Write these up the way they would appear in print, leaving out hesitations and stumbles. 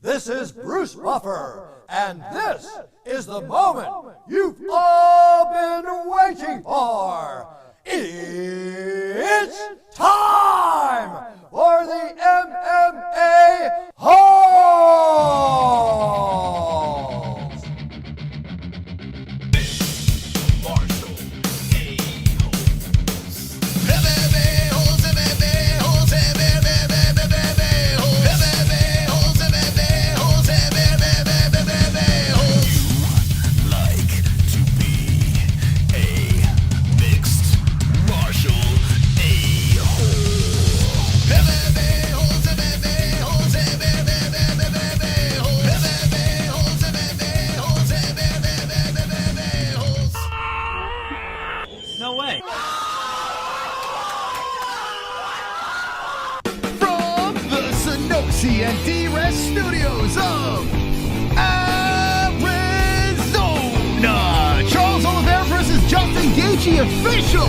This is Bruce Buffer, and this is the moment you've all been waiting for. It's time for the MMA Holes! No way. From the Sanoxie and D-Rest studios of Arizona, Charles Oliveira versus Justin Gaethje official.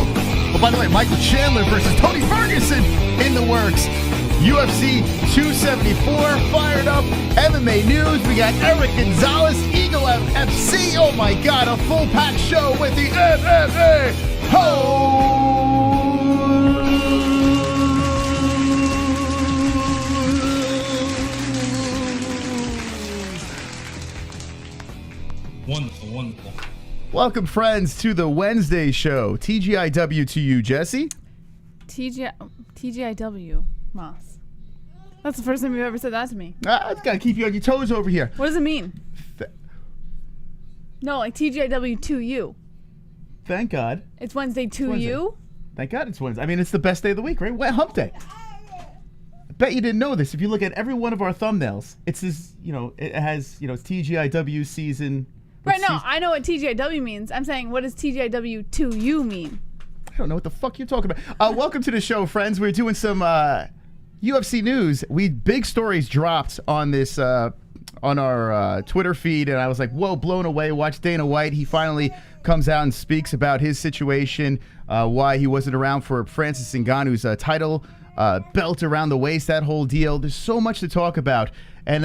Oh, by the way, Michael Chandler versus Tony Ferguson in the works. UFC 274 fired up. MMA news. We got Erick Gonzalez, Eagle FC. Oh my God, a full pack show with the MMA Wonderful, wonderful. Welcome, friends, to the Wednesday show. TGIW to you, Jesse. TGIW, Moss. That's the first time you've ever said that to me. It's got to keep you on your toes over here. What does it mean? No, like TGIW to you. Thank God. It's Wednesday to Wednesday. you? Thank God it's Wednesday. I mean, it's the best day of the week, right? Hump day. I bet you didn't know this. If you look at every one of our thumbnails, it says, it has, it's TGIW season. Right, no, I know what TGIW means. I'm saying, what does TGIW to you mean? I don't know what the fuck you're talking about. Welcome to the show, friends. We're doing some UFC news. Big stories dropped on this on our Twitter feed, and I was like, whoa, blown away. Watch Dana White. He finally comes out and speaks about his situation, why he wasn't around for Francis Ngannou's title belt around the waist, that whole deal. There's so much to talk about, and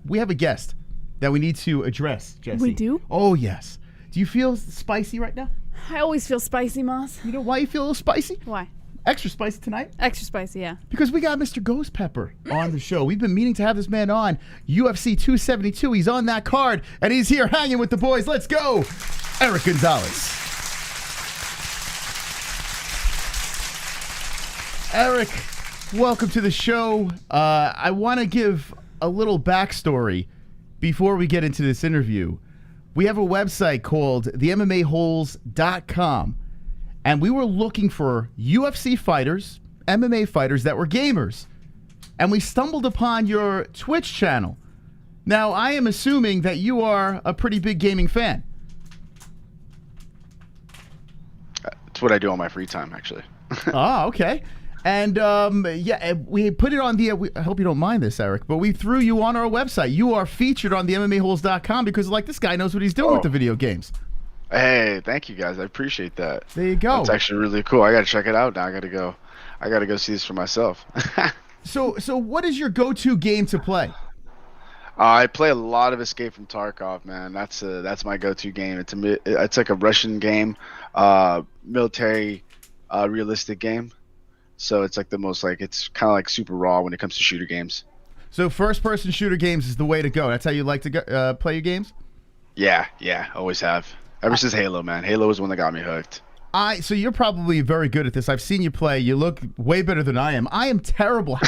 we have a guest that we need to address, Jesse. We do? Oh, yes. Do you feel spicy right now? I always feel spicy, Moss. You know why you feel a little spicy? Why? Extra spicy tonight? Extra spicy, yeah. Because we got Mr. Ghost Pepper on the show. We've been meaning to have this man on. UFC 272. He's on that card, and he's here hanging with the boys. Let's go. Erick Gonzalez. Erick, welcome to the show. I want to give a little backstory before we get into this interview. We have a website called themmaholes.com. And we were looking for UFC fighters, MMA fighters that were gamers. And we stumbled upon your Twitch channel. Now, I am assuming that you are a pretty big gaming fan. It's what I do on my free time, actually. Ah, okay. And, yeah, we put it on the... I hope you don't mind this, Erick, but we threw you on our website. You are featured on the MMAholes.com because, like, this guy knows what he's doing with the video games. Hey, thank you guys. I appreciate that. There you go. It's actually really cool. I got to check it out now. I got to go see this for myself. So what is your go-to game to play? I play a lot of Escape from Tarkov, man. That's my go-to game. It's like a Russian game, military, realistic game. So it's like it's kind of like super raw when it comes to shooter games. So first-person shooter games is the way to go. That's how you like to play your games? Yeah, always have. Ever since Halo, man. Halo was the one that got me hooked. So you're probably very good at this. I've seen you play. You look way better than I am. I am terrible.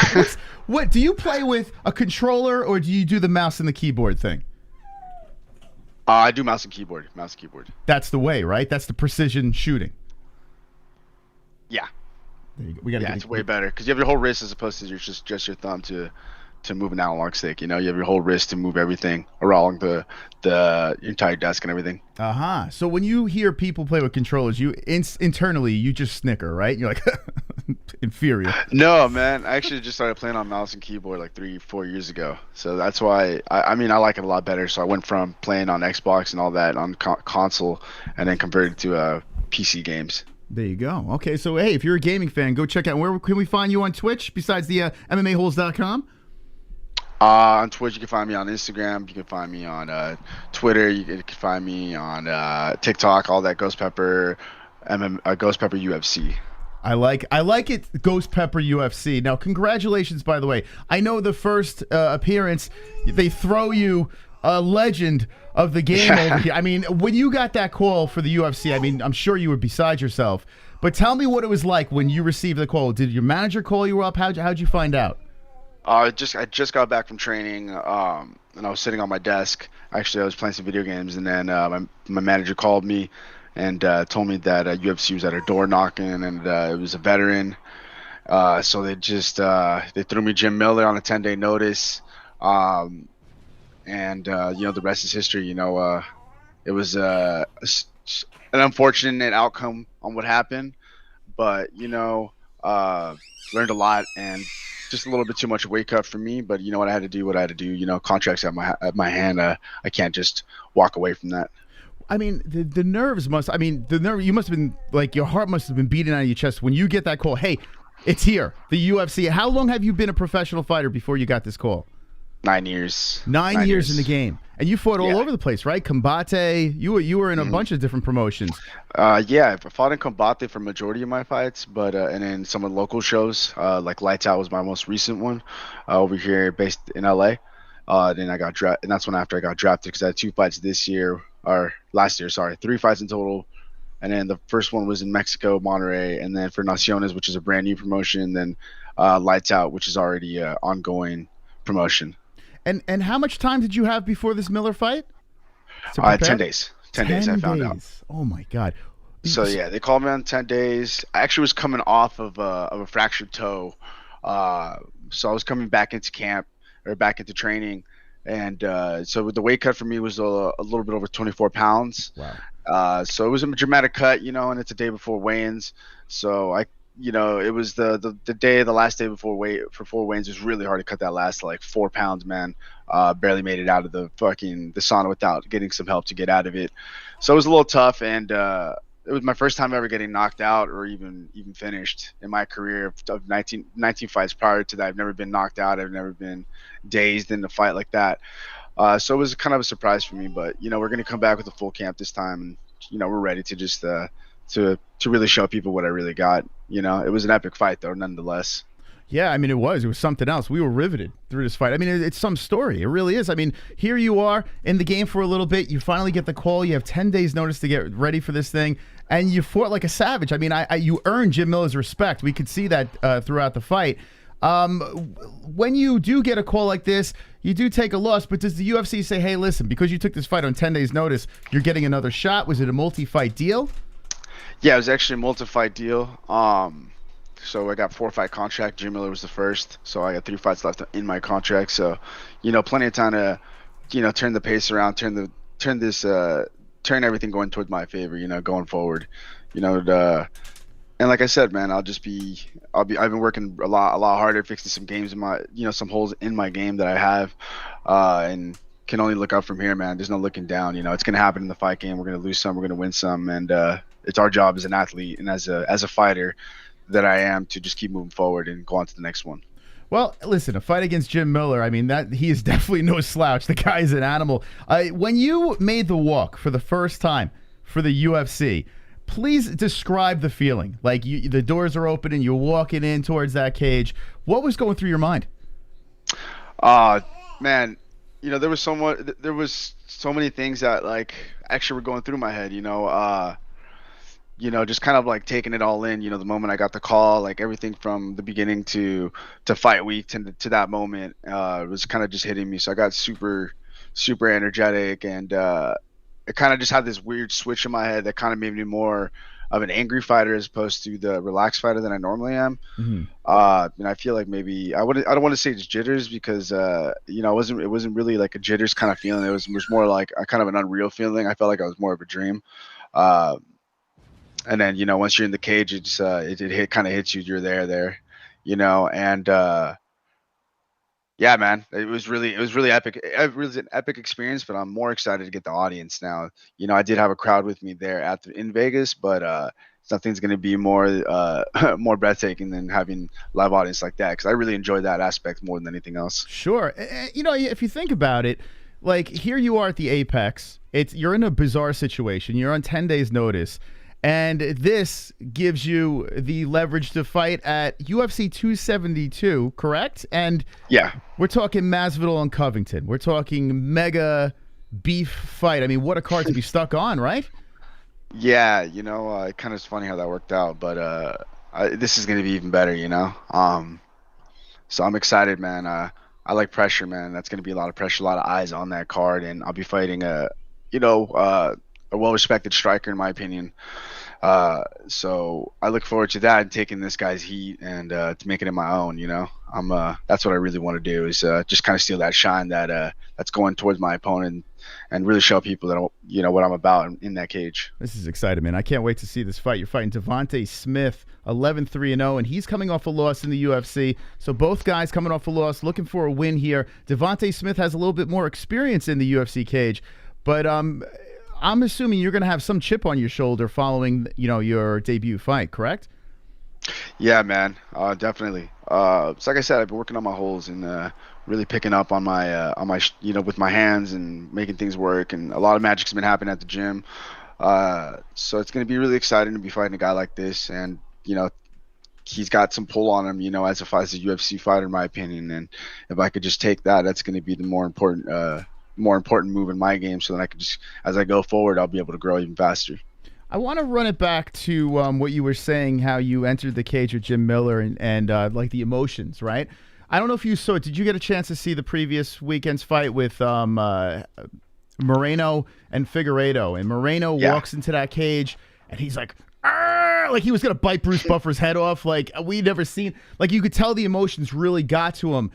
What do you play with, a controller, or do you do the mouse and the keyboard thing? I do mouse and keyboard. That's the way, right? That's the precision shooting. Yeah. There you go. We gotta it's way better because you have your whole wrist as opposed to just your thumb to move an analog stick. You have your whole wrist to move everything around the entire desk and everything. So when you hear people play with controllers, you internally you just snicker, right? You're like inferior. No, man. I actually just started playing on mouse and keyboard like 3-4 years ago. So that's why I like it a lot better. So I went from playing on Xbox and all that on console and then converted to PC games. There you go. Okay, so hey, if you're a gaming fan, go check out. Where can we find you on Twitch besides the MMAholes.com? On Twitch, you can find me on Instagram. You can find me on Twitter. You can find me on TikTok. All that Ghost Pepper, Ghost Pepper UFC. I like it, Ghost Pepper UFC. Now, congratulations, by the way. I know the first appearance, they throw you a legend of the game over here. I mean, when you got that call for the UFC, I mean, I'm sure you were beside yourself. But tell me what it was like when you received the call. Did your manager call you up? How'd you find out? I just got back from training, and I was sitting on my desk. Actually, I was playing some video games, and then my manager called me and told me that UFC was at her door knocking, and it was a veteran. So they just they threw me Jim Miller on a 10-day notice, and the rest is history. It was an unfortunate outcome on what happened, but learned a lot, and just a little bit too much wake up for me. But you know what, I had to do what I had to do. Contracts at my hand. I can't just walk away from that. I mean, the nerves must. I mean, you must have been like, your heart must have been beating out of your chest when you get that call. Hey, it's here, the UFC. How long have you been a professional fighter before you got this call? 9 years. 9 years in the game, and you fought all over the place, right? Combate. You were in a bunch of different promotions. Yeah, I fought in Combate for majority of my fights, but and then some of the local shows, like Lights Out was my most recent one, over here based in LA. Then I got drafted, and that's when after I got drafted, because I had 2 fights this year, or last year, sorry, 3 fights in total. And then the first one was in Mexico, Monterrey, and then for Naciones, which is a brand new promotion, and then Lights Out, which is already an ongoing promotion. And how much time did you have before this Miller fight? 10 days. 10 days, I found out. Oh my God. So yeah, they called me on 10 days. I actually was coming off of a fractured toe. So I was coming back into camp, or back into training. And so the weight cut for me was a little bit over 24 pounds. Wow. So it was a dramatic cut, and it's a day before weigh-ins. So it was the last day before weigh-ins. It was really hard to cut that last like 4 pounds, man. Barely made it out of the sauna without getting some help to get out of it. So it was a little tough, and it was my first time ever getting knocked out or even finished in my career of 19 fights prior to that. I've never been knocked out. I've never been dazed in a fight like that. So it was kind of a surprise for me, but we're going to come back with a full camp this time, and we're ready to just to really show people what I really got. It was an epic fight though, nonetheless. Yeah, I mean, it was something else. We were riveted through this fight. I mean, it's some story. It really is. I mean, here you are in the game for a little bit. You finally get the call. You have 10 days notice to get ready for this thing, and you fought like a savage. I mean, you earned Jim Miller's respect. We could see that throughout the fight. When you do get a call like this, you do take a loss, but does the UFC say, hey, listen, because you took this fight on 10 days notice, you're getting another shot? Was it a multi-fight deal? Yeah, it was actually a multi-fight deal. So I got 4-fight contract. Jim Miller was the first, so I got 3 fights left in my contract. So, plenty of time to, turn the pace around, turn everything going towards my favor. Going forward, and like I said, man, I've been working a lot harder, fixing some games in my, some holes in my game that I have, and can only look up from here, man. There's no looking down. It's gonna happen in the fight game. We're gonna lose some, we're gonna win some, and it's our job as an athlete and as a fighter that I am to just keep moving forward and go on to the next one. Well, listen, a fight against Jim Miller, I mean, he is definitely no slouch. The guy is an animal. When you made the walk for the first time for the UFC, please describe the feeling. Like, the doors are open and you're walking in towards that cage. What was going through your mind? Man, there was so many things that like actually were going through my head. Just kind of like taking it all in. The moment I got the call, like everything from the beginning to fight week to that moment, was kind of just hitting me. So I got super energetic, and it kind of just had this weird switch in my head that kind of made me more of an angry fighter as opposed to the relaxed fighter than I normally am. Mm-hmm. And I feel like maybe I don't want to say it's jitters, because it wasn't really like a jitters kind of feeling. It was more like a kind of an unreal feeling. I felt like I was more of a dream. And then once you're in the cage, it kind of hits you. You're there, and Yeah, man, it was really epic. It was an epic experience, but I'm more excited to get the audience now. You know, I did have a crowd with me there in Vegas, but something's going to be more more breathtaking than having live audience like that, because I really enjoyed that aspect more than anything else. Sure. You know, if you think about it, like here you are at the Apex. You're in a bizarre situation. You're on 10 days notice. And this gives you the leverage to fight at UFC 272, correct? And yeah, we're talking Masvidal and Covington. We're talking mega beef fight. I mean, what a card to be stuck on, right? Yeah, you know, it kind of is funny how that worked out, but this is going to be even better, you know? So I'm excited, man. I like pressure, man. That's going to be a lot of pressure, a lot of eyes on that card, and I'll be fighting a well-respected striker, in my opinion. So I look forward to that and taking this guy's heat and to make it in my own. You know, that's what I really want to do, is just kind of steal that shine that's going towards my opponent and really show people that you know what I'm about in that cage. This is exciting, man. I can't wait to see this fight. You're fighting Devonte Smith, 11-3-0, and he's coming off a loss in the UFC. So both guys coming off a loss, looking for a win here. Devonte Smith has a little bit more experience in the UFC cage, but I'm assuming you're going to have some chip on your shoulder following, you know, your debut fight, correct? Yeah, man, definitely. So like I said, I've been working on my holes and really picking up on my you know, with my hands and making things work, and a lot of magic's been happening at the gym. So it's going to be really exciting to be fighting a guy like this, and you know, he's got some pull on him, you know, as a UFC fighter, in my opinion. And if I could just take that, that's going to be the more important move in my game, so that I can just, as I go forward, I'll be able to grow even faster. I want to run it back to what you were saying, how you entered the cage with Jim Miller and like the emotions, right? I don't know if you saw it. Did you get a chance to see the previous weekend's fight with Moreno and Figueiredo? And Moreno walks into that cage and he's like, "Arr!" Like he was going to bite Bruce Buffer's head off. Like we'd never seen, like you could tell the emotions really got to him.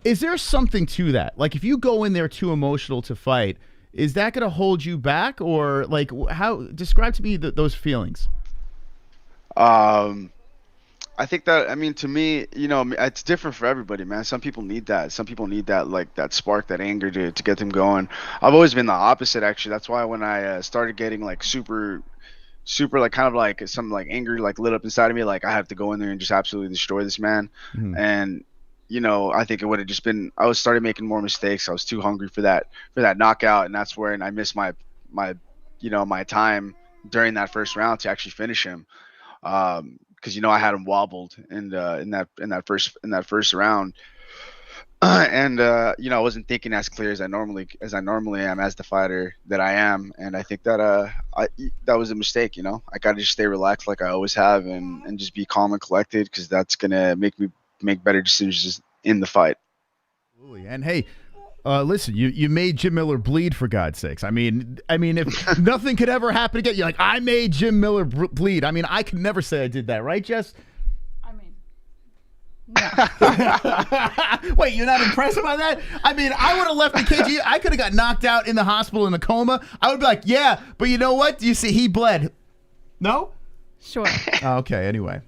Is there something to that? Like if you go in there too emotional to fight, is that going to hold you back, or like how? Describe to me those feelings. I think that, I mean, to me, you know, it's different for everybody, man. Some people need that. Some people need that, like that spark, that anger to get them going. I've always been the opposite, actually. That's why when I started getting like super like kind of like some like anger like lit up inside of me, like I have to go in there and just absolutely destroy this man. Mm-hmm. And you know, I think it would have just been, I was started making more mistakes. I was too hungry for that knockout, and that's where I missed my you know, my time during that first round to actually finish him. Because you know, I had him wobbled in that first round, and you know, I wasn't thinking as clear as I normally am as the fighter that I am, and I think that that was a mistake. You know, I got to just stay relaxed like I always have, and just be calm and collected, because that's gonna make me make better decisions in the fight. Absolutely. And hey, listen, you made Jim Miller bleed, for God's sakes. I mean, if nothing could ever happen again, you're like, I made Jim Miller bleed. I mean, I could never say I did that, right, Jess? I mean, no. Wait, you're not impressed by that? I mean, I would have left the cage. I could have got knocked out in the hospital in a coma. I would be like, yeah, but you know what? You see, he bled. No? Sure. Okay, anyway.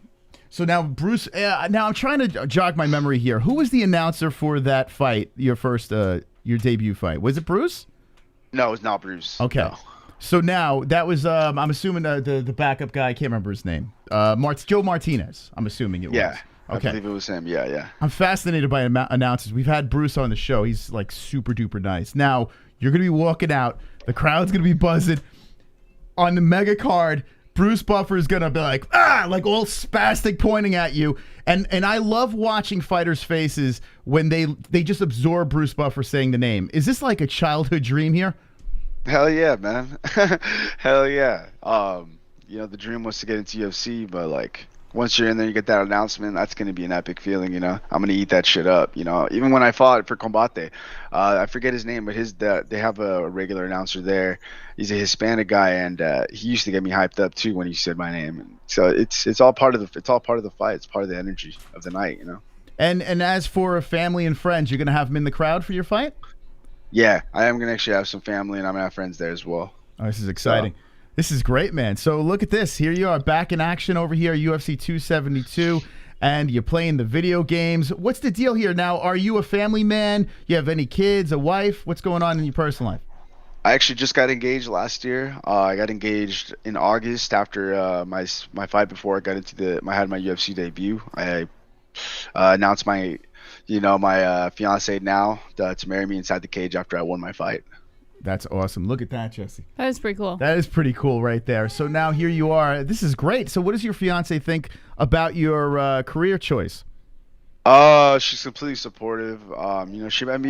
So now, Bruce, now I'm trying to jog my memory here. Who was the announcer for that fight, your first, your debut fight? Was it Bruce? No, it was not Bruce. Okay. No. So now, that was, I'm assuming the backup guy, I can't remember his name. Joe Martinez, I'm assuming it was. Yeah. Okay. I believe it was him. Yeah. I'm fascinated by announcers. We've had Bruce on the show. He's like super duper nice. Now, you're going to be walking out. The crowd's going to be buzzing. On the mega card, Bruce Buffer is going to be like, like all spastic pointing at you. And I love watching fighters' faces when they just absorb Bruce Buffer saying the name. Is this like a childhood dream here? Hell yeah, man. Hell yeah. You know, the dream was to get into UFC, but like once you're in there, you get that announcement, that's going to be an epic feeling, you know. I'm going to eat that shit up, you know. Even when I fought for Combate, I forget his name, but they have a regular announcer there. He's a Hispanic guy, and he used to get me hyped up too when he said my name. And so it's all part of the fight. It's part of the energy of the night, you know. And as for family and friends, you're going to have them in the crowd for your fight? Yeah, I am going to actually have some family, and I'm going to have friends there as well. Oh, this is exciting. This is great, man. So look at this. Here you are, back in action over here, UFC 272. and you're playing the video games. What's the deal here now? Are you a family man? You have any kids, a wife? What's going on in your personal life? I actually just got engaged last year. I got engaged in August after my fight before I got into I had my UFC debut. I announced my fiance now to marry me inside the cage after I won my fight. That's awesome. Look at that, Jesse. That is pretty cool. That is pretty cool right there. So now here you are. This is great. So what does your fiance think about your career choice? She's completely supportive. She met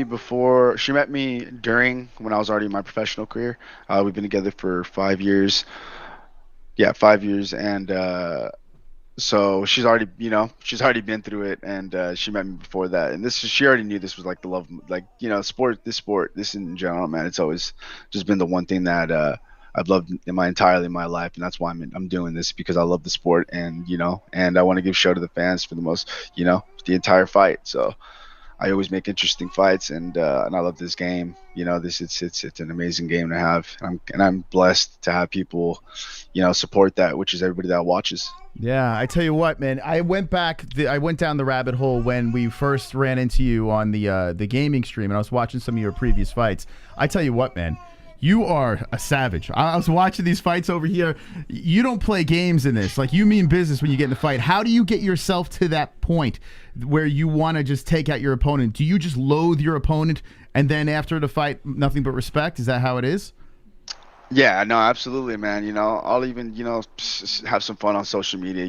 me during when I was already in my professional career. We've been together for 5 years. Yeah, 5 years, and so she's already been through it, and she met me before that. And she already knew this was like the love, like this in general, man. It's always just been the one thing that I've loved entirely in my life, and that's why I'm doing this, because I love the sport, and I want to give show to the fans for the entire fight. So I always make interesting fights, and I love this game. It's an amazing game to have, and I'm blessed to have people, support that, which is everybody that watches. Yeah, I tell you what, man. I went down the rabbit hole when we first ran into you on the gaming stream, and I was watching some of your previous fights. I tell you what, man. You are a savage. I was watching these fights over here. You don't play games in this. Like, you mean business when you get in a fight. How do you get yourself to that point where you want to just take out your opponent? Do you just loathe your opponent, and then after the fight, nothing but respect? Is that how it is? Yeah, no, absolutely, man. I'll even, have some fun on social media.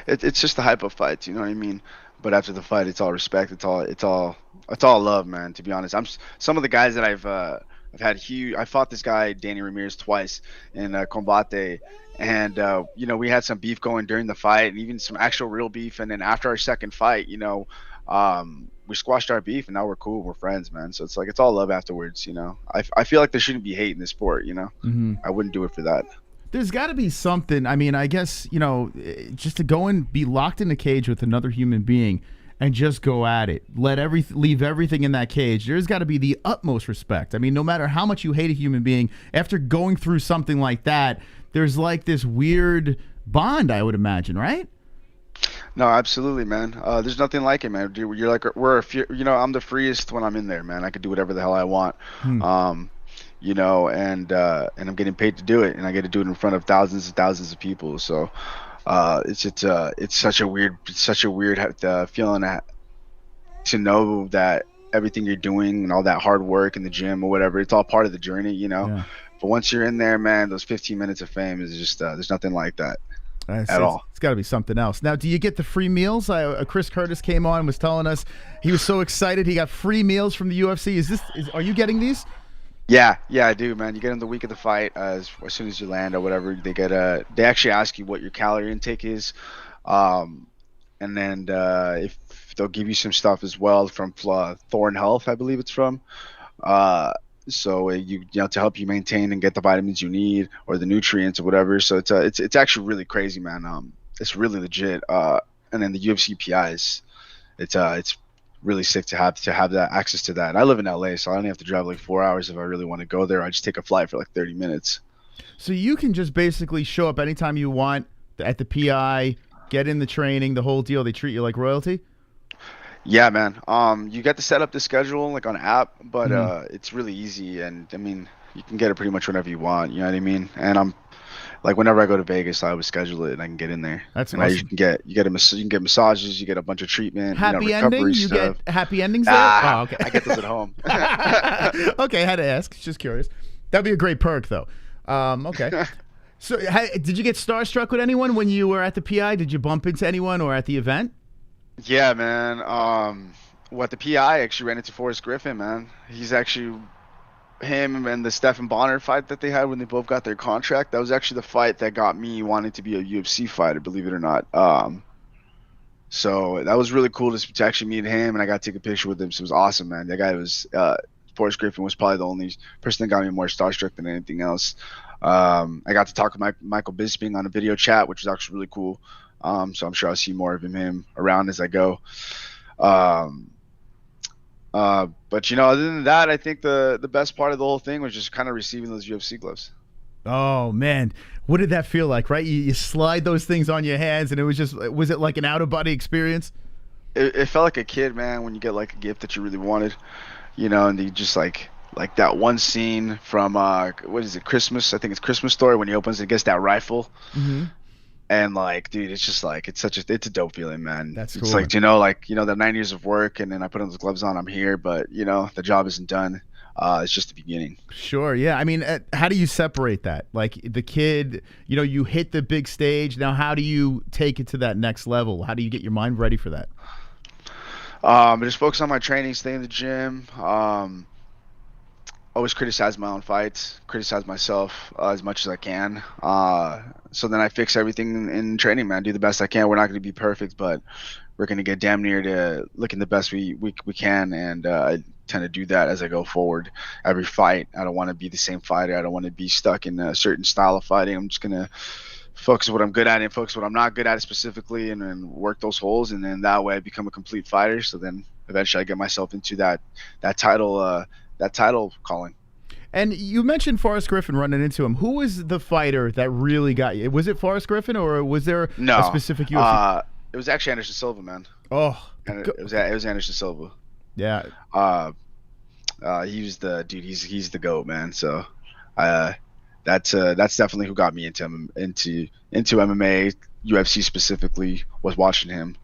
It's just the hype of fights. You know what I mean? But after the fight, it's all respect. It's all love, man. To be honest, some of the guys that I've had huge. I fought this guy Danny Ramirez twice in Combate, and we had some beef going during the fight, and even some actual real beef. And then after our second fight, we squashed our beef, and now we're cool. We're friends, man. So it's all love afterwards. I feel like there shouldn't be hate in this sport. Mm-hmm. I wouldn't do it for that. There's got to be something. I mean, I guess just to go and be locked in a cage with another human being and just go at it. Leave everything in that cage. There's got to be the utmost respect. I mean, no matter how much you hate a human being, after going through something like that, there's like this weird bond, I would imagine, right? No, absolutely, man. There's nothing like it, man. You're like, I'm the freest when I'm in there, man. I can do whatever the hell I want. And I'm getting paid to do it, and I get to do it in front of thousands and thousands of people. So it's such a weird feeling to know that everything you're doing and all that hard work in the gym or whatever, it's all part of the journey, Yeah. But once you're in there, man, those 15 minutes of fame is just there's nothing like that at all. It's got to be something else. Now, do you get the free meals? Chris Curtis came on and was telling us he was so excited he got free meals from the UFC. Are you getting these? Yeah, I do, man. You get them the week of the fight, as soon as you land or whatever. They actually ask you what your calorie intake is, and then if they'll give you some stuff as well from Thorn Health, I believe it's from. So to help you maintain and get the vitamins you need or the nutrients or whatever. So it's actually really crazy, man. It's really legit. And then the UFC PIs, it's really sick to have that access to that. And I live in LA, so I only have to drive like 4 hours if I really want to go there. I just take a flight for like 30 minutes. So you can just basically show up anytime you want at the PI, get in the training, the whole deal. They treat you like royalty? Yeah, man. You get to set up the schedule like on an app, but it's really easy, and I mean, you can get it pretty much whenever you want. You know what I mean? And I'm like, whenever I go to Vegas, I always schedule it and I can get in there. That's and awesome. You can get massages, you get a bunch of treatment, happy recovery ending. You stuff. get happy endings there. Oh, okay. I get those at home. Okay, I had to ask. Just curious. That'd be a great perk, though. Okay. So, did you get starstruck with anyone when you were at the PI? Did you bump into anyone or at the event? Yeah, man. The PI, I actually ran into Forrest Griffin, man. He's actually him and the Stephen Bonner fight that they had when they both got their contract. That was actually the fight that got me wanting to be a UFC fighter, believe it or not. So that was really cool to actually meet him, and I got to take a picture with him. So it was awesome, man. That guy was Forrest Griffin was probably the only person that got me more starstruck than anything else. I got to talk with Michael Bisping on a video chat, which was actually really cool. So I'm sure I'll see more of him around as I go. But other than that, I think the best part of the whole thing was just kind of receiving those UFC gloves. Oh man, what did that feel like? Right, you slide those things on your hands, and it was just—was it like an out-of-body experience? It felt like a kid, man, when you get like a gift that you really wanted, you know, and you just like that one scene from what is it, Christmas? I think it's Christmas Story, when he opens and gets that rifle. Mm-hmm. And like, dude, it's just like it's a dope feeling, man. That's cool. It's like, the 9 years of work, and then I put on those gloves on, I'm here, but the job isn't done. It's just the beginning. Sure, yeah. I mean, how do you separate that? Like the kid, you hit the big stage. Now, how do you take it to that next level? How do you get your mind ready for that? I just focus on my training, stay in the gym. Always criticize my own fights, criticize myself as much as I can. So then I fix everything in training, man. Do the best I can. We're not going to be perfect, but we're going to get damn near to looking the best we can. And I tend to do that as I go forward. Every fight, I don't want to be the same fighter. I don't want to be stuck in a certain style of fighting. I'm just going to focus what I'm good at and focus what I'm not good at specifically, and then work those holes. And then that way I become a complete fighter. So then eventually I get myself into that title calling. And you mentioned Forrest Griffin running into him. Who was the fighter that really got you? Was it Forrest Griffin, or was there a specific UFC? It was actually Anderson Silva, man. Oh, it was Anderson Silva. Yeah. He was the dude. He's the GOAT, man. So, that's definitely who got me into MMA, UFC specifically. Was watching him.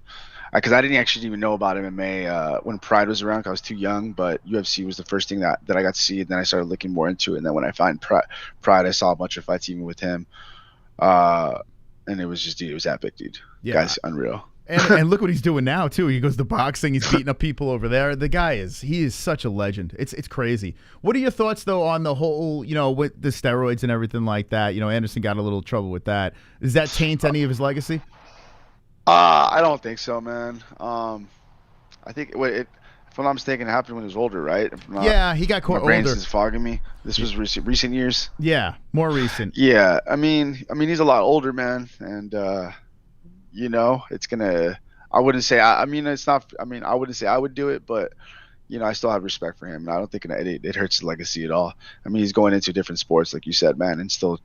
Because I didn't actually even know about MMA when Pride was around, 'cause I was too young, but UFC was the first thing that I got to see, and then I started looking more into it. And then when I find Pride, I saw a bunch of fights even with him, and it was just, dude, it was epic, dude. Yeah. Guy's unreal. And look what he's doing now too. He goes to boxing. He's beating up people over there. The guy is such a legend. It's crazy. What are your thoughts though on the whole, with the steroids and everything like that? Anderson got a little trouble with that. Does that taint any of his legacy? I don't think so, man. I think if I'm not mistaken, it happened when he was older, right? Yeah, he got caught older. My brain's just fogging me. This was recent years. Yeah, more recent. Yeah, I mean, he's a lot older, man, and it's gonna. I wouldn't say. It's not. I wouldn't say I would do it, but I still have respect for him, and I don't think it hurts his legacy at all. He's going into different sports, like you said, man, and still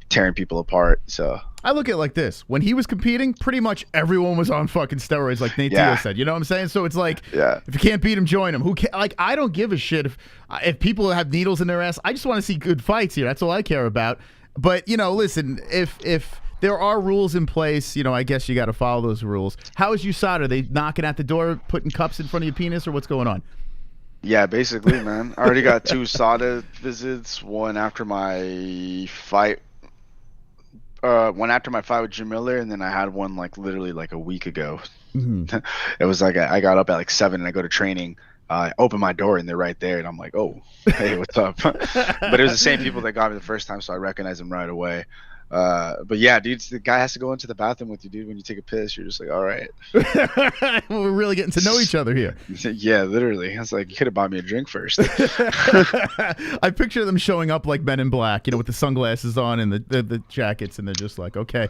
tearing people apart. So I look at it like this: when he was competing, pretty much everyone was on fucking steroids, like Nate Diaz said. You know what I'm saying? So it's like, if you can't beat him, join him. Who can, I don't give a shit if people have needles in their ass. I just want to see good fights here. That's all I care about. But listen, if there are rules in place, I guess you got to follow those rules. How is USADA? Are they knocking at the door, putting cups in front of your penis, or what's going on? Yeah, basically, man. I already got 2 USADA visits. One after my fight. One after my fight with Jim Miller, and then I had one literally a week ago. Mm-hmm. It was like I got up at 7 and I go to training. I open my door and they're right there, and I'm like, oh, hey, what's up? But it was the same people that got me the first time, so I recognized them right away. But yeah, dude, the guy has to go into the bathroom with you, dude. When you take a piss, you're just like, all right. We're really getting to know each other here. Yeah, literally. I was like, you could have bought me a drink first. I picture them showing up like Men in Black, with the sunglasses on and the jackets, and they're just like, okay.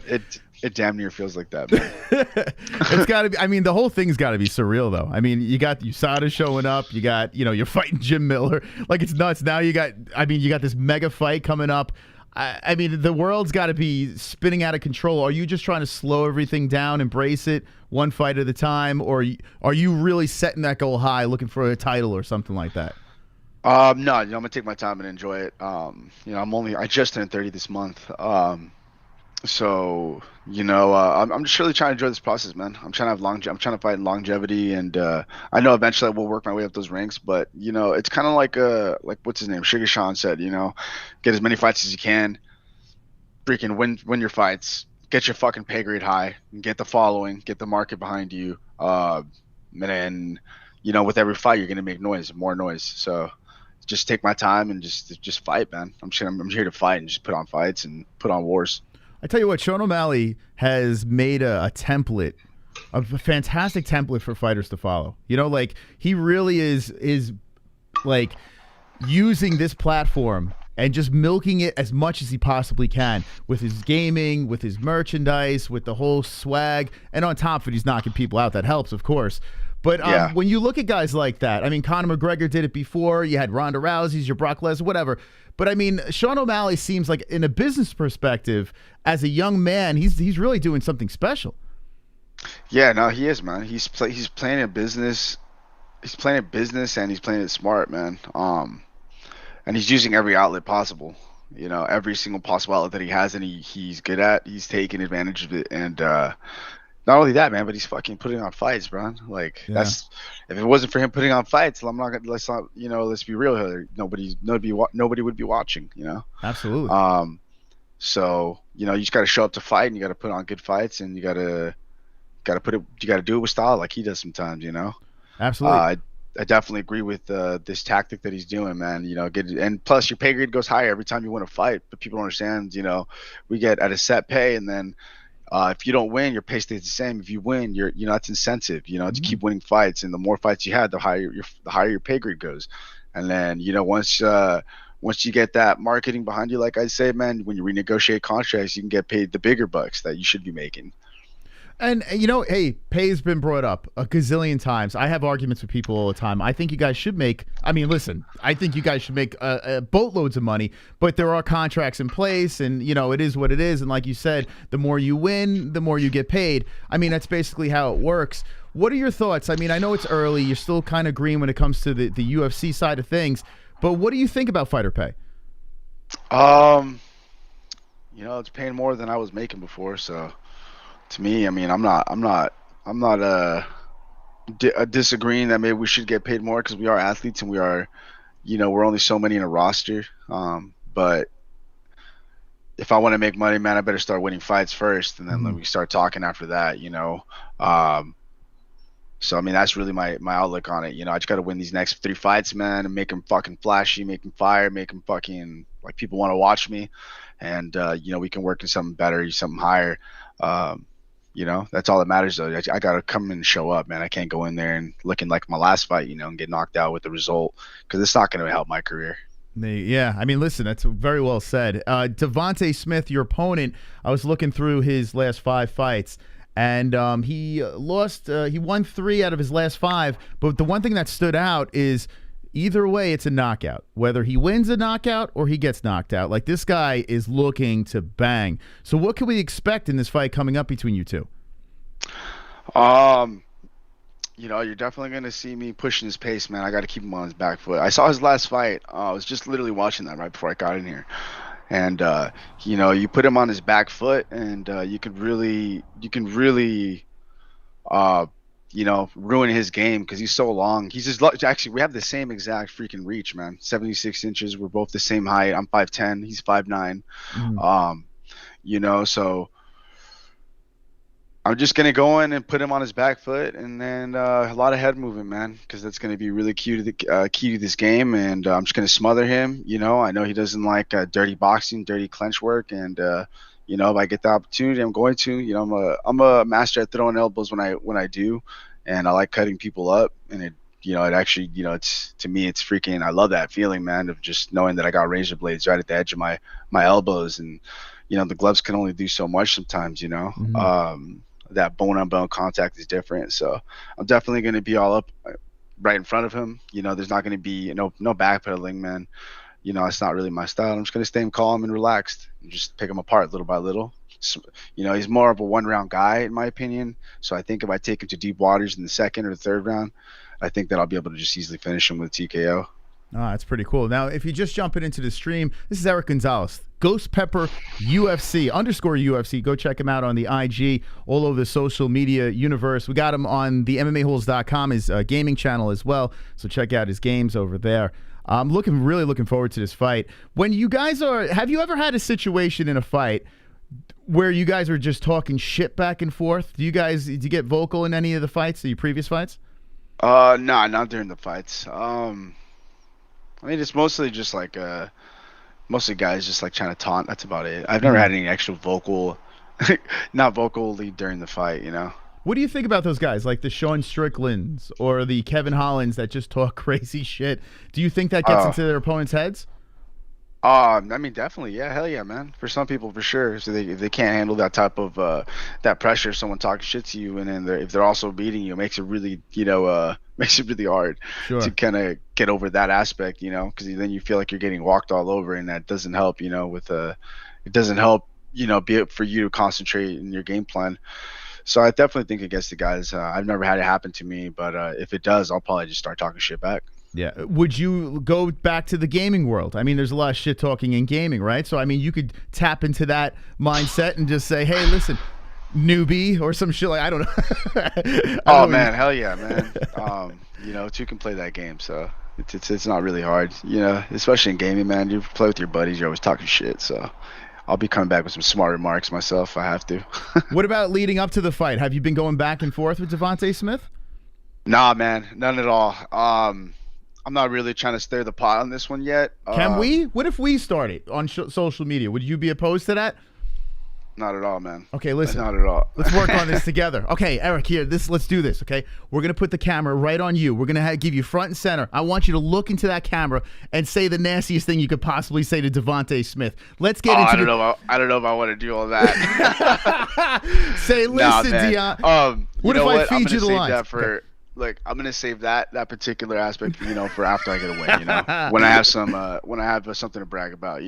It damn near feels like that, man. It's got to be. The whole thing's got to be surreal, though. You got USADA showing up. You got, you're fighting Jim Miller. It's nuts. Now you got this mega fight coming up. The world's got to be spinning out of control. Are you just trying to slow everything down, embrace it, one fight at a time, or are you really setting that goal high, looking for a title or something like that? No, I'm gonna take my time and enjoy it. I just turned 30 this month. So I'm just really trying to enjoy this process, man. I'm trying to fight in longevity, and I know eventually I will work my way up those ranks. But it's kind of like what's his name, Sugar Sean said. Get as many fights as you can. Freaking win your fights. Get your fucking pay grade high. Get the following. Get the market behind you. And then with every fight you're gonna make more noise. So just take my time and just fight, man. I'm here to fight and just put on fights and put on wars. I tell you what, Sean O'Malley has made a template, a fantastic template for fighters to follow. He really is using this platform and just milking it as much as he possibly can with his gaming, with his merchandise, with the whole swag, and on top of it, he's knocking people out. That helps, of course. But when you look at guys like that, Conor McGregor did it before. You had Ronda Rousey's, your Brock Lesnar, whatever. But I mean, Sean O'Malley seems like, in a business perspective, as a young man, he's really doing something special. Yeah, no, he is, man. He's playing a business. He's playing a business, and he's playing it smart, man. And he's using every outlet possible. You know, every single possible outlet that he has, and he's good at. He's taking advantage of it, and not only that, man, but he's fucking putting on fights, bro. Like that's, if it wasn't for him putting on fights, I'm not gonna, let's be real here. Nobody would be watching, you know. Absolutely. So you know, you just got to show up to fight, and you got to put on good fights, and you got to do it with style, like he does sometimes, you know. Absolutely. I definitely agree with this tactic that he's doing, man. You know, and plus your pay grade goes higher every time you win a fight. But people don't understand, you know, we get at a set pay, and then if you don't win, your pay stays the same. If you win, that's incentive, you know, to keep winning fights. And the more fights you had, the higher your pay grade goes. And then, you know, once you get that marketing behind you, like I say, man, when you renegotiate contracts, you can get paid the bigger bucks that you should be making. And, you know, hey, pay's been brought up a gazillion times. I have arguments with people all the time. I think you guys should make, I think you guys should make boatloads of money, but there are contracts in place, and, you know, it is what it is. And like you said, the more you win, the more you get paid. I mean, that's basically how it works. What are your thoughts? I mean, I know it's early. You're still kind of green when it comes to the UFC side of things, but what do you think about fighter pay? You know, it's paying more than I was making before, so... To me, I mean, I'm not disagreeing that maybe we should get paid more, because we are athletes and we are, you know, we're only so many in a roster. But if I want to make money, man, I better start winning fights first, and then we start talking after that, you know. So I mean, that's really my outlook on it. You know, I just got to win these next 3 fights, man, and make them fucking flashy, make them fire, make them fucking like people want to watch me, and you know, we can work in something better, something higher. You know, that's all that matters, though. I got to come in and show up, man. I can't go in there and looking like my last fight, you know, and get knocked out with the result, because it's not going to help my career. Yeah, I mean, listen, that's very well said. Devonte Smith, your opponent, I was looking through his last 5 fights, and he won 3 out of his last 5, but the one thing that stood out is either way, it's a knockout. Whether he wins a knockout or he gets knocked out, like, this guy is looking to bang. So what can we expect in this fight coming up between you two? You know, you're definitely going to see me pushing his pace, man. I got to keep him on his back foot. I saw his last fight. I was just literally watching that right before I got in here. And, you know, you put him on his back foot, and you can really, you know, ruin his game, because he's so long. Actually, we have the same exact freaking reach, man. 76 inches. We're both the same height. I'm 5'10". He's 5'9". You know, so I'm just going to go in and put him on his back foot, and then a lot of head movement, man, because that's going to be really key to this game. And I'm just going to smother him. You know, I know he doesn't like dirty boxing, dirty clinch work, and you know, if I get the opportunity, I'm going to. You know, I'm a master at throwing elbows when I do, and I like cutting people up. And it actually, you know, it's, to me, it's freaking. I love that feeling, man, of just knowing that I got razor blades right at the edge of my elbows, and you know, the gloves can only do so much sometimes. You know, that bone on bone contact is different. So I'm definitely going to be all up right in front of him. You know, there's not going to be no backpedaling, man. You know, it's not really my style. I'm just going to stay calm and relaxed and just pick him apart little by little. So, you know, he's more of a 1-round guy, in my opinion. So I think if I take him to deep waters in the 2nd or 3rd round, I think that I'll be able to just easily finish him with TKO. That's pretty cool. Now, if you just jumping into the stream, this is Erick Gonzalez, Ghost Pepper UFC _UFC. Go check him out on the IG, all over the social media universe. We got him on the MMAHoles.com, his gaming channel as well. So check out his games over there. I'm really looking forward to this fight. When you guys have you ever had a situation in a fight where you guys are just talking shit back and forth? Do you get vocal in any of the fights, your previous fights? No, not during the fights. I mean, it's mostly just like mostly guys just like trying to taunt. That's about it. I've never had any actual not vocally during the fight, you know. What do you think about those guys, like the Sean Stricklands or the Kevin Hollands that just talk crazy shit? Do you think that gets into their opponents' heads? I mean, definitely, yeah, hell yeah, man. For some people, for sure. So if they can't handle that type of that pressure, someone talking shit to you, and then if they're also beating you, it makes it really, makes it really hard Sure. to kind of get over that aspect, because then you feel like you're getting walked all over, and that doesn't help, with it doesn't help, be it for you to concentrate in your game plan. So I definitely think against the guys. I've never had it happen to me, but if it does, I'll probably just start talking shit back. Yeah. Would you go back to the gaming world? I mean, there's a lot of shit talking in gaming, right? So, I mean, you could tap into that mindset and just say, hey, listen, newbie or some shit like, I don't know. Oh, man, hell yeah, man. Two can play that game, so it's not really hard, especially in gaming, man. You play with your buddies, you're always talking shit, so I'll be coming back with some smart remarks myself if I have to. What about leading up to the fight? Have you been going back and forth with Devonte Smith? Nah, man, none at all. I'm not really trying to stir the pot on this one yet. Can we? What if we started on social media? Would you be opposed to that? Not at all, man. Okay, listen. Not at all. Let's work on this together. Okay, Eric, here. Let's do this, okay? We're going to put the camera right on you. We're going to give you front and center. I want you to look into that camera and say the nastiest thing you could possibly say to Devonte Smith. Let's get into I don't know if I want to do all that. Say, listen, nah, Dion. What if I feed you the lines? Like, I'm gonna save that particular aspect, for after I get a win. When I have something to brag about,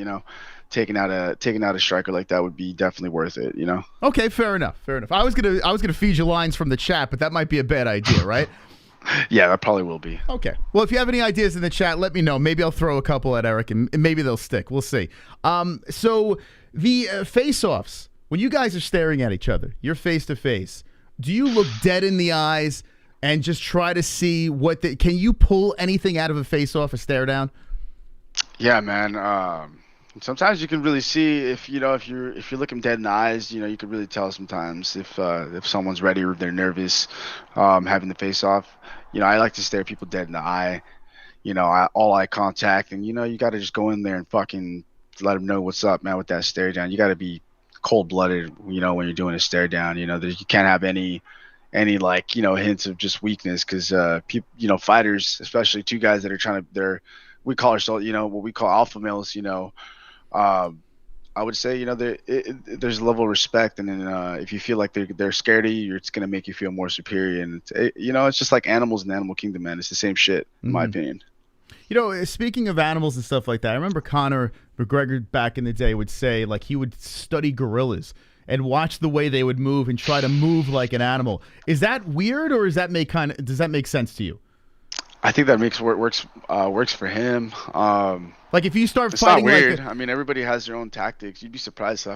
taking out a striker like that would be definitely worth it, Okay, fair enough. I was gonna feed you lines from the chat, but that might be a bad idea, right? Yeah, that probably will be. Okay. Well, if you have any ideas in the chat, let me know. Maybe I'll throw a couple at Eric, and maybe they'll stick. We'll see. So the face-offs, when you guys are staring at each other, you're face to face. Do you look dead in the eyes and just try to see can you pull anything out of a face-off, a stare down? Yeah, man. Sometimes you can really see if you're looking dead in the eyes, you can really tell sometimes if someone's ready or if they're nervous, having the face off. I like to stare people dead in the eye, all eye contact, and you got to just go in there and fucking let them know what's up, man, with that stare down. You got to be cold-blooded, when you're doing a stare down. You can't have any hints of just weakness, because people, fighters, especially two guys that are we call ourselves, what we call alpha males, I would say, there's a level of respect, and then if you feel like they're scared of you, it's gonna make you feel more superior, and it's just like animals in the animal kingdom, man. It's the same shit, in my opinion. Speaking of animals and stuff like that, I remember Conor McGregor back in the day would say, like, he would study gorillas and watch the way they would move and try to move like an animal. Is that weird, or does that make sense to you? I think that works for him. Like, if you start it's fighting, not weird. like I mean, everybody has their own tactics. You'd be surprised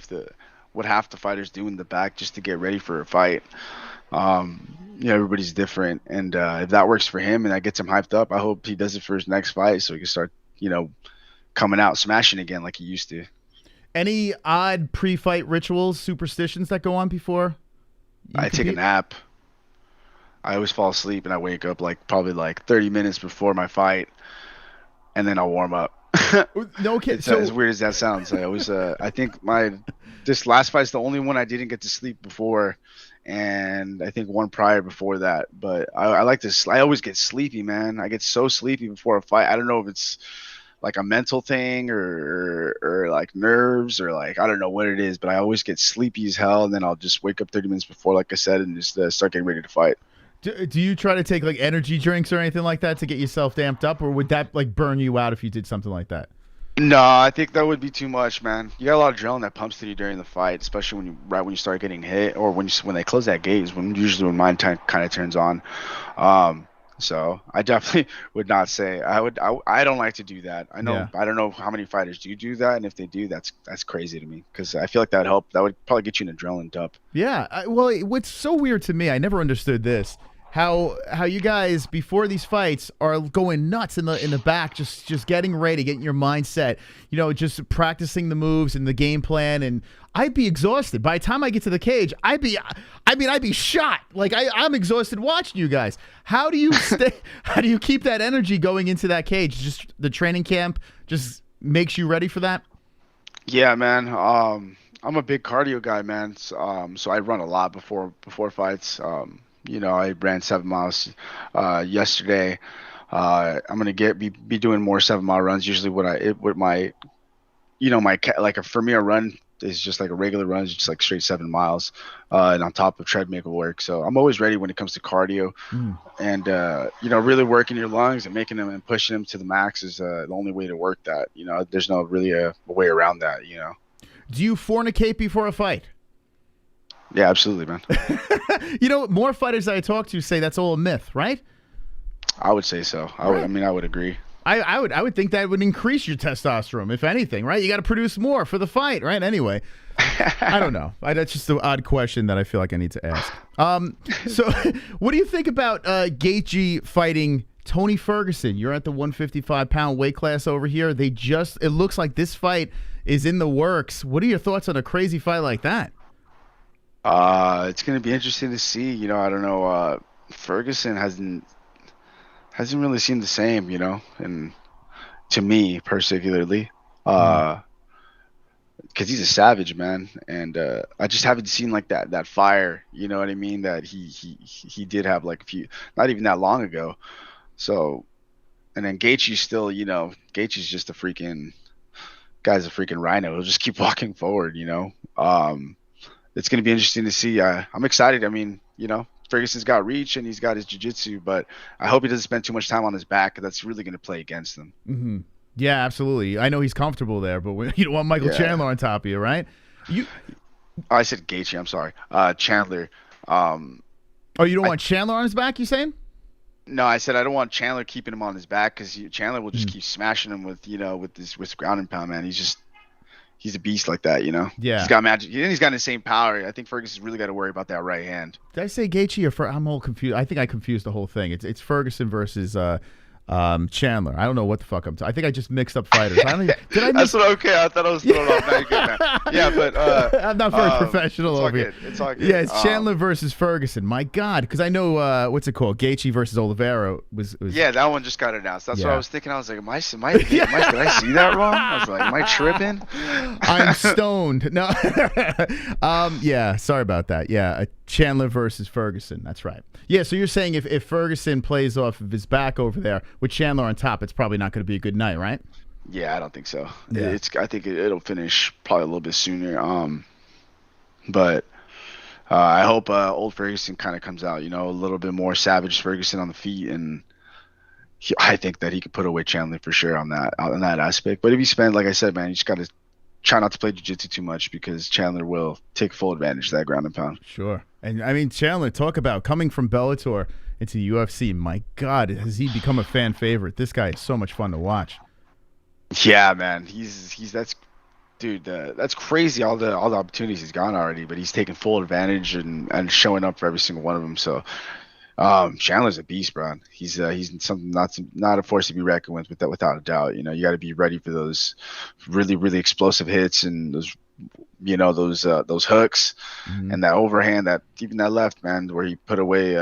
what half the fighters do in the back just to get ready for a fight. Everybody's different, and if that works for him and that gets him hyped up, I hope he does it for his next fight, so he can start, coming out smashing again like he used to. Any odd pre-fight rituals, superstitions that go on before I take a nap. I always fall asleep and I wake up probably 30 minutes before my fight, and then I'll warm up. No kidding. So as weird as that sounds, I always I think this last fight's the only one I didn't get to sleep before, and I think one prior before that. But I like to. I always get sleepy, man. I get so sleepy before a fight. I don't know if it's like a mental thing or like nerves or I don't know what it is, but I always get sleepy as hell, and then I'll just wake up 30 minutes before, like I said, and just start getting ready to fight. Do you try to take energy drinks or anything like that to get yourself damped up, or would that burn you out if you did something like that? No, I think that would be too much, man. You got a lot of adrenaline that pumps to you during the fight, especially when you start getting hit, or when they close that gate is usually when mine kind of turns on. So I definitely would not say I don't like to do that. I don't know how many fighters do that, and if they do, that's crazy to me, because I feel like that would probably get you an adrenaline dump. Yeah. Well, what's so weird to me, I never understood this. How you guys before these fights are going nuts in the back, just getting ready, getting your mindset, just practicing the moves and the game plan, and I'd be exhausted by the time I get to the cage. I'd be shot. I'm exhausted watching you guys. How do you how do you keep that energy going into that cage? Just the training camp just makes you ready for that? Yeah, man. I'm a big cardio guy, man. So I run a lot before fights. I ran 7 miles yesterday. I'm gonna be doing more 7-mile runs. Usually, what my for me, a run is just like a regular run, is just like straight 7 miles, and on top of treadmill work. So I'm always ready when it comes to cardio, and really working your lungs and making them and pushing them to the max is the only way to work that. There's no really a way around that. Do you fornicate before a fight? Yeah, absolutely, man. More fighters I talk to say that's all a myth, right? I would say so. I would agree. I would think that would increase your testosterone, if anything, right? You got to produce more for the fight, right? Anyway, I don't know. That's just an odd question that I feel like I need to ask. So what do you think about Gaethje fighting Tony Ferguson? You're at the 155-pound weight class over here. It looks like this fight is in the works. What are your thoughts on a crazy fight like that? It's going to be interesting to see. I don't know. Ferguson hasn't really seemed the same, and to me particularly, because he's a savage, man, and I just haven't seen like that fire, you know what I mean, that he did have like a few, not even that long ago. So, and then Gaethje's still, Gaethje's just a freaking rhino. He'll just keep walking forward, It's going to be interesting to see. I'm excited. I mean, Ferguson's got reach and he's got his jiu-jitsu, but I hope he doesn't spend too much time on his back, because that's really going to play against him. Mm-hmm. Yeah, absolutely. I know he's comfortable there, but you don't want Michael Chandler on top of you, right? I said Gaethje. I'm sorry. Chandler. You don't want Chandler on his back, you saying? No, I said I don't want Chandler keeping him on his back, because Chandler will just keep smashing him with ground and pound, man. He's a beast like that, Yeah. He's got magic. He's got insane power. I think Ferguson's really got to worry about that right hand. Did I say Gaethje or I'm all confused. I think I confused the whole thing. It's Ferguson versus Chandler. I don't know what the fuck I think I just mixed up fighters. Okay. I thought I was throwing off. Now you're good, man. Yeah, but I'm not very professional over here. It's all good. Yeah, it's Chandler versus Ferguson. My God, because I know what's it called? Gaethje versus Oliveira was. Yeah, that one just got announced. That's what I was thinking. I was like, did I see that wrong? I was like, am I tripping? I'm stoned. No. Yeah, sorry about that. Yeah, Chandler versus Ferguson. That's right. Yeah, so you're saying if Ferguson plays off of his back over there with Chandler on top, it's probably not going to be a good night, right? Yeah, I don't think so. Yeah. I think it'll finish probably a little bit sooner. But I hope old Ferguson kind of comes out, a little bit more savage Ferguson on the feet, and I think that he could put away Chandler for sure on that aspect. But if you spend, like I said, man, you just got to try not to play jiu-jitsu too much, because Chandler will take full advantage of that ground and pound. Sure. And I mean, Chandler, talk about coming from Bellator into UFC. My God, has he become a fan favorite? This guy is so much fun to watch. Yeah, man. That's crazy. All the opportunities he's gotten already, but he's taking full advantage and showing up for every single one of them. So Chandler's a beast, bro. He's something not a force to be reckoned with that, without a doubt. You got to be ready for those really, really explosive hits and those hooks, and that overhand, that even that left, man, where he put away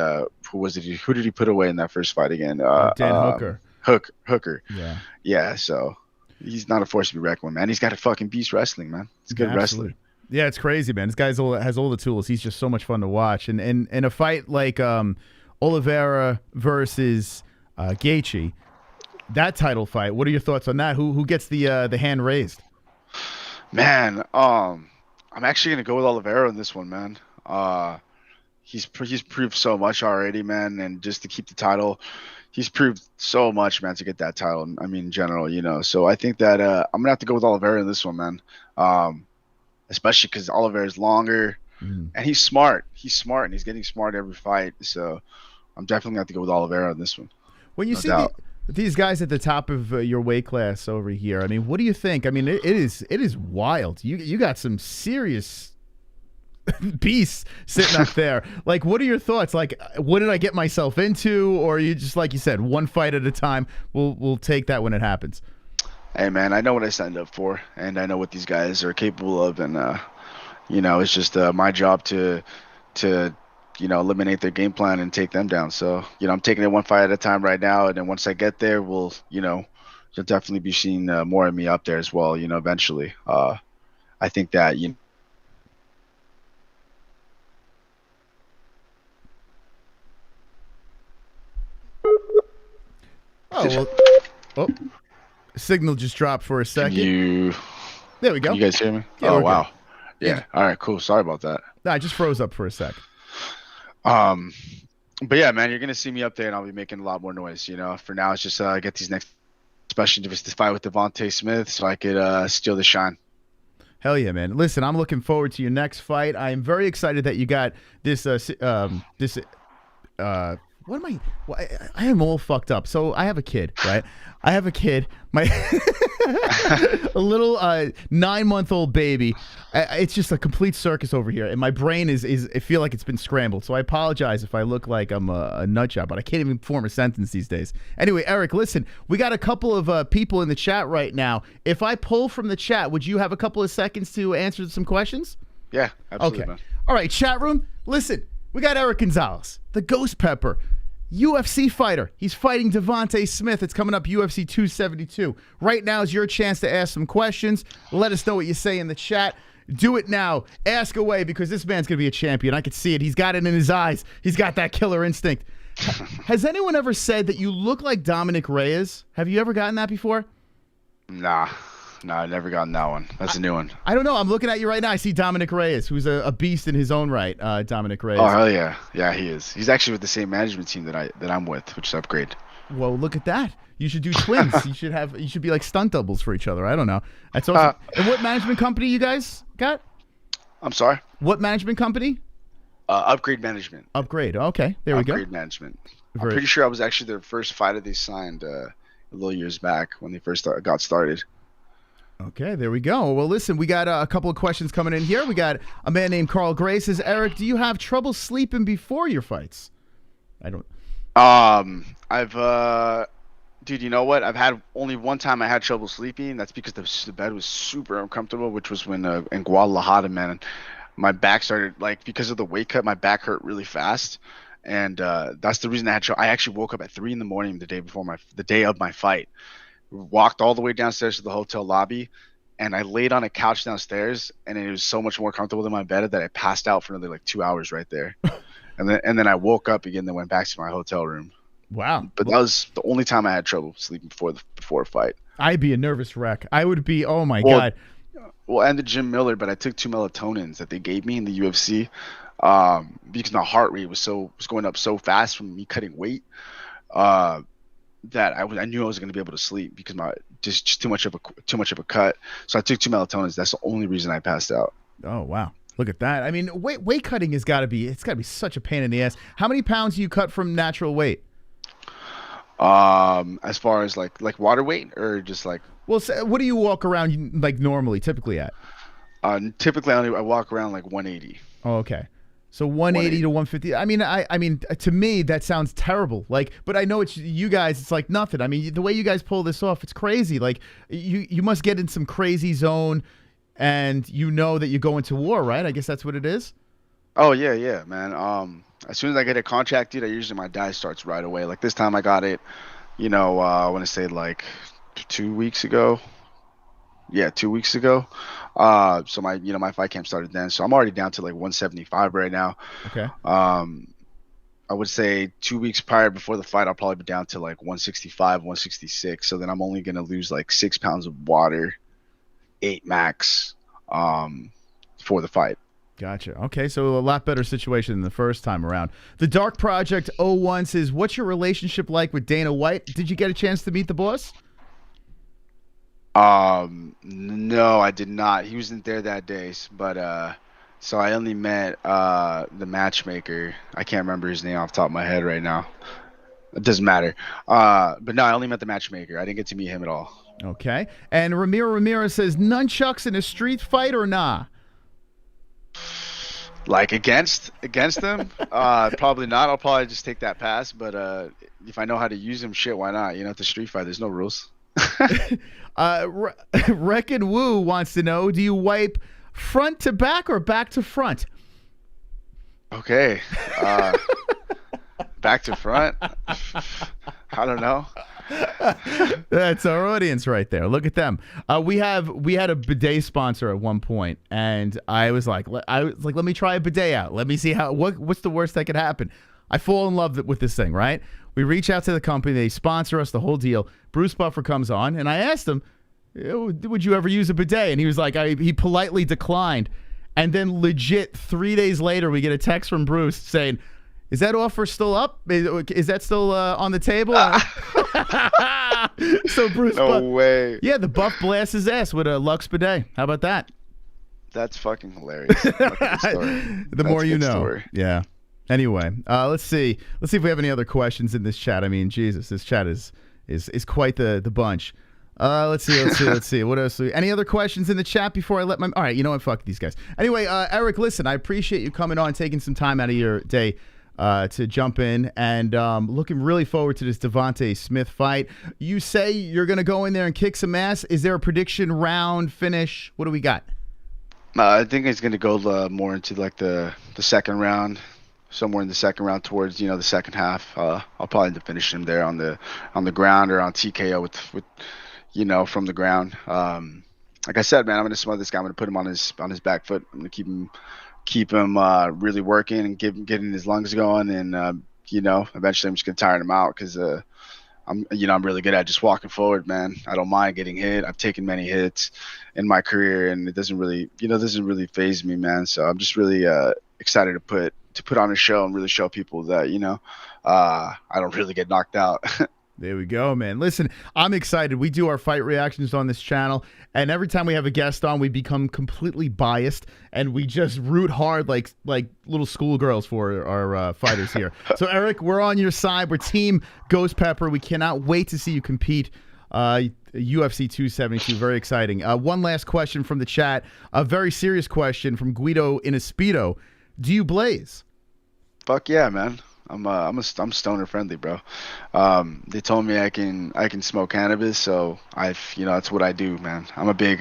who did he put away in that first fight again? Dan Hooker. Yeah. So he's not a force to be reckoned with, man. He's got a fucking beast wrestling, man. It's good wrestling. Yeah, it's crazy, man. This guy has all the tools. He's just so much fun to watch. And in a fight like Oliveira versus Gaethje, that title fight, what are your thoughts on that? Who gets the hand raised? Man, I'm actually gonna go with Oliveira in this one, man. He's proved so much already, man, and just to keep the title, he's proved so much, man, to get that title. I mean, in general, So I think that I'm gonna have to go with Oliveira in this one, man. Especially because Oliveira's longer, and he's smart. He's smart, and he's getting smart every fight. So I'm definitely gonna have to go with Oliveira in this one. When you see these guys at the top of your weight class over here, I mean, what do you think? I mean, it is wild. You got some serious beasts sitting up there. Like, what are your thoughts? Like, what did I get myself into? Or you just, like you said, one fight at a time? We'll take that when it happens. Hey, man, I know what I signed up for, and I know what these guys are capable of, and it's just my job to eliminate their game plan and take them down. So, I'm taking it one fight at a time right now. And then once I get there, you'll definitely be seeing more of me up there as well, eventually. I think that, signal just dropped for a second. There we go. Can you guys hear me? Yeah, oh, we're wow. good. Yeah. All right, cool. Sorry about that. Nah, I just froze up for a sec. But yeah, man, you're going to see me up there and I'll be making a lot more noise. You know, for now, it's just get these next, especially this fight with Devonte Smith so I could steal the shine. Hell yeah, man. Listen, I'm looking forward to your next fight. I am very excited that you got this, what am I? Well, I am all fucked up. So I have a kid, right? I have a kid, my a little 9-month-old baby. It's just a complete circus over here, and my brain is I feel like it's been scrambled. So I apologize if I look like I'm a nut job, but I can't even form a sentence these days. Anyway, Eric, listen, we got a couple of people in the chat right now. If I pull from the chat, would you have a couple of seconds to answer some questions? Yeah, absolutely. Okay. Man. All right, chat room. Listen, we got Erick Gonzalez, the Ghost Pepper, UFC fighter. He's fighting Devonte Smith. It's coming up UFC 272. Right now is your chance to ask some questions. Let us know what you say in the chat. Do it now. Ask away because this man's going to be a champion. I can see it. He's got it in his eyes. He's got that killer instinct. Has anyone ever said that you look like Dominic Reyes? Have you ever gotten that before? Nah, I've never gotten that one. That's a new one. I don't know. I'm looking at you right now. I see Dominic Reyes, who's a beast in his own right. Dominic Reyes. Oh, hell yeah. Yeah, he is. He's actually with the same management team that I'm with, which is upgrade. Well, look at that. You should do twins. You should be like stunt doubles for each other. I don't know. That's awesome. And what management company you guys got? I'm sorry? What management company? Upgrade Management. Upgrade. Okay, there we go. Upgrade Management. I'm pretty sure I was actually their first fighter they signed a little years back when they first got started. Okay, there we go. Well, listen, we got a couple of questions coming in here. We got a man named Carl Gray says, Eric, do you have trouble sleeping before your fights? I don't. Dude, you know what? I've had only one time I had trouble sleeping. That's because the bed was super uncomfortable, which was when in Guadalajara, man, my back started, like, because of the weight cut, my back hurt really fast. And that's the reason I had trouble. I actually woke up at 3 a.m. the day of my fight. Walked all the way downstairs to the hotel lobby, and I laid on a couch downstairs, and it was so much more comfortable than my bed that I passed out for another like 2 hours right there. and then I woke up again and went back to my hotel room. Wow. But that was the only time I had trouble sleeping before a fight. I'd be a nervous wreck. I would be, oh my God. Well, and the Jim Miller, but I took 2 melatonins that they gave me in the UFC because my heart rate was going up so fast from me cutting weight. That I knew I was going to be able to sleep because just too much of a cut. So I took 2 melatonins. That's the only reason I passed out. Oh wow, look at that. I mean, weight cutting it's got to be such a pain in the ass. How many pounds do you cut from natural weight? As far as like water weight or just like. Well, what do you walk around like normally, typically at? Typically I walk around like 180. Oh, okay. So 180 to 150. I mean, to me that sounds terrible. Like, but I know it's you guys. It's like nothing. I mean, the way you guys pull this off, it's crazy. Like, you must get in some crazy zone, and you know that you go into war, right? I guess that's what it is. Oh yeah, man. As soon as I get a contract, dude, usually my diet starts right away. Like this time I got it. You know, I want to say like 2 weeks ago. Yeah, 2 weeks ago. So my fight camp started then. So I'm already down to like 175 right now. Okay. I would say 2 weeks prior before the fight, I'll probably be down to like 165, 166. So then I'm only going to lose like 6 pounds of water, 8 max, for the fight. Gotcha. Okay, so a lot better situation than the first time around. The Dark Project 01 says, what's your relationship like with Dana White? Did you get a chance to meet the boss? No, I did not. He wasn't there that day, but so I only met the matchmaker. I can't remember his name off the top of my head right now. It doesn't matter. But no, I only met the matchmaker. I didn't get to meet him at all. Okay. And Ramirez says, nunchucks in a street fight or nah? Like against them? Probably not. I'll probably just take that pass. But if I know how to use them, shit, why not? You know, at the street fight, there's no rules. Reckon Woo wants to know, do you wipe front to back or back to front? Okay. Back to front? I don't know. That's our audience right there. Look at them. We had a bidet sponsor at one point, and I was like, let me try a bidet out. Let me see what's the worst that could happen. I fall in love with this thing, right? We reach out to the company, they sponsor us, the whole deal. Bruce Buffer comes on, and I asked him, would you ever use a bidet? And he was like, he politely declined. And then legit 3 days later, we get a text from Bruce saying, is that offer still up? Is that still on the table? So Bruce, No way. Yeah, the Buff blasts his ass with a Lux bidet. How about that? That's fucking hilarious. The more you know. Story. Yeah. Anyway, let's see. Let's see if we have any other questions in this chat. I mean, Jesus, this chat is quite the bunch. Let's see. What else? Any other questions in the chat before I let my... All right, you know what? Fuck these guys. Anyway, Eric, listen, I appreciate you coming on, taking some time out of your day to jump in, and looking really forward to this Devonte Smith fight. You say you're going to go in there and kick some ass. Is there a prediction, round, finish? What do we got? I think it's going to go more into like the second round, somewhere in the second round towards the second half. I'll probably end up finishing him there on the ground or on TKO with from the ground. Like I said, man, I'm going to smother this guy. I'm going to put him on his back foot. I'm going to keep him really working and getting his lungs going, and eventually I'm just going to tire him out because I'm really good at just walking forward, man. I don't mind getting hit. I've taken many hits in my career, and it doesn't really faze me, man. So I'm just really excited to put on a show and really show people that I don't really get knocked out. There we go, man. Listen, I'm excited. We do our fight reactions on this channel, and every time we have a guest on, we become completely biased, and we just root hard like little schoolgirls for our fighters here. So, Eric, we're on your side. We're Team Ghost Pepper. We cannot wait to see you compete. UFC 272, very exciting. One last question from the chat, a very serious question from Guido Inespedo. Do you blaze? Fuck yeah, man. I'm stoner friendly, bro. They told me I can smoke cannabis, so that's what I do, man. I'm a big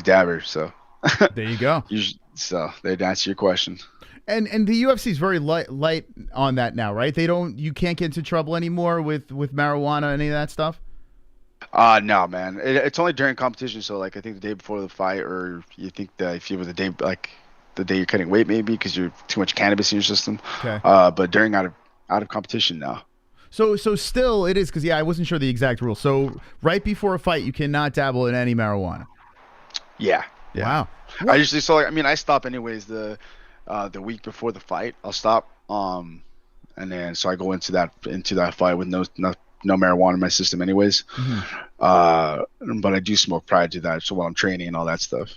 dabber, so there you go. So they answer your question. And the UFC is very light on that now, right? You can't get into trouble anymore with marijuana, any of that stuff. No, man. It's only during competition. So like I think the day before the fight, or you think that if you were the day you're cutting weight, maybe because you're too much cannabis in your system. Okay. But during out of competition now. So still it is, because I wasn't sure the exact rule. So right before a fight, you cannot dabble in any marijuana. Yeah. Wow. I usually I stop anyways the week before the fight. I'll stop. And then so I go into that fight with no marijuana in my system anyways. Mm-hmm. But I do smoke prior to that. So while I'm training and all that stuff.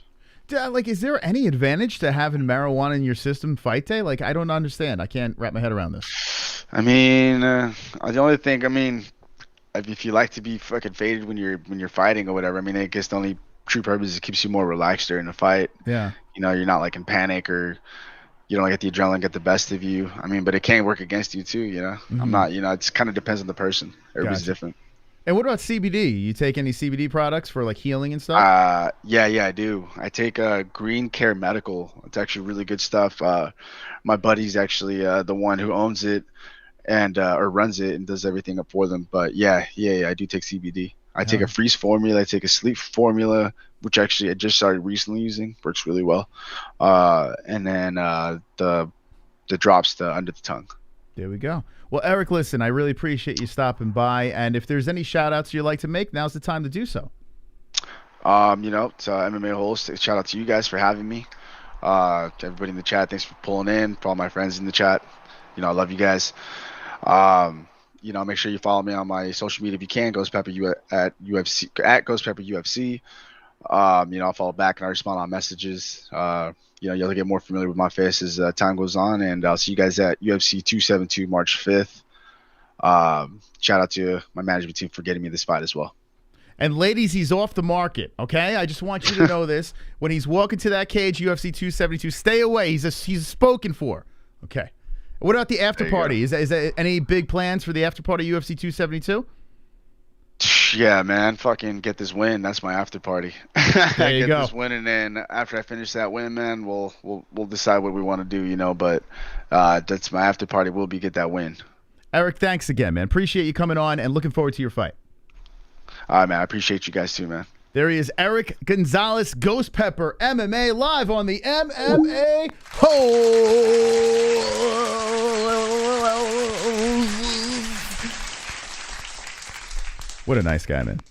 Like, is there any advantage to having marijuana in your system fight day? Like, I don't understand. I can't wrap my head around this. I mean, the only thing, if you like to be fucking faded when you're fighting or whatever, I guess the only true purpose is it keeps you more relaxed during the fight. Yeah. You're not like in panic, or you don't let the adrenaline get the best of you. But it can work against you too, Mm-hmm. I'm not, it kind of depends on the person. Everybody's different. And what about CBD? You take any CBD products for like healing and stuff? Yeah, I do. I take Green Care Medical. It's actually really good stuff. My buddy's actually the one who owns it and or runs it and does everything up for them. But yeah, I do take CBD. I take a freeze formula. I take a sleep formula, which actually I just started recently using. Works really well. And then the drops under the tongue. There we go. Well, Eric, listen, I really appreciate you stopping by. And if there's any shout-outs you'd like to make, now's the time to do so. To MMA Holes, shout out to you guys for having me. To everybody in the chat, thanks for pulling in. For all my friends in the chat, I love you guys. Make sure you follow me on my social media if you can. Ghost Pepper at UFC at Ghost Pepper UFC. I'll follow back and I respond on messages. You'll get more familiar with my face as time goes on, and I'll see you guys at UFC 272 March 5th. Shout out to my management team for getting me this fight as well. And ladies, he's off the market, okay? I just want you to know this. When he's walking to that cage, UFC 272, stay away. He's spoken for, okay? What about the after party? Is there any big plans for the after party UFC 272? Yeah, man, fucking get this win. That's my after party. There you go. Get this win, and then after I finish that win, man, we'll decide what we want to do, But that's my after party. Will be get that win. Eric, thanks again, man. Appreciate you coming on, and looking forward to your fight. All right, man. I appreciate you guys too, man. There he is, Erick Gonzalez, Ghost Pepper MMA, live on the MMA Holes. What a nice guy, man.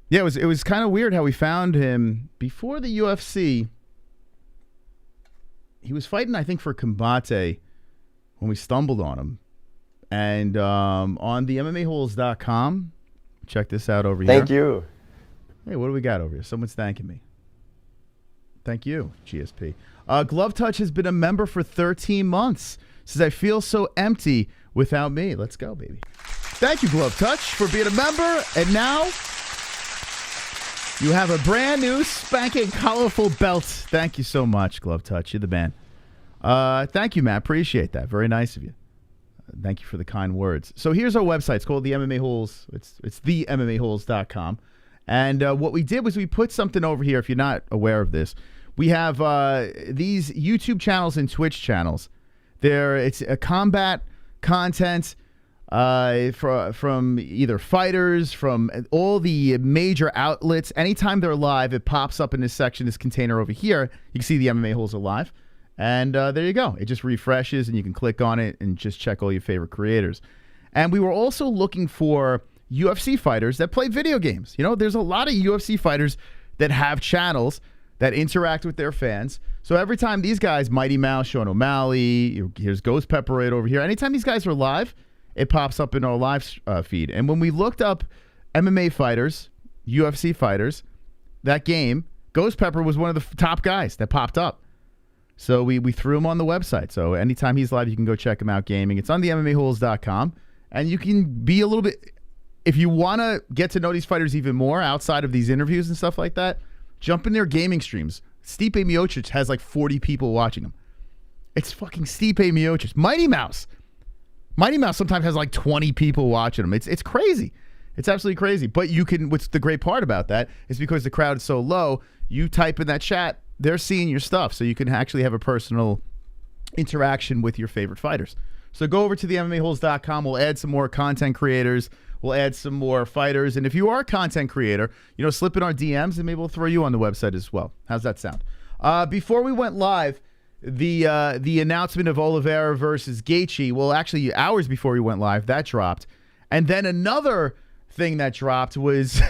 Yeah, it was kind of weird how we found him before the UFC. He was fighting, I think, for Combate when we stumbled on him. And on the MMAHoles.com, check this out over here. Thank you. Hey, what do we got over here? Someone's thanking me. Thank you, GSP. Glove Touch has been a member for 13 months. Says, I feel so empty without me. Let's go, baby. Thank you, Glove Touch, for being a member. And now you have a brand new spanking colorful belt. Thank you so much, Glove Touch. You're the man. Thank you, Matt. Appreciate that. Very nice of you. Thank you for the kind words. So here's our website. It's called the MMA Holes. It's the MMAHoles.com. And what we did was we put something over here. If you're not aware of this, we have these YouTube channels and Twitch channels. It's a combat content from either fighters, from all the major outlets. Anytime they're live, it pops up in this section, this container over here. You can see the MMA Holes are live. And there you go. It just refreshes, and you can click on it and just check all your favorite creators. And we were also looking for UFC fighters that play video games. You know, there's a lot of UFC fighters that have channels that interact with their fans. So every time these guys, Mighty Mouse, Sean O'Malley, here's Ghost Pepper right over here. Anytime these guys are live, it pops up in our live feed. And when we looked up MMA fighters, UFC fighters, that game, Ghost Pepper was one of the top guys that popped up. So we threw him on the website. So anytime he's live, you can go check him out gaming. It's on the MMAHoles.com. And you can be a little bit, if you want to get to know these fighters even more outside of these interviews and stuff like that, jump in their gaming streams. Stipe Miocic has like 40 people watching him. It's fucking Stipe Miocic. Mighty Mouse sometimes has like 20 people watching him. It's crazy. It's absolutely crazy. But you can, what's the great part about that is because the crowd is so low, you type in that chat, they're seeing your stuff, so you can actually have a personal interaction with your favorite fighters. So go over to the MMAHoles.com. We'll add some more content creators. We'll add some more fighters. And if you are a content creator, slip in our DMs, and maybe we'll throw you on the website as well. How's that sound? Before we went live, the announcement of Oliveira versus Gaethje, well, actually, hours before we went live, that dropped. And then another thing that dropped was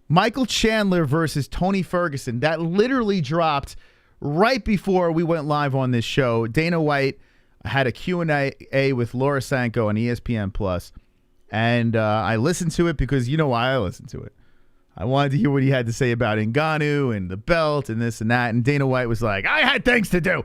Michael Chandler versus Tony Ferguson. That literally dropped right before we went live on this show. Dana White had a Q&A with Laura Sanko on ESPN Plus, and I listened to it because you know why I listened to it. I wanted to hear what he had to say about Ngannou and the belt and this and that, and Dana White was like, I had things to do.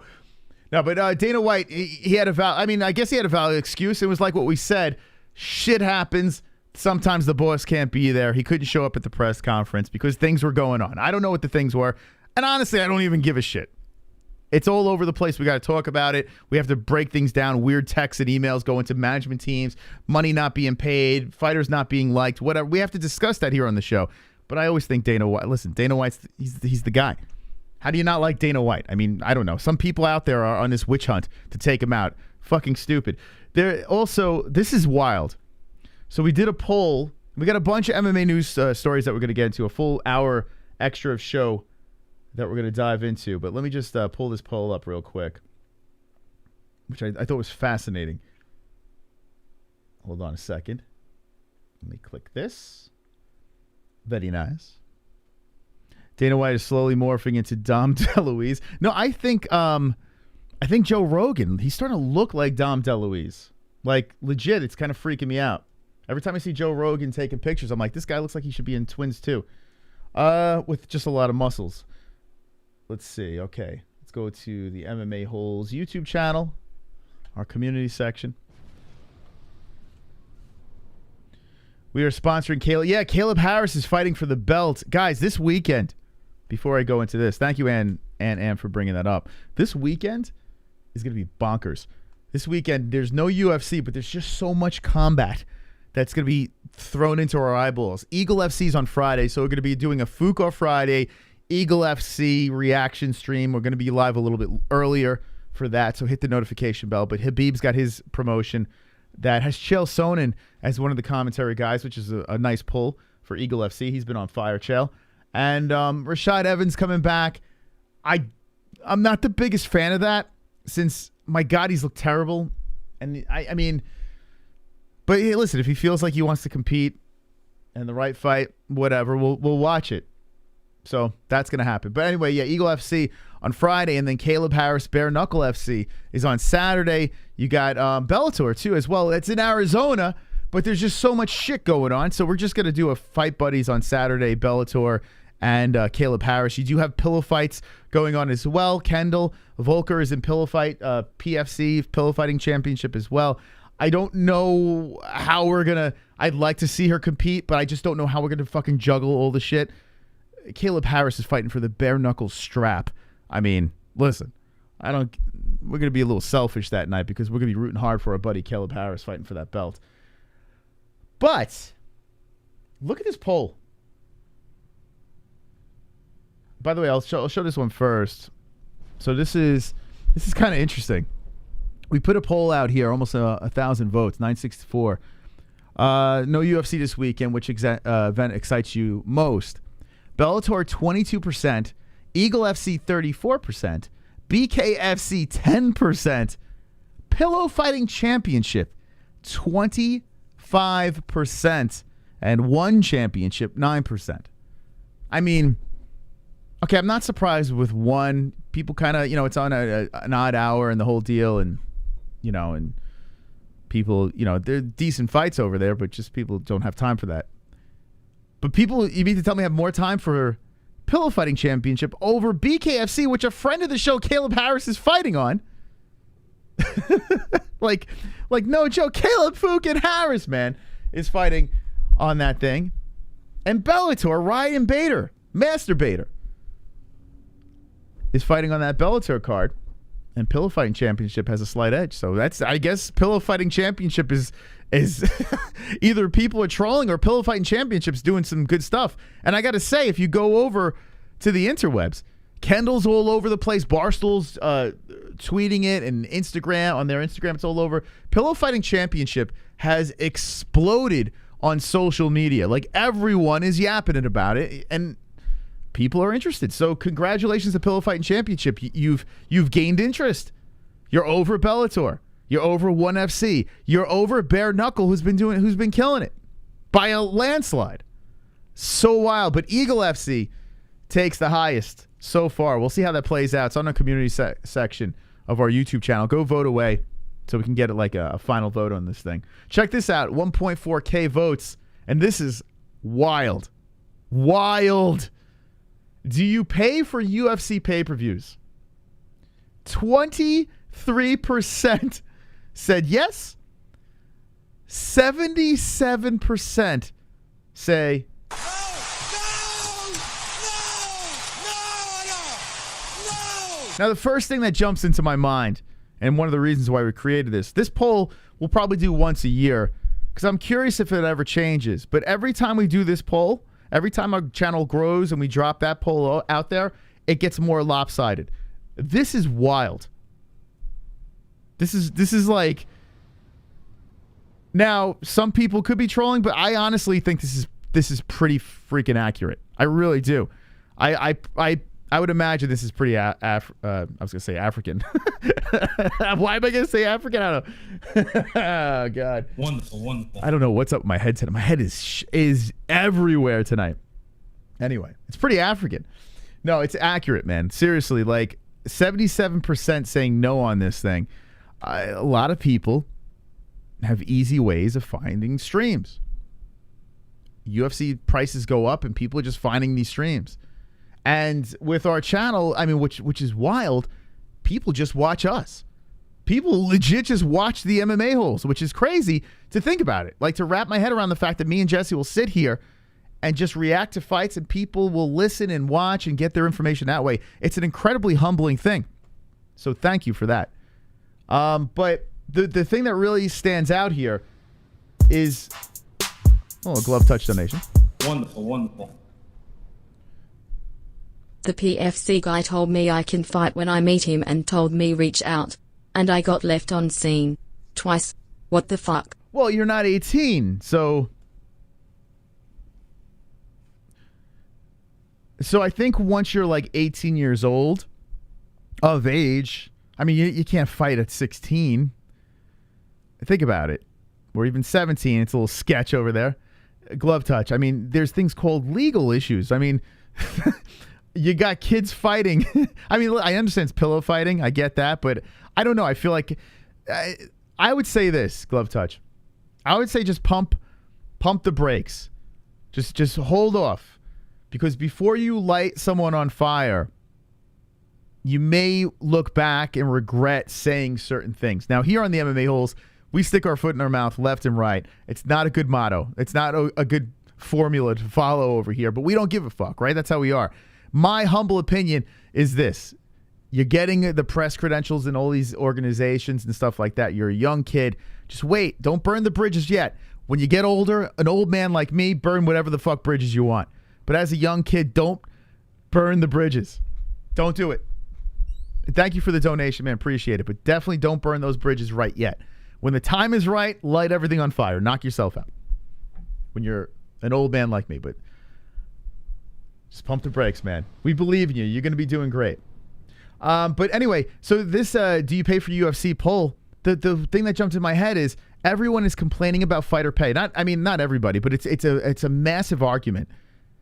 No, but Dana White, he had I guess he had a valid excuse. It was like what we said. Shit happens. Sometimes the boss can't be there. He couldn't show up at the press conference because things were going on. I don't know what the things were. And honestly, I don't even give a shit. It's all over the place. We got to talk about it. We have to break things down. Weird texts and emails going to management teams, money not being paid, fighters not being liked, whatever. We have to discuss that here on the show. But I always think Dana White, listen, Dana White's, he's the guy. How do you not like Dana White? I mean, I don't know. Some people out there are on this witch hunt to take him out. Fucking stupid. There also, this is wild. So we did a poll. We got a bunch of MMA news stories that we're going to get into, a full hour extra of show that we're going to dive into. But let me just pull this poll up real quick, which I thought was fascinating. Hold on a second. Let me click this. Very nice. Dana White is slowly morphing into Dom DeLuise. No, I think Joe Rogan, he's starting to look like Dom DeLuise. Like, legit, it's kind of freaking me out. Every time I see Joe Rogan taking pictures, I'm like, this guy looks like he should be in Twins too. With just a lot of muscles. Let's see. Okay. Let's go to the MMA Holes YouTube channel, our community section. We are sponsoring Caleb. Yeah, Caleb Harris is fighting for the belt. Guys, this weekend, before I go into this, thank you, Ann, for bringing that up. This weekend is going to be bonkers. This weekend, there's no UFC, but there's just so much combat that's going to be thrown into our eyeballs. Eagle FC's on Friday, so we're going to be doing a Fuko Friday Eagle FC reaction stream. We're going to be live a little bit earlier for that, so hit the notification bell. But Habib's got his promotion that has Chael Sonnen as one of the commentary guys, which is a nice pull for Eagle FC. He's been on fire, Chael. And Rashad Evans coming back. I'm not the biggest fan of that since, my God, he's looked terrible. And I mean, but hey, listen, if he feels like he wants to compete, and the right fight, whatever, we'll watch it. So that's going to happen. But anyway, yeah, Eagle FC on Friday, and then Caleb Harris Bare Knuckle FC is on Saturday. You got Bellator too as well. It's in Arizona, but there's just so much shit going on. So we're just going to do a Fight Buddies on Saturday, Bellator and Caleb Harris. You do have pillow fights going on as well. Kendall Volker is in pillow fight, PFC, Pillow Fighting Championship as well. I don't know how we're going to, I'd like to see her compete, but I just don't know how we're going to fucking juggle all the shit. Caleb Harris is fighting for the bare knuckle strap. I mean, listen, we're going to be a little selfish that night because we're going to be rooting hard for our buddy Caleb Harris fighting for that belt. But look at this poll. By the way, I'll show this one first. So this is kind of interesting. We put a poll out here, almost 1,000 votes, 964. No UFC this weekend. Which event excites you most? Bellator 22%, Eagle FC 34%, BKFC 10%, Pillow Fighting Championship 25%, and One Championship 9%. I mean, okay, I'm not surprised with one. People kind of, it's on an odd hour and the whole deal, and and people, there are decent fights over there, but just people don't have time for that. But people, you mean to tell me, have more time for Pillow Fighting Championship over BKFC, which a friend of the show, Caleb Harris, is fighting on? like no joke, Caleb fucking Harris, man, is fighting on that thing. And Bellator, Ryan Bader, Master Bader, is fighting on that Bellator card. And Pillow Fighting Championship has a slight edge. So that's, I guess, Pillow Fighting Championship is either people are trolling or Pillow Fighting Championship's doing some good stuff. And I got to say, if you go over to the interwebs, Kendall's all over the place. Barstool's tweeting it, and Instagram, on their Instagram, it's all over. Pillow Fighting Championship has exploded on social media. Like, everyone is yapping it about it, and people are interested. So congratulations to Pillow Fighting Championship. You've gained interest. You're over Bellator. You're over One FC. You're over Bare Knuckle, who's been killing it by a landslide. So wild. But Eagle FC takes the highest so far. We'll see how that plays out. It's on the community section of our YouTube channel. Go vote away so we can get it like a final vote on this thing. Check this out. 1.4K votes. And this is wild. Wild. Do you pay for UFC pay-per-views? 23% said yes. 77% say No! Now, the first thing that jumps into my mind, and one of the reasons why we created this poll we'll probably do once a year, because I'm curious if it ever changes. But every time we do this poll, every time our channel grows and we drop that poll out there, it gets more lopsided. This is wild. This is like, now some people could be trolling, but I honestly think this is pretty freaking accurate. I really do. I would imagine this is pretty I was gonna say African. Why am I gonna say African? I don't know. Oh God. Wonderful. I don't know what's up with my head today. My head is everywhere tonight. Anyway, it's pretty African. No, it's accurate, man. Seriously, like 77% saying no on this thing. A lot of people have easy ways of finding streams. UFC prices go up and people are just finding these streams. And with our channel, I mean, which is wild, people just watch us. People legit just watch the MMA Holes, which is crazy to think about it. Like, to wrap my head around the fact that me and Jesse will sit here and just react to fights and people will listen and watch and get their information that way. It's an incredibly humbling thing. So thank you for that. But the thing that really stands out here is, a glove touch donation. Wonderful. The PFC guy told me I can fight when I meet him and told me reach out. And I got left on scene. Twice. What the fuck? Well, you're not 18, so I think once you're like 18 years old, of age, I mean, you can't fight at 16. Think about it. Or even 17, it's a little sketch over there. Glove touch. I mean, there's things called legal issues. I mean, you got kids fighting. I mean, I understand it's pillow fighting. I get that, but I don't know. I feel like I would say this, glove touch. I would say just pump the brakes. Just hold off, because before you light someone on fire, you may look back and regret saying certain things. Now, here on the MMA Holes, we stick our foot in our mouth left and right. It's not a good motto. It's not a good formula to follow over here, but we don't give a fuck, right? That's how we are. My humble opinion is this. You're getting the press credentials in all these organizations and stuff like that. You're a young kid. Just wait. Don't burn the bridges yet. When you get older, an old man like me, burn whatever the fuck bridges you want. But as a young kid, don't burn the bridges. Don't do it. Thank you for the donation, man. Appreciate it. But definitely don't burn those bridges right yet. When the time is right, light everything on fire. Knock yourself out. When you're an old man like me. But just pump the brakes, man. We believe in you. You're going to be doing great. But anyway, so this do you pay for UFC poll, the thing that jumped in my head is everyone is complaining about fighter pay. Not everybody, but it's a massive argument.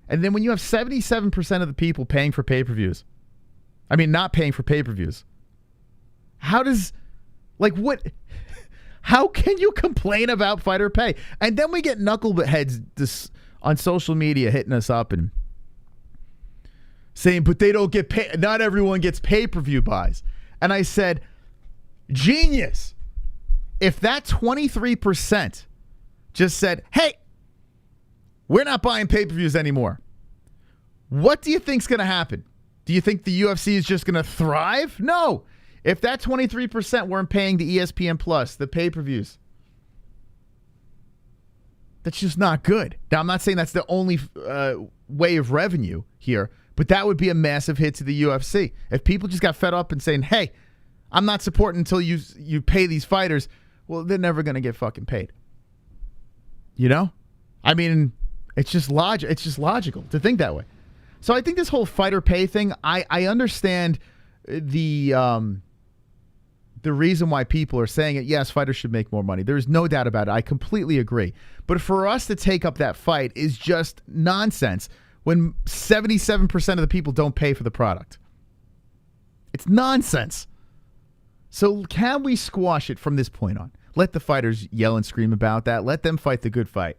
And then when you have 77% of the people paying for pay-per-views, I mean not paying for pay-per-views, how can you complain about fighter pay? And then we get knuckleheads on social media hitting us up and saying, but they don't get paid. Not everyone gets pay-per-view buys. And I said, genius. If that 23% just said, hey, we're not buying pay-per-views anymore, what do you think's going to happen? Do you think the UFC is just going to thrive? No. If that 23% weren't paying the ESPN Plus, the pay-per-views, that's just not good. Now, I'm not saying that's the only way of revenue here, but that would be a massive hit to the UFC. If people just got fed up and saying, hey, I'm not supporting until you pay these fighters, well, they're never going to get fucking paid. You know? I mean, it's just logical to think that way. So I think this whole fighter pay thing, I understand the reason why people are saying it. Yes, fighters should make more money. There's no doubt about it. I completely agree. But for us to take up that fight is just nonsense when 77% of the people don't pay for the product. It's nonsense. So can we squash it from this point on? Let the fighters yell and scream about that. Let them fight the good fight.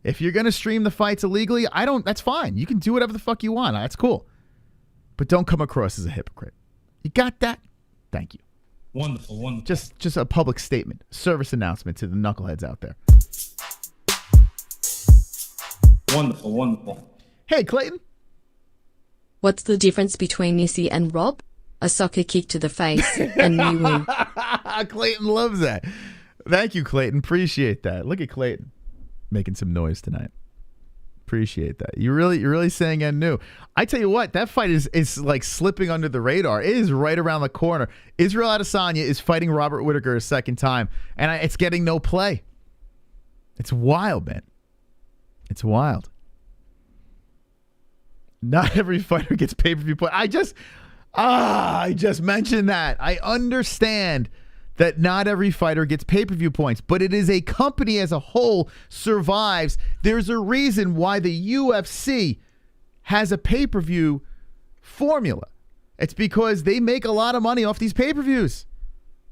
If you're going to stream the fights illegally, that's fine. You can do whatever the fuck you want. That's cool. But don't come across as a hypocrite. You got that? Thank you. Wonderful. Just a public statement, service announcement to the knuckleheads out there. Wonderful. Hey, Clayton. What's the difference between Issy and Rob? A soccer kick to the face and you win. Clayton loves that. Thank you, Clayton. Appreciate that. Look at Clayton making some noise tonight. Appreciate that. You're really saying and new. I tell you what, that fight is like slipping under the radar. It is right around the corner. Israel Adesanya is fighting Robert Whittaker a second time, and it's getting no play. It's wild, man. It's wild. Not every fighter gets pay-per-view play. I just mentioned that. I understand that not every fighter gets pay-per-view points, but it is a company as a whole survives. There's a reason why the UFC has a pay-per-view formula. It's because they make a lot of money off these pay-per-views.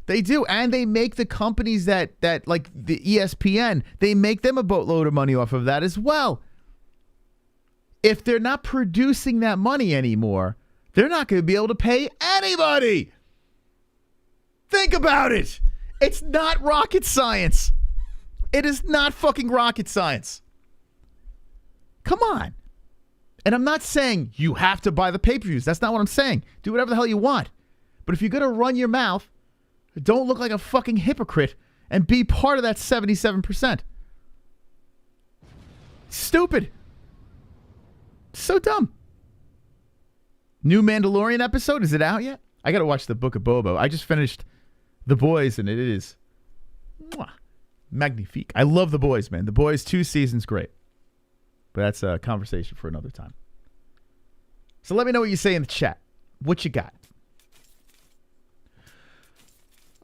They do, and they make the companies that like the ESPN, they make them a boatload of money off of that as well. If they're not producing that money anymore, they're not going to be able to pay anybody. Think about it. It's not rocket science. It is not fucking rocket science. Come on. And I'm not saying you have to buy the pay-per-views. That's not what I'm saying. Do whatever the hell you want. But if you're going to run your mouth, don't look like a fucking hypocrite and be part of that 77%. Stupid. So dumb. New Mandalorian episode, is it out yet? I got to watch the Book of Boba. I just finished The Boys, and it is magnifique. I love The Boys, man. The Boys, 2 seasons, great. But that's a conversation for another time. So let me know what you say in the chat. What you got?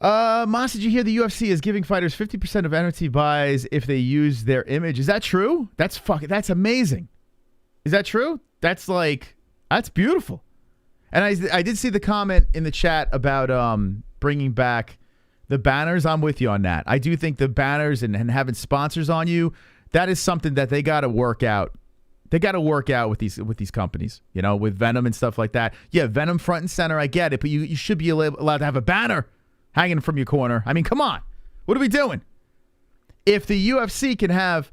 Moss, did you hear the UFC is giving fighters 50% of NFT buys if they use their image? Is that true? That's amazing. Is that true? That's beautiful. And I did see the comment in the chat about bringing back the banners. I'm with you on that. I do think the banners and having sponsors on you, that is something that they got to work out. They got to work out with these companies, with Venom and stuff like that. Yeah, Venom front and center, I get it, but you should be allowed to have a banner hanging from your corner. I mean, come on. What are we doing? If the UFC can have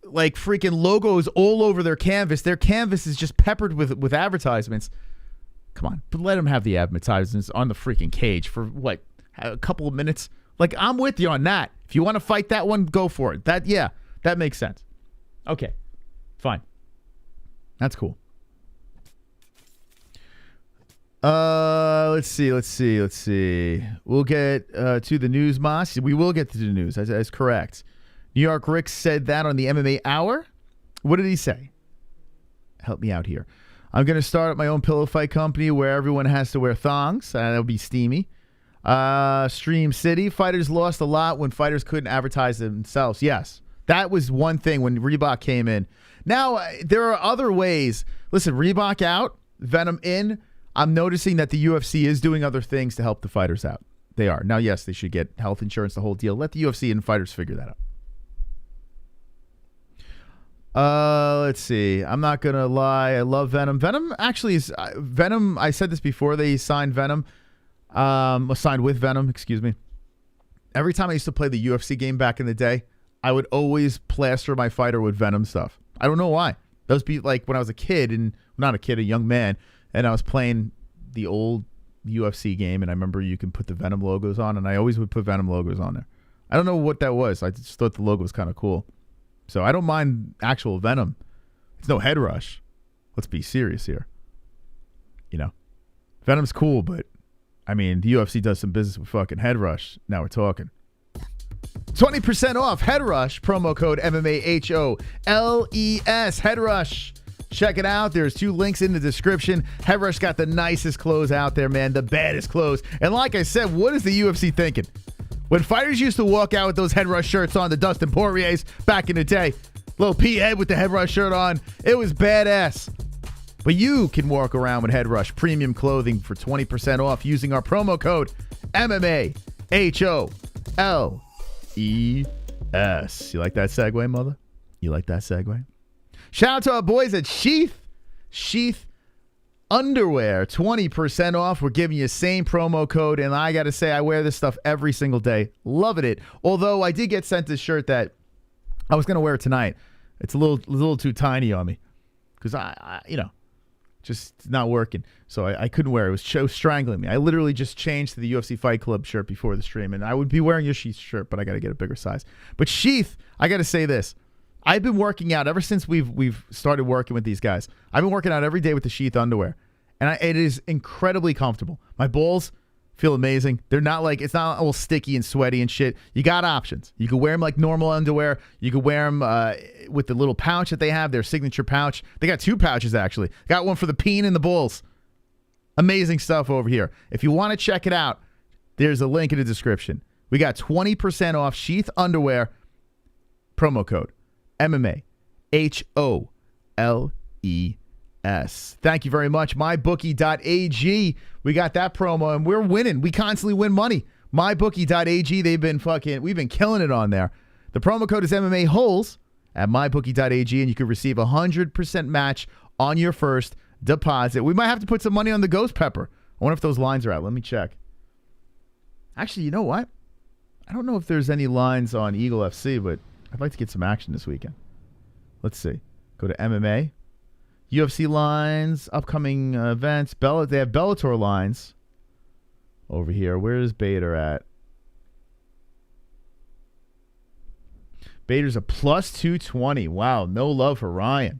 freaking logos all over their canvas is just peppered with advertisements. Come on, but let them have the advertisements on the freaking cage for a couple of minutes. I'm with you on that. If you want to fight that one, go for it. That makes sense. Okay, fine. That's cool. Let's see. We'll get to the news, Moss. We will get to the news. That's correct. New York Rick said that on the MMA Hour. What did he say? Help me out here. I'm going to start my own pillow fight company where everyone has to wear thongs. That'll be steamy. Stream City. Fighters lost a lot when fighters couldn't advertise themselves. Yes. That was one thing when Reebok came in. Now, there are other ways. Listen, Reebok out, Venom in. I'm noticing that the UFC is doing other things to help the fighters out. They are. Now, yes, they should get health insurance, the whole deal. Let the UFC and fighters figure that out. Let's see. I'm not going to lie. I love Venom. Venom actually is... Venom, I said this before. They signed Venom. Signed with Venom, excuse me. Every time I used to play the UFC game back in the day, I would always plaster my fighter with Venom stuff. I don't know why. That was when I was a kid, and not a kid, a young man, and I was playing the old UFC game, and I remember you can put the Venom logos on, and I always would put Venom logos on there. I don't know what that was. I just thought the logo was kind of cool. So I don't mind actual Venom. It's no head rush. Let's be serious here. Venom's cool, but I mean, the UFC does some business with fucking head rush. Now we're talking. 20% off Head Rush, promo code MMAHOLES. Head Rush. Check it out. There's 2 links in the description. Head Rush got the nicest clothes out there, man. The baddest clothes. And like I said, what is the UFC thinking? When fighters used to walk out with those Head Rush shirts on, the Dustin Poiriers back in the day, little P-Head with the Head Rush shirt on, it was badass. But you can walk around with Head Rush premium clothing for 20% off using our promo code MMAHOLES. You like that segue, mother? You like that segue? Shout out to our boys at Sheath Underwear, 20% off. We're giving you the same promo code, and I got to say, I wear this stuff every single day. Loving it. Although I did get sent this shirt that I was going to wear tonight. It's a little too tiny on me because I just not working. So I couldn't wear it. It was strangling me. I literally just changed to the UFC Fight Club shirt before the stream, and I would be wearing your Sheath shirt, but I got to get a bigger size. But Sheath, I got to say this. I've been working out ever since we've started working with these guys. I've been working out every day with the Sheath underwear, and it is incredibly comfortable. My balls feel amazing. They're not it's not all sticky and sweaty and shit. You got options. You can wear them like normal underwear. You can wear them with the little pouch that they have, their signature pouch. They got 2 pouches, actually. Got one for the peen and the balls. Amazing stuff over here. If you want to check it out, there's a link in the description. We got 20% off Sheath underwear, promo code MMAHOLES. Thank you very much. MyBookie.ag. We got that promo, and we're winning. We constantly win money. MyBookie.ag. We've been killing it on there. The promo code is MMA Holes at MyBookie.ag, and you can receive 100% match on your first deposit. We might have to put some money on the Ghost Pepper. I wonder if those lines are out. Let me check. Actually, you know what? I don't know if there's any lines on Eagle FC, but I'd like to get some action this weekend. Let's see. Go to MMA. UFC lines, upcoming events. They have Bellator lines over here. Where is Bader at? Bader's a plus 220. Wow, no love for Ryan.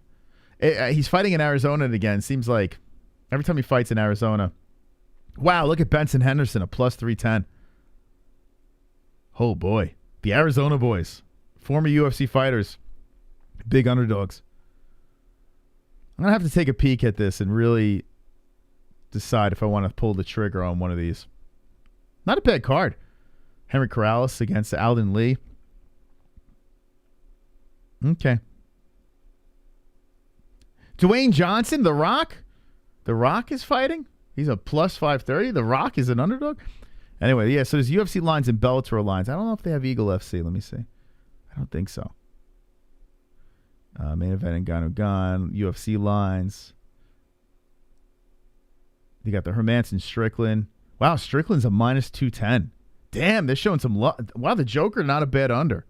He's fighting in Arizona again. Seems like every time he fights in Arizona. Wow, look at Benson Henderson, a plus 310. Oh, boy. The Arizona boys. Former UFC fighters. Big underdogs. I'm going to have to take a peek at this and really decide if I want to pull the trigger on one of these. Not a bad card. Henry Corrales against Alden Lee. Okay. Dwayne Johnson, The Rock. The Rock is fighting. He's a plus 530. The Rock is an underdog. Anyway, yeah, so there's UFC lines and Bellator lines. I don't know if they have Eagle FC. Let me see. I don't think so. Main event Ngannou gone. UFC lines. You got the Hermanson Strickland. Wow, Strickland's a minus 210. Damn, they're showing some wow, the Joker, not a bad under.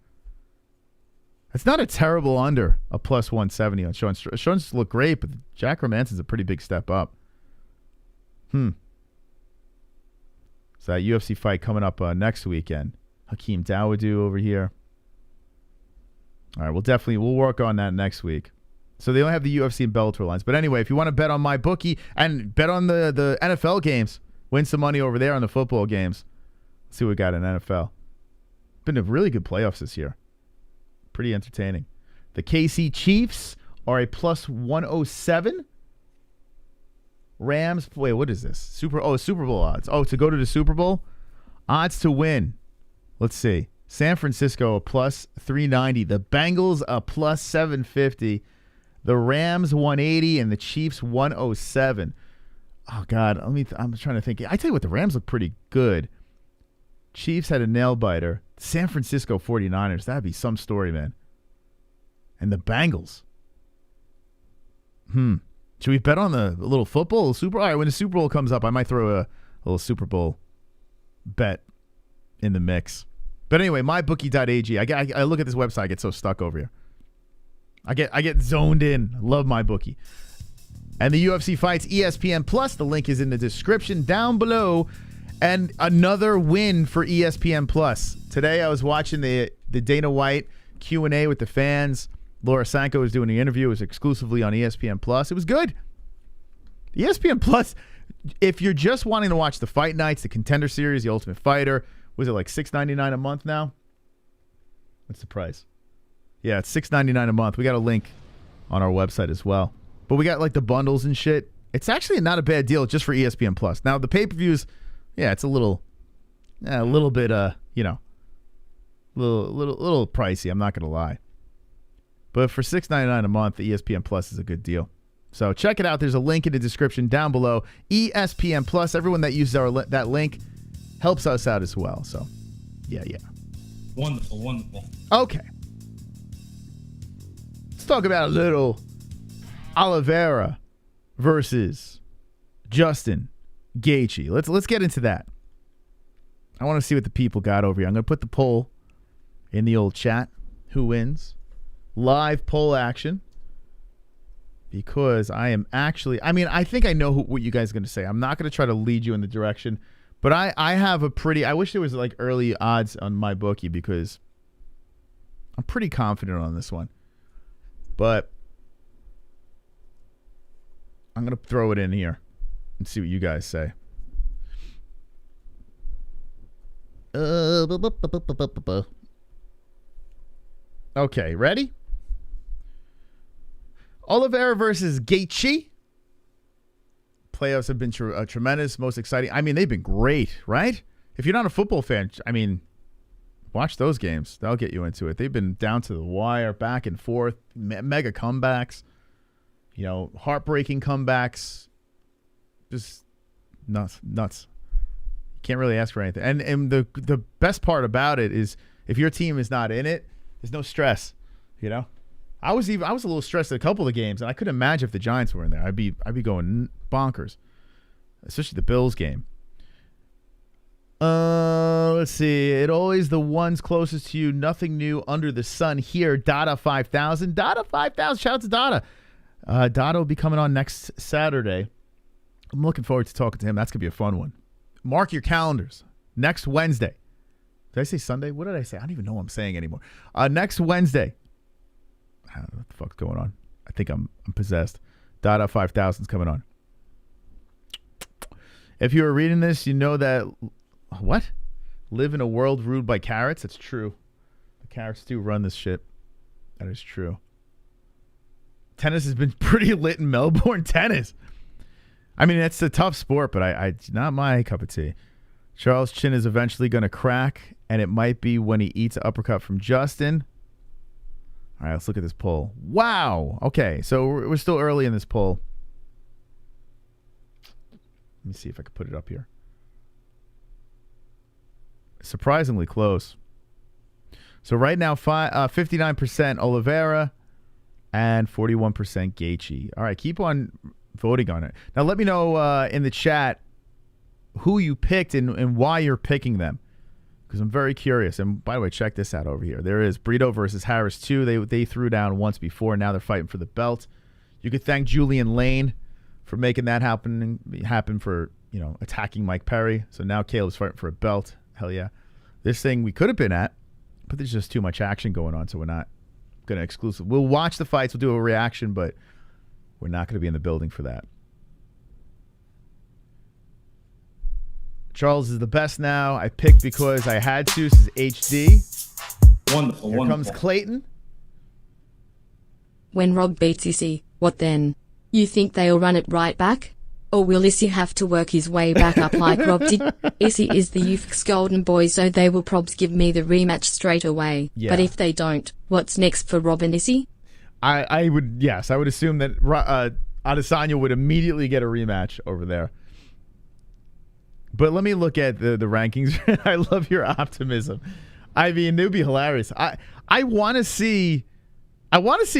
It's not a terrible under, a plus 170 on Sean. Sean's look great, but Jack Hermanson's a pretty big step up. So that UFC fight coming up next weekend. Hakeem Dawodu over here. All right, we'll work on that next week. So they only have the UFC and Bellator lines. But anyway, if you want to bet on my bookie and bet on the NFL games, win some money over there on the football games. Let's see what we got in NFL. Been a really good playoffs this year. Pretty entertaining. The KC Chiefs are a plus 107. Rams, wait, what is this? Super Bowl odds. Oh, to go to the Super Bowl? Odds to win. Let's see. San Francisco a plus 390. The Bengals a plus 750. The Rams 180 and the Chiefs 107. Oh God, I'm trying to think. I tell you what, the Rams look pretty good. Chiefs had a nail biter. San Francisco 49ers, that'd be some story, man. And the Bengals. Should we bet on the little football Super Bowl? All right, when the Super Bowl comes up, I might throw a little Super Bowl bet in the mix. But anyway, mybookie.ag. I look at this website, I get so stuck over here. I get zoned in. Love my bookie. And the UFC fights ESPN Plus. The link is in the description down below. And another win for ESPN Plus. Today I was watching the Dana White Q&A with the fans. Laura Sanko was doing the interview. It was exclusively on ESPN Plus. It was good. ESPN Plus, if you're just wanting to watch the fight nights, the Contender Series, the Ultimate Fighter, was it like $6.99 a month now? What's the price? Yeah, it's $6.99 a month. We got a link on our website as well. But we got like the bundles and shit. It's actually not a bad deal just for ESPN Plus. Now the pay-per-views, yeah, it's a little bit, little pricey. I'm not gonna lie. But for $6.99 a month, the ESPN Plus is a good deal. So check it out. There's a link in the description down below. ESPN Plus. Everyone that uses that link helps us out as well. So, yeah. Wonderful. Okay. Let's talk about a little Oliveira versus Justin Gaethje. Let's get into that. I want to see what the people got over here. I'm going to put the poll in the old chat. Who wins? Live poll action. Because I think I know what you guys are going to say. I'm not going to try to lead you in the direction. But I have I wish there was like early odds on my bookie because I'm pretty confident on this one. But I'm going to throw it in here and see what you guys say. Okay, ready? Oliveira versus Gaethje. Playoffs have been tremendous, most exciting. I mean, they've been great, right? If you're not a football fan, watch those games. That'll get you into it. They've been down to the wire, back and forth, mega comebacks, heartbreaking comebacks. Just nuts. You can't really ask for anything. And the best part about it is if your team is not in it, there's no stress, I was a little stressed at a couple of games, and I couldn't imagine if the Giants were in there. I'd be going bonkers, especially the Bills game. Let's see. It always the ones closest to you. Nothing new under the sun here. Dada 5000. Dada 5000. Shout out to Dada. Dada will be coming on next Saturday. I'm looking forward to talking to him. That's gonna be a fun one. Mark your calendars. Next Wednesday. Did I say Sunday? What did I say? I don't even know what I'm saying anymore. Next Wednesday. I don't know what the fuck's going on. I think I'm possessed. Dada 5000's coming on. If you were reading this, you know that what? Live in a world ruled by carrots? That's true. The carrots do run this shit. That is true. Tennis has been pretty lit in Melbourne. Tennis. I mean, it's a tough sport, but I not my cup of tea. Charles' chin is eventually going to crack, and it might be when he eats an uppercut from Justin. All right, let's look at this poll. Wow. Okay, so we're still early in this poll. Let me see if I can put it up here. Surprisingly close. So right now, 59% Oliveira and 41% Gaethje. All right, keep on voting on it. Now let me know in the chat who you picked and why you're picking them, because I'm very curious. And by the way, check this out over here. There is Brito versus Harris 2. They threw down once before. Now they're fighting for the belt. You could thank Julian Lane for making that happen for, attacking Mike Perry. So now Caleb's fighting for a belt. Hell yeah. This thing we could have been at, but there's just too much action going on, so we're not going to exclusive. We'll watch the fights. We'll do a reaction, but we're not going to be in the building for that. Charles is the best now. I picked because I had to. This is HD. Wonderful, Here wonderful. comes Clayton. When Rob beats Izzy, what then? You think they'll run it right back? Or will Izzy have to work his way back up like Rob did? Izzy is the youth's golden boy, so they will probs give me the rematch straight away. Yeah. But if they don't, what's next for Rob and Izzy? I would assume that Adesanya would immediately get a rematch over there. But let me look at the rankings. I love your optimism. I mean, it would be hilarious. I want to see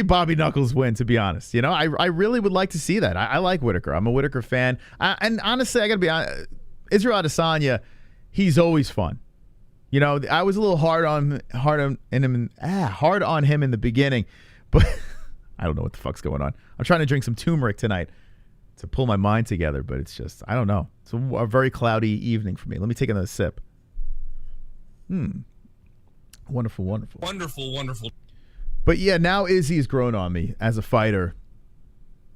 Bobby Knuckles win, to be honest. I really would like to see that. I like Whittaker. I'm a Whittaker fan. And honestly, I got to be honest, Israel Adesanya, he's always fun. I was a little hard on him in the beginning, but I don't know what the fuck's going on. I'm trying to drink some turmeric tonight to pull my mind together, but it's just, I don't know. It's a very cloudy evening for me. Let me take another sip. Wonderful, wonderful. Wonderful, wonderful. But yeah, now Izzy's grown on me as a fighter.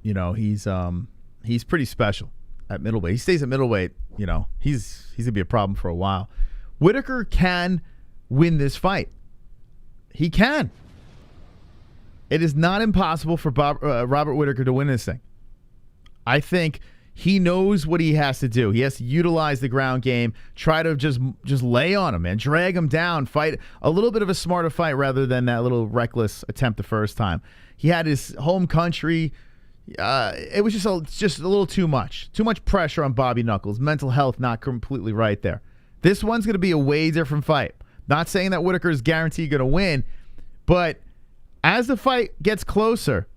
He's pretty special at middleweight. He stays at middleweight. He's gonna be a problem for a while. Whittaker can win this fight. He can. It is not impossible for Robert Whittaker to win this thing. I think he knows what he has to do. He has to utilize the ground game, try to just lay on him and drag him down, fight a little bit of a smarter fight rather than that little reckless attempt the first time. He had his home country. It was just a little too much. Too much pressure on Bobby Knuckles. Mental health not completely right there. This one's going to be a way different fight. Not saying that Whittaker is guaranteed going to win, but as the fight gets closer,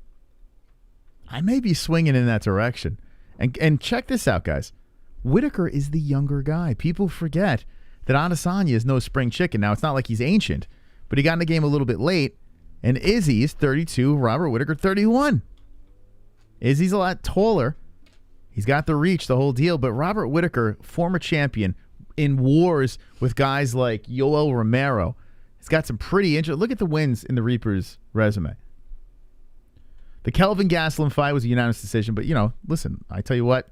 I may be swinging in that direction. And check this out, guys. Whittaker is the younger guy. People forget that Adesanya is no spring chicken. Now, it's not like he's ancient, but he got in the game a little bit late. And Izzy is 32, Robert Whittaker 31. Izzy's a lot taller. He's got the reach, the whole deal. But Robert Whittaker, former champion in wars with guys like Yoel Romero, he's got some pretty interesting. Look at the wins in the Reaper's resume. The Kelvin Gastelum fight was a unanimous decision, but, listen, I tell you what,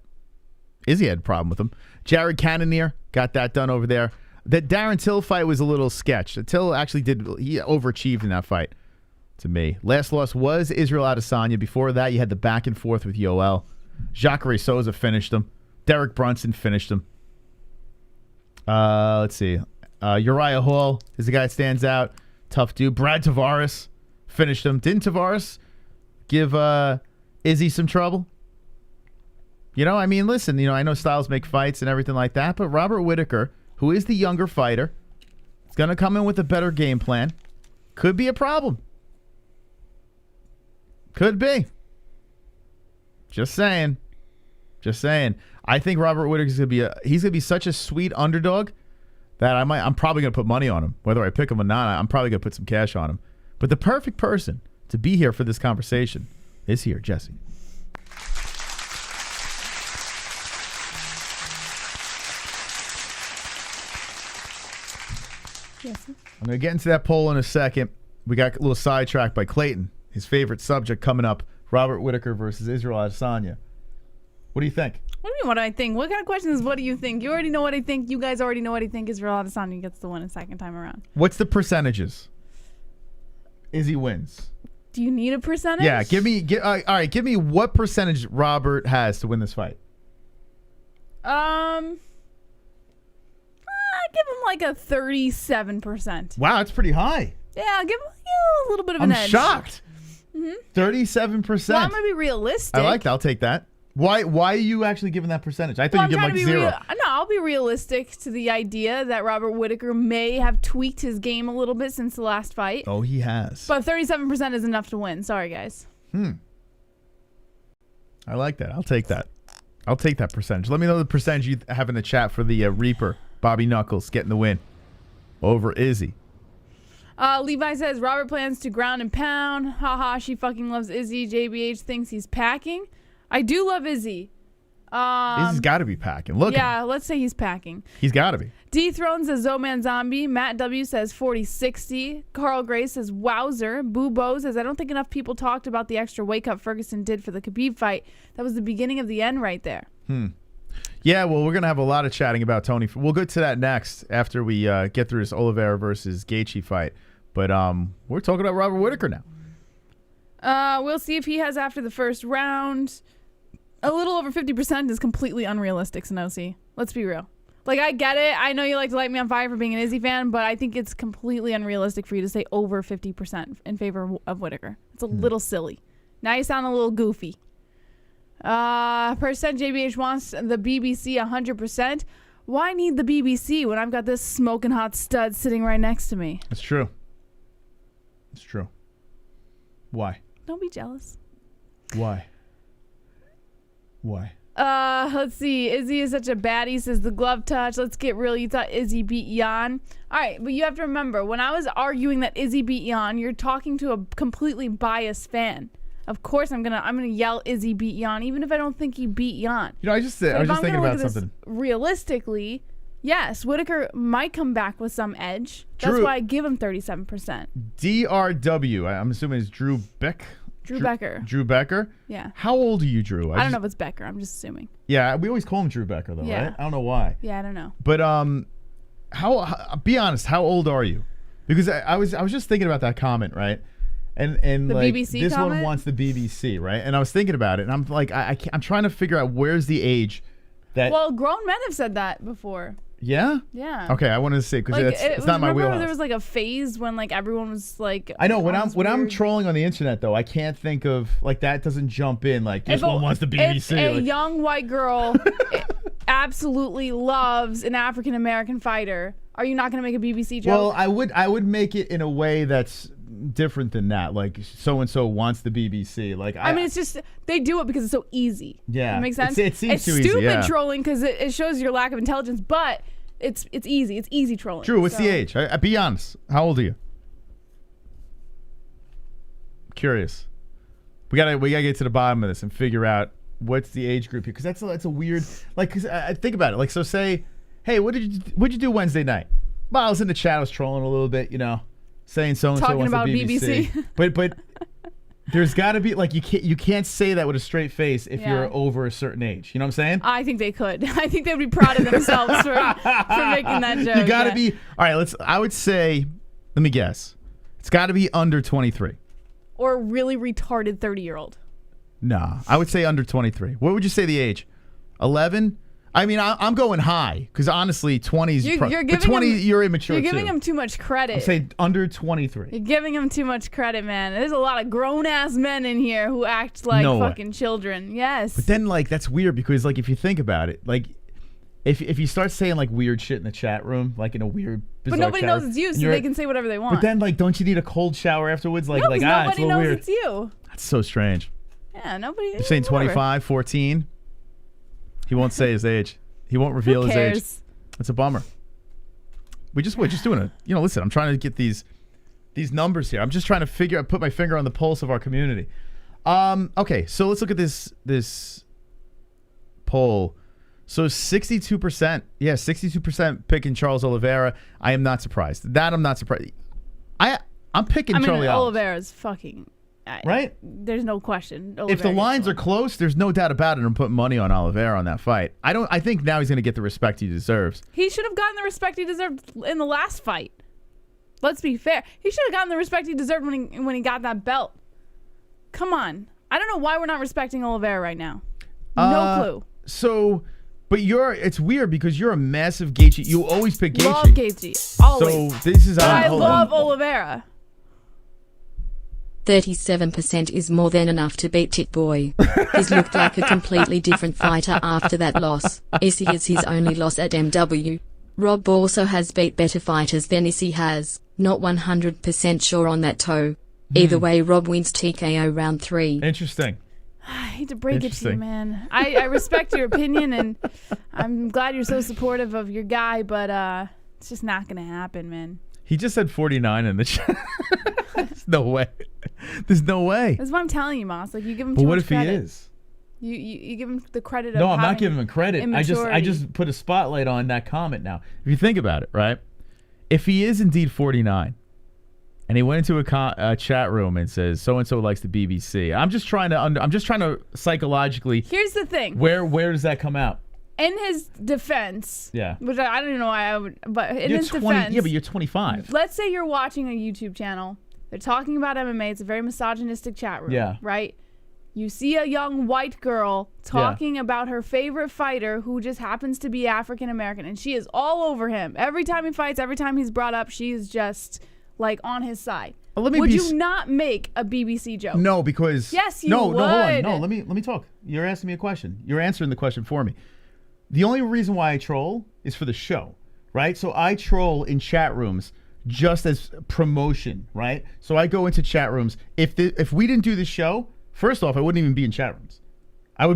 Izzy had a problem with him. Jared Cannonier got that done over there. That Darren Till fight was a little sketch. Till actually he overachieved in that fight to me. Last loss was Israel Adesanya. Before that, you had the back and forth with Yoel. Jacare Souza finished him. Derek Brunson finished him. Let's see. Uriah Hall is the guy that stands out. Tough dude. Brad Tavares finished him. Didn't Tavares give Izzy some trouble? Listen, I know styles make fights and everything like that, but Robert Whittaker, who is the younger fighter, is going to come in with a better game plan. Could be a problem. Could be. Just saying. I think Robert Whittaker is going to be he's going to be such a sweet underdog that I'm probably going to put money on him. Whether I pick him or not, I'm probably going to put some cash on him. But the perfect person to be here for this conversation is here, Jesse. Yes. I'm going to get into that poll in a second. We got a little sidetracked by Clayton. His favorite subject coming up, Robert Whittaker versus Israel Adesanya. What do you think? What do you mean, what do I think? What kind of question is, what do you think? You already know what I think. You guys already know what I think. Israel Adesanya gets the win a second time around. What's the percentages? Izzy wins. Do you need a percentage? Yeah, give me what percentage Robert has to win this fight. I like a 37%. Wow, that's pretty high. Yeah, I'll give him a little bit of an edge. I'm shocked. 37%. Well, I'm gonna be realistic. I like that. I'll take that. Why are you actually giving that percentage? I thought you give like 0. No, I'll be realistic to the idea that Robert Whittaker may have tweaked his game a little bit since the last fight. Oh, he has. But 37% is enough to win. Sorry, guys. I like that. I'll take that. I'll take that percentage. Let me know the percentage you have in the chat for the Reaper. Bobby Knuckles getting the win over Izzy. Levi says, Robert plans to ground and pound. Haha, she fucking loves Izzy. JBH thinks he's packing. I do love Izzy. Izzy's got to be packing. Look. Yeah, let's say he's packing. He's got to be. D-Throne says Zoman Zombie. Matt W says 40-60. Carl Gray says Wowzer. Boobo says, I don't think enough people talked about the extra wake up Ferguson did for the Khabib fight. That was the beginning of the end right there. Yeah, well, we're going to have a lot of chatting about Tony. We'll get to that next after we get through this Oliveira versus Gaethje fight. But we're talking about Robert Whittaker now. We'll see if he has after the first round. A little over 50% is completely unrealistic, Sanosi. Let's be real. Like, I get it. I know you like to light me on fire for being an Izzy fan, but I think it's completely unrealistic for you to say over 50% in favor of Whittaker. It's a little silly. Now you sound a little goofy. Percent JBH wants the BBC 100%. Why need the BBC when I've got this smoking hot stud sitting right next to me? That's true. It's true. Why? Don't be jealous. Why? Let's see. Izzy is such a baddie, says the glove touch. Let's get real. You thought Izzy beat Jan. All right, but you have to remember, when I was arguing that Izzy beat Jan, you're talking to a completely biased fan. Of course I'm gonna yell Izzy beat Jan, even if I don't think he beat Jan. You know, I was just thinking about something. Realistically, yes, Whittaker might come back with some edge. That's why I give him 37%. DRW, I'm assuming it's Drew Beck. Drew Becker. Drew Becker? Yeah. How old are you, Drew? I don't know if it's Becker. I'm just assuming. Yeah, we always call him Drew Becker, though, right? I don't know why. Yeah, I don't know. But be honest, how old are you? Because I was just thinking about that comment, right? And the like BBC this comment? one wants the BBC, right? And I was thinking about it, and I'm like, I'm trying to figure out where's the age that. Well, grown men have said that before. Yeah. Yeah. Okay, I wanted to say because it's not my wheelhouse. There was like a phase when like everyone was like. I know when I'm trolling on the internet though, I can't think of like that doesn't jump in like this one wants the BBC. If a young white girl absolutely loves an African American fighter, are you not going to make a BBC joke? Well, I would make it in a way that's different than that. Like so and so wants the BBC. Like I mean, it's just they do it because it's so easy. Yeah, that makes sense. It seems too stupid easy. Yeah. Trolling because it shows your lack of intelligence, but it's easy. It's easy trolling. Drew, what's the age? Be honest. How old are you? Curious. We gotta get to the bottom of this and figure out what's the age group here because that's a weird like. Because I think about it. Like so, say, hey, what'd you do Wednesday night? Well, I was in the chat. I was trolling a little bit, you know. Saying so and so wants the BBC. but there's got to be like you can't say that with a straight face if you're over a certain age. You know what I'm saying? I think they could. I think they'd be proud of themselves for making that joke. You got to be all right. I would say, let me guess, it's got to be under 23. Or a really retarded 30-year-old. Nah, I would say under 23. What would you say the age? 11. I mean, I'm going high because honestly, 20's. You're giving 20, him, you're immature. You're giving too. him too much credit. I'm saying under 23. You're giving him too much credit, man. There's a lot of grown-ass men in here who act like fucking children. Yes. But then, like, that's weird because, like, if you think about it, like, if you start saying like weird shit in the chat room, like in a weird, bizarre but nobody chat knows it's you, so they can say whatever they want. But then, like, don't you need a cold shower afterwards? Like, no, it's nobody a little knows weird. it's you. That's so strange. Yeah, nobody. You're saying 25, 14. He won't say his age. He won't reveal his age. It's a bummer. We're just doing it. You know, listen, I'm trying to get these numbers here. I'm just trying to put my finger on the pulse of our community. Okay, so let's look at this poll. So 62%, 62% picking Charles Oliveira. I am not surprised. That I'm not surprised. I'm picking Charlie Oliveira's fucking right. There's no question. If the lines are close, there's no doubt about it. I'm putting money on Oliveira on that fight. I think now he's going to get the respect he deserves. He should have gotten the respect he deserved in the last fight. Let's be fair. He should have gotten the respect he deserved when he got that belt. Come on. I don't know why we're not respecting Oliveira right now. No clue. So But it's weird because you're a massive Gaethje. You always pick Gaethje. Love Gaethje. Always. So this is But I hold love on. Oliveira. 37% is more than enough to beat Tit Boy. He's looked like a completely different fighter after that loss. Izzy is his only loss at MW. Rob also has beat better fighters than Izzy has. Not 100% sure on that toe. Either way, Rob wins TKO round 3. Interesting. I hate to break it to you, Interesting. man. I respect your opinion, and I'm glad you're so supportive of your guy, but it's just not going to happen, man. He just said 49 in the chat. There's no way. There's no way. That's what I'm telling you, Moss. Like, you give him But too what much if credit. he is? You give him the credit of No, I'm not having giving him credit. I immaturity. just put a spotlight on that comment now. If you think about it, right? If he is indeed 49, and he went into a chat room and says so and so likes the BBC, I'm just trying to psychologically. Here's the thing. Where does that come out? In his defense, Yeah. which I don't even know why I would, but in You're his 20. defense, Yeah, but you're 25. let's say you're watching a YouTube channel. They're talking about MMA. It's a very misogynistic chat room. Yeah. Right? You see a young white girl talking about her favorite fighter who just happens to be African American, and she is all over him. Every time he fights, every time he's brought up, she is just like on his side. Let me Would be you not make a BBC joke? No, because Yes, you no, hold on. would. No, let me talk. You're asking me a question. You're answering the question for me. The only reason why I troll is for the show, right? So I troll in chat rooms just as promotion, right? So I go into chat rooms. If we didn't do the show, first off, I wouldn't even be in chat rooms. I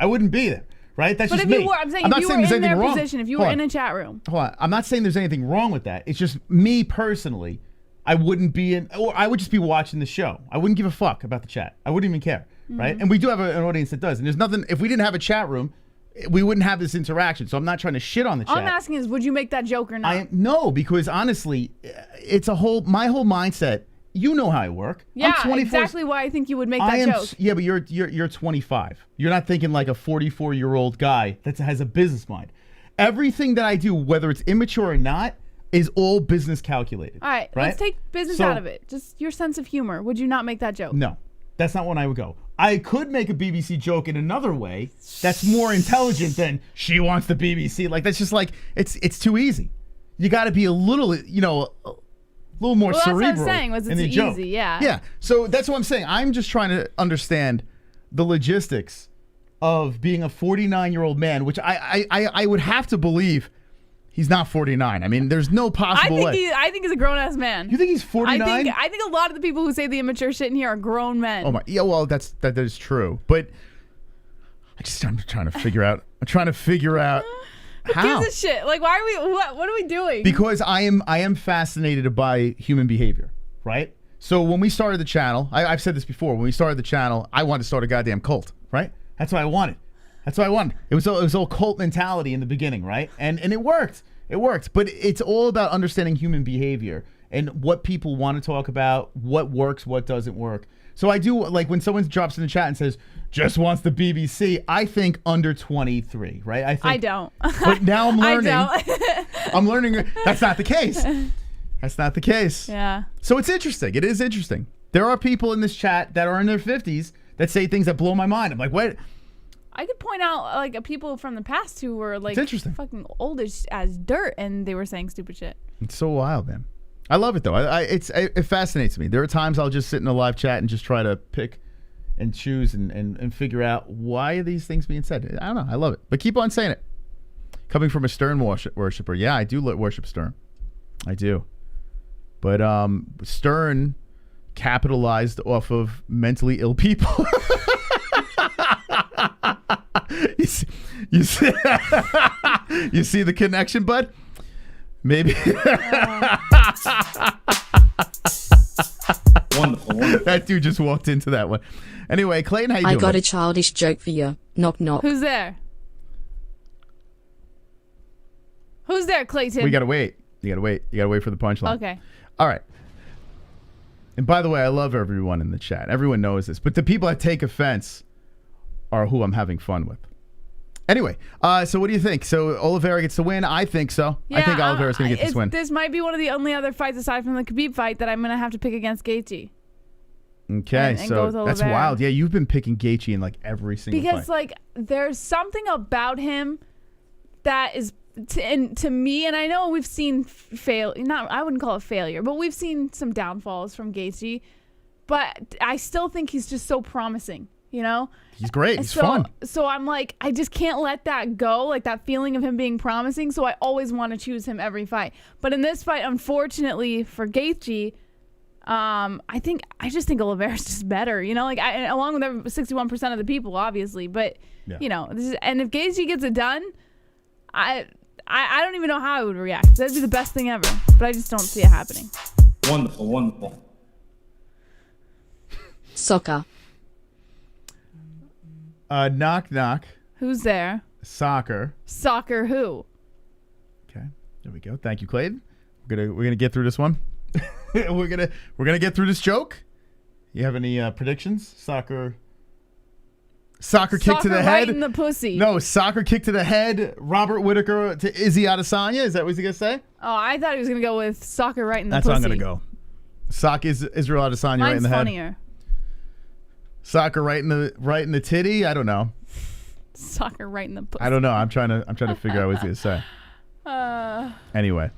wouldn't be there, right? That's But just if me. you were, I'm saying I'm if not you saying were there's in their anything wrong. position, if you Hold were on. in a chat room. Hold on. I'm not saying there's anything wrong with that. It's just me personally. I wouldn't be in, or I would just be watching the show. I wouldn't give a fuck about the chat. I wouldn't even care, right? And we do have an audience that does. And there's nothing, if we didn't have a chat room, we wouldn't have this interaction. So I'm not trying to shit on the All chat. I'm asking is, would you make that joke or not? No, because honestly, it's my whole mindset. You know how I work. Yeah, I'm 24. exactly why I think you would make that joke. Yeah, but you're 25. You're not thinking like a 44-year-old guy that has a business mind. Everything that I do, whether it's immature or not, is all business calculated. All right, let's take business out of it. Just your sense of humor. Would you not make that joke? No, that's not when I would go. I could make a BBC joke in another way that's more intelligent than she wants the BBC. Like, that's just like, it's too easy. You got to be a little, a little more Well, cerebral. that's what I'm saying, was in it's the joke. easy, yeah. Yeah, so that's what I'm saying. I'm just trying to understand the logistics of being a 49-year-old man, which I would have to believe he's not 49. I mean, there's no possible way. I think he's a grown ass man. You think he's 49? I think a lot of the people who say the immature shit in here are grown men. Oh my, yeah, well, that is true. But I'm trying to figure out. I'm trying to figure out how. Who gives a shit? Like, why are we? What are we doing? Because I am fascinated by human behavior, right? So when we started the channel, I've said this before. When we started the channel, I wanted to start a goddamn cult, right? That's what I wanted. That's what I wanted. It was all cult mentality in the beginning, right? And it worked. It worked. But it's all about understanding human behavior and what people want to talk about, what works, what doesn't work. So I do, like, when someone drops in the chat and says, just wants the BBC, I think under 23, right? I don't. But now I'm learning. I don't. I'm learning that's not the case. That's not the case. Yeah. So it's interesting. It is interesting. There are people in this chat that are in their 50s that say things that blow my mind. I'm like, what? I could point out like people from the past who were like It's interesting. fucking old as dirt, and they were saying stupid shit. It's so wild, man. I love it though. It fascinates me. There are times I'll just sit in a live chat and just try to pick and choose and figure out why are these things being said. I don't know. I love it. But keep on saying it. Coming from a Stern worshiper. Yeah, I do worship Stern. I do. But Stern capitalized off of mentally ill people. You see the connection, bud? Maybe. Wonderful. That dude just walked into that one. Anyway, Clayton, how you I doing? got bud? a childish joke for you. Knock knock. Who's there? Who's there, Clayton? We gotta wait. You gotta wait. You gotta wait for the punchline. Okay. All right. And by the way, I love everyone in the chat. Everyone knows this, but the people that take offense are who I'm having fun with. Anyway, so what do you think? So Oliveira gets the win? I think so. I think Oliveira's going to get this win. This might be one of the only other fights aside from the Khabib fight that I'm going to have to pick against Gaethje. Okay, and so go with that's Oliveira. wild. Yeah, you've been picking Gaethje in like every single Because fight. like there's something about him that is to me, and I know we've seen I wouldn't call it failure, but we've seen some downfalls from Gaethje, but I still think he's just so promising, you know? He's great. He's fun. So I'm like, I just can't let that go, like that feeling of him being promising, so I always want to choose him every fight. But in this fight, unfortunately for Gaethje, I just think Oliveira's just better, you know, like along with 61% of the people, obviously, but you know, and if Gaethje gets it done, I don't even know how I would react. That'd be the best thing ever, but I just don't see it happening. Wonderful, wonderful. Soccer. Knock knock. Who's there? Soccer. Soccer who? Okay, there we go. Thank you, Clayton. We're gonna get through this one. we're gonna get through this joke. You have any predictions? Soccer kick to the head. Right in the pussy. No, soccer kick to the head. Robert Whittaker to Izzy Adesanya. Is that what he's gonna say? Oh, I thought he was gonna go with soccer right in the pussy. That's how I'm gonna go. Sock is Israel Adesanya right in the head. Mine's funnier. Soccer right in the titty. I don't know. Soccer right in the pussy. I don't know. I'm trying to figure out what he's gonna say. Anyway.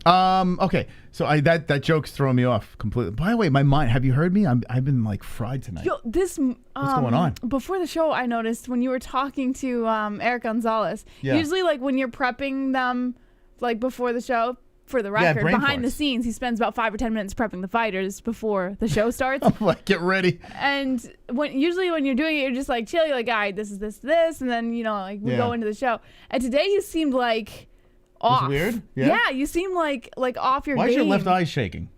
Okay. So that joke's throwing me off completely. By the way, my mind. Have you heard me? I've been like fried tonight. Yo, what's going on? Before the show, I noticed when you were talking to Erick Gonzalez. Yeah. Usually, like when you're prepping them, like before the show. For the record, behind the scenes, he spends about 5 or 10 minutes prepping the fighters before the show starts. I'm like, get ready. And usually when you're doing it, you're just like chill. You're like, all right, this is this, and then like we go into the show. And today you seemed like off. It's weird. Yeah, you seem like off your game. Why is your left eye shaking?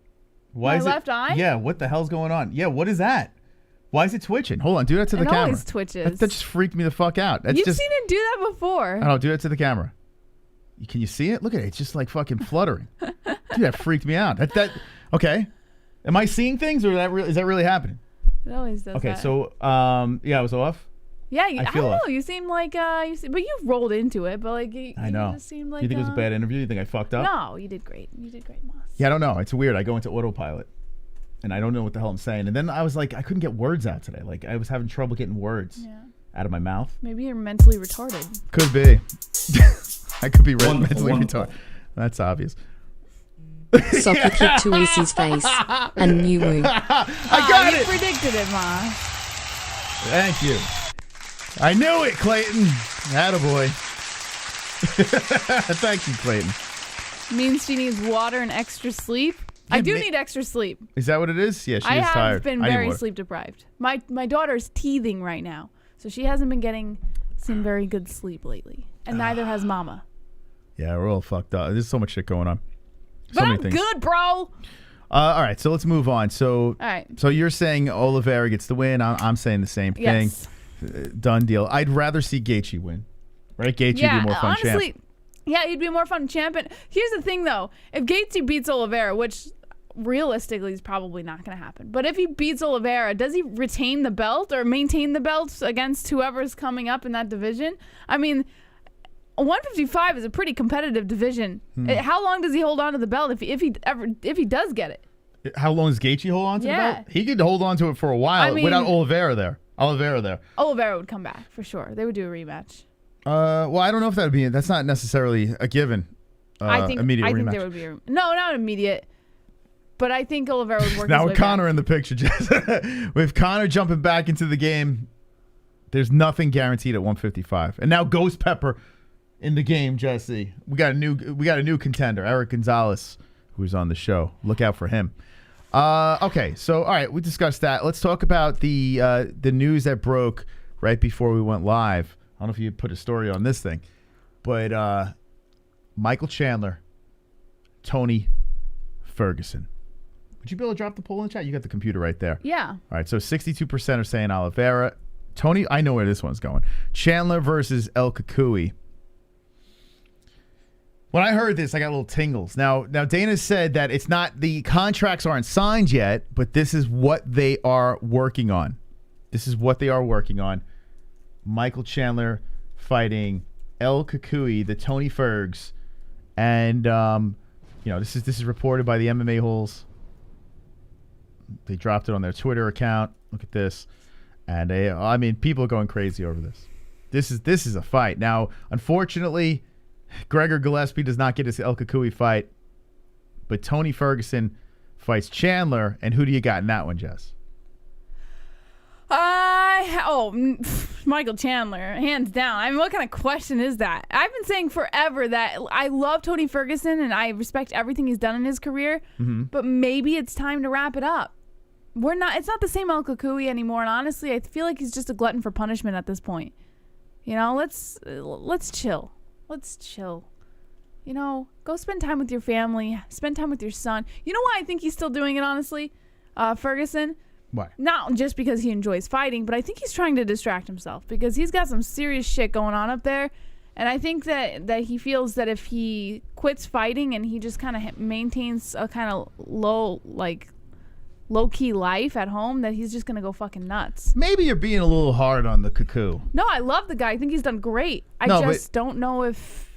Why is left eye? Yeah. What the hell's going on? Yeah. What is that? Why is it twitching? Hold on. Do that to the camera. It always twitches. That just freaked me the fuck out. You've seen it do that before. Oh, do that to the camera. Can you see it? Look at it. It's just like fucking fluttering. Dude, that freaked me out. Okay. Am I seeing things, or is that really happening? It always does. Okay, that. so I was off. Yeah, I don't know. You seem like but you rolled into it, but like I know. You just seemed like. You think it was a bad interview? You think I fucked up? No, you did great. You did great, Moss. Yeah, I don't know. It's weird. I go into autopilot, and I don't know what the hell I'm saying. And then I was like, I couldn't get words out today. Like I was having trouble getting words out of my mouth. Maybe you're mentally retarded. Could be. I could be mentally retarded. That's obvious. Soccer kick to Izzy's face. And new move. I got it. Predicted it, Ma. Thank you. I knew it, Clayton. Attaboy. Thank you, Clayton. Means she needs water and extra sleep. I do need extra sleep. Is that what it is? Yeah, she is tired. I have been very sleep deprived. My daughter's teething right now, so she hasn't been getting some very good sleep lately, and neither has Mama. Yeah, we're all fucked up. There's so much shit going on. But I'm good, bro. All right, so let's move on. So, all right. So you're saying Oliveira gets the win. I'm saying the same thing. Yes. Done deal. I'd rather see Gaethje win. Right? Gaethje would be more fun honestly, champ. Yeah, he'd be more fun champ. And here's the thing, though. If Gaethje beats Oliveira, which realistically is probably not going to happen, but if he beats Oliveira, does he retain the belt or maintain the belt against whoever's coming up in that division? I mean, 155 is a pretty competitive division. How long does he hold on to the belt if he does get it? How long does Gaethje hold on to the belt? He could hold on to it for a while without Oliveira there. Oliveira would come back for sure. They would do a rematch. Well, I don't know if that would be. That's not necessarily a given. Immediate rematch. I think there would be no, not immediate. But I think Oliveira would work. Now his with way Conor back. in the picture, with Conor jumping back into the game, there's nothing guaranteed at 155. And now Ghost Pepper in the game, Jesse. We got a new contender, Erick Gonzalez, who's on the show. Look out for him. Okay, so all right, we discussed that. Let's talk about the news that broke right before we went live. I don't know if you put a story on this thing, but Michael Chandler, Tony Ferguson. Would you be able to drop the poll in the chat? You got the computer right there. Yeah. All right, so 62% are saying Oliveira. Tony, I know where this one's going. Chandler versus El Kakui. When I heard this, I got little tingles. Now Dana said that it's not, the contracts aren't signed yet, but this is what they are working on. Michael Chandler fighting El Kakui, the Tony Fergs, and this is reported by the MMA Holes. They dropped it on their Twitter account. Look at this, and people are going crazy over this. This is a fight. Now, unfortunately, Gregor Gillespie does not get his El Kukui fight, but Tony Ferguson fights Chandler. And who do you got in that one, Jess? Michael Chandler, hands down. I mean, what kind of question is that? I've been saying forever that I love Tony Ferguson and I respect everything he's done in his career, but maybe it's time to wrap it up. It's not the same El Kukui anymore, and honestly, I feel like he's just a glutton for punishment at this point. You know, let's chill. Let's chill. You know, go spend time with your family, spend time with your son. You know why I think he's still doing it, honestly? Ferguson? Why? Not just because he enjoys fighting, but I think he's trying to distract himself because he's got some serious shit going on up there. And I think that he feels that if he quits fighting and he just kind of maintains a kind of low-key life at home, that he's just going to go fucking nuts. Maybe you're being a little hard on the Cuckoo. No, I love the guy. I think he's done great. I just don't know if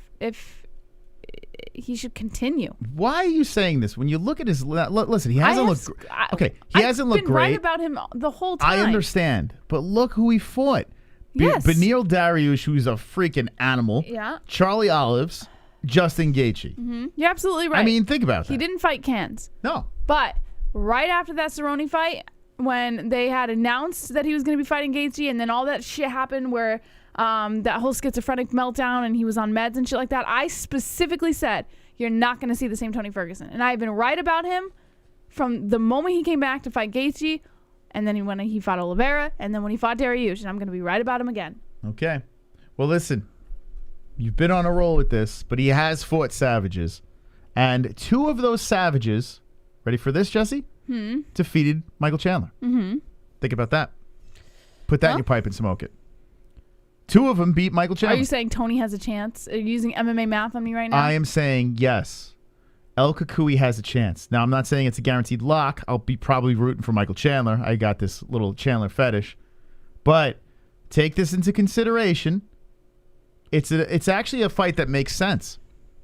he should continue. Why are you saying this? When you look at his... Listen, he hasn't looked... Okay, he hasn't looked great. I've been right about him the whole time. I understand. But look who he fought. Yes. Beneil Dariush, who's a freaking animal. Yeah. Charlie Olives. Justin Gaethje. Mm-hmm. You're absolutely right. I mean, think about that. He didn't fight Cans. No. But right after that Cerrone fight, when they had announced that he was going to be fighting Gaethje, and then all that shit happened where... that whole schizophrenic meltdown and he was on meds and shit like that, I specifically said, you're not going to see the same Tony Ferguson. And I've been right about him from the moment he came back to fight Gaethje, and then when he fought Oliveira, and then when he fought Dariush, and I'm going to be right about him again. Okay. Well, listen, you've been on a roll with this, but he has fought savages. And two of those savages, ready for this, Jesse? Defeated Michael Chandler. Think about that. Put that in your pipe and smoke it. Two of them beat Michael Chandler. Are you saying Tony has a chance? Are you using MMA math on me right now? I am saying yes. El Kukui has a chance. Now, I'm not saying it's a guaranteed lock. I'll be probably rooting for Michael Chandler. I got this little Chandler fetish. But take this into consideration. It's actually a fight that makes sense.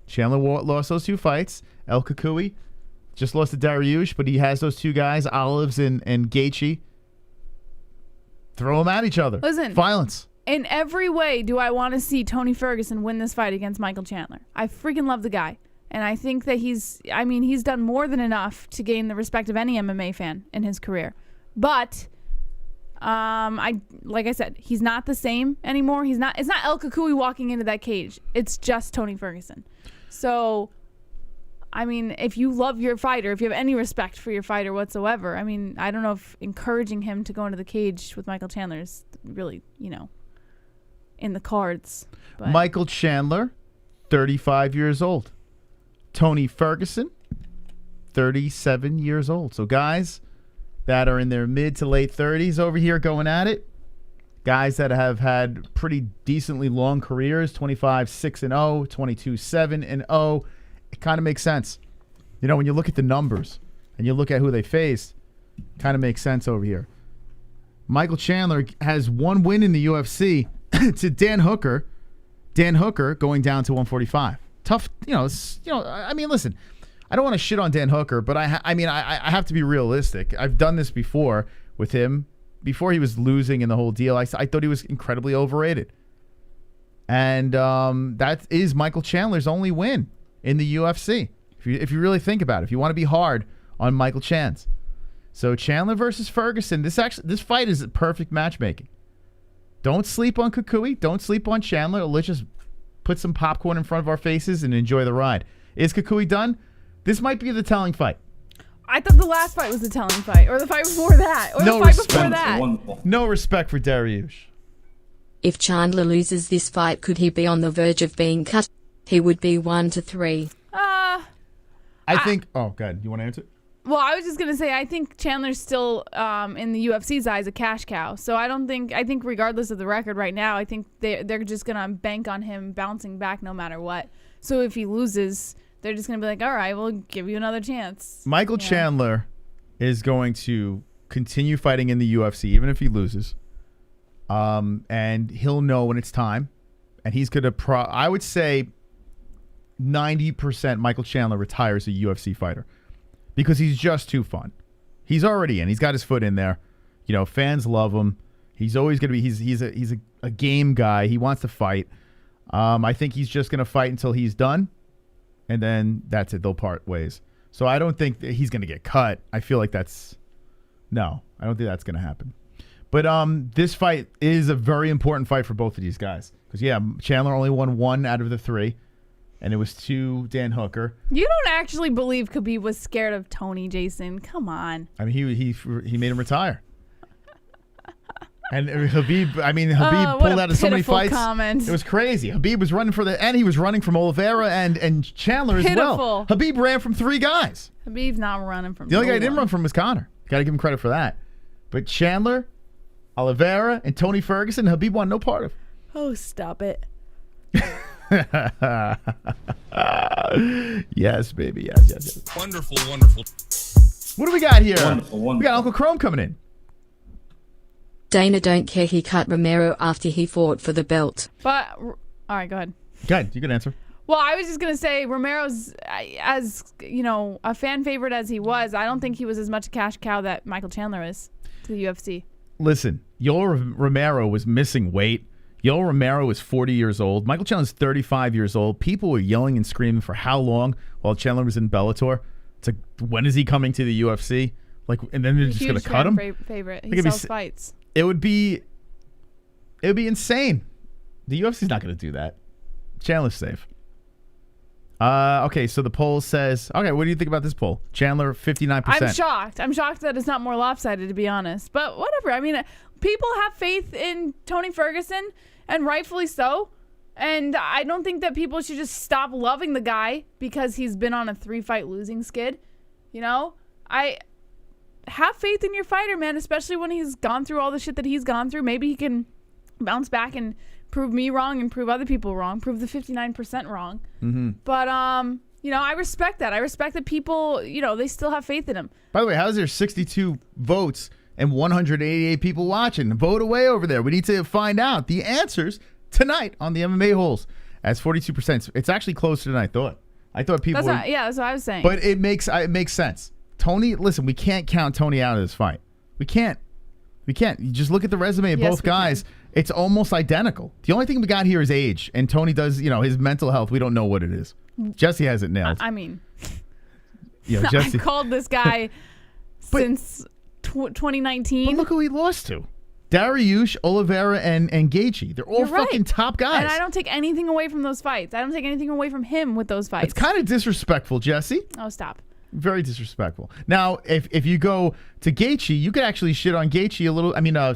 Chandler lost those two fights. El Kukui just lost to Dariush, but he has those two guys, Olives and Gaethje. Throw them at each other. Listen. Violence. In every way do I want to see Tony Ferguson win this fight against Michael Chandler. I freaking love the guy. And I think that he's done more than enough to gain the respect of any MMA fan in his career. But, like I said, he's not the same anymore. It's not El Kukui walking into that cage. It's just Tony Ferguson. So, I mean, if you love your fighter, if you have any respect for your fighter whatsoever, I mean, I don't know if encouraging him to go into the cage with Michael Chandler is really, in the cards. But. Michael Chandler, 35 years old. Tony Ferguson, 37 years old. So guys that are in their mid to late 30s over here going at it. Guys that have had pretty decently long careers, 25-6-0, 22-7-0. It kind of makes sense. When you look at the numbers and you look at who they faced, kind of makes sense over here. Michael Chandler has one win in the UFC to Dan Hooker. Dan Hooker going down to 145. Tough, I mean, listen, I don't want to shit on Dan Hooker, but I have to be realistic. I've done this before with him. Before he was losing in the whole deal, I thought he was incredibly overrated. And that is Michael Chandler's only win in the UFC. If you really think about it, if you want to be hard on Michael Chance. So Chandler versus Ferguson, this fight is perfect matchmaking. Don't sleep on Kukui. Don't sleep on Chandler. Let's just put some popcorn in front of our faces and enjoy the ride. Is Kukui done? This might be the telling fight. I thought the last fight was the telling fight, or the fight before that, or the fight before that. Wonderful. No respect for Dariush. If Chandler loses this fight, could he be on the verge of being cut? He would be 1-3. I think. Oh, God. You want to answer? Well, I was just gonna say I think Chandler's still in the UFC's eyes a cash cow. So I think regardless of the record right now, I think they're just gonna bank on him bouncing back no matter what. So if he loses, they're just gonna be like, all right, we'll give you another chance. Michael Chandler is going to continue fighting in the UFC even if he loses, and he'll know when it's time, and he's gonna I would say 90% Michael Chandler retires a UFC fighter. Because he's just too fun. He's already in. He's got his foot in there. Fans love him. He's always going to be. He's a game guy. He wants to fight. I think he's just going to fight until he's done, and then that's it. They'll part ways. So I don't think that he's going to get cut. I feel like that's no. I don't think that's going to happen. But this fight is a very important fight for both of these guys because Chandler only won 1 out of the 3, and it was to Dan Hooker. You don't actually believe Khabib was scared of Tony, Jason? Come on. I mean, he made him retire. And Khabib pulled out of so many fights. Comment. It was crazy. Khabib was running and he was running from Oliveira and Chandler as well. Khabib ran from 3 guys. Khabib's not running from. The only guy he didn't run from was Conor. Got to give him credit for that. But Chandler, Oliveira, and Tony Ferguson, Khabib won no part of. Oh, stop it. Yes, baby. Yes. Wonderful. What do we got here? Wonderful. We got Uncle Chrome coming in. Dana don't care he cut Romero after he fought for the belt. But all right, go ahead. Go ahead. You can answer. Well, I was just gonna say Romero's, as a fan favorite as he was, I don't think he was as much a cash cow that Michael Chandler is to the UFC. Listen, Yoel Romero was missing weight. Yoel Romero is 40 years old. Michael Chandler's 35 years old. People were yelling and screaming for how long while Chandler was in Bellator. It's like, when is he coming to the UFC? Like, and then they're just gonna cut him. Favorite. He sells fights. It would be insane. The UFC's not going to do that. Chandler's safe. Okay, so the poll says, okay, what do you think about this poll? Chandler, 59%. I'm shocked. I'm shocked that it's not more lopsided, to be honest. But whatever. I mean, people have faith in Tony Ferguson, and rightfully so. And I don't think that people should just stop loving the guy because he's been on a 3-fight losing skid. I have faith in your fighter, man, especially when he's gone through all the shit that he's gone through. Maybe he can bounce back and prove me wrong and prove other people wrong, prove the 59% wrong. Mm-hmm. But, I respect that. I respect that people, they still have faith in him. By the way, how's there 62 votes and 188 people watching? Vote away over there. We need to find out the answers tonight on the MMA Holes. As 42%. It's actually closer than I thought. I thought people that's what I was saying. But it makes sense. Tony, listen, we can't count Tony out of this fight. We can't. You just look at the resume of both guys. It's almost identical. The only thing we got here is age. And Tony does, his mental health. We don't know what it is. Jesse has it nailed. Jesse. I've called this guy since 2019. But look who he lost to. Dariush, Oliveira, and Gaethje. They're all fucking top guys. And I don't take anything away from those fights. I don't take anything away from him with those fights. It's kind of disrespectful, Jesse. Oh, stop. Very disrespectful. Now, if you go to Gaethje, you could actually shit on Gaethje a little. I mean, I'm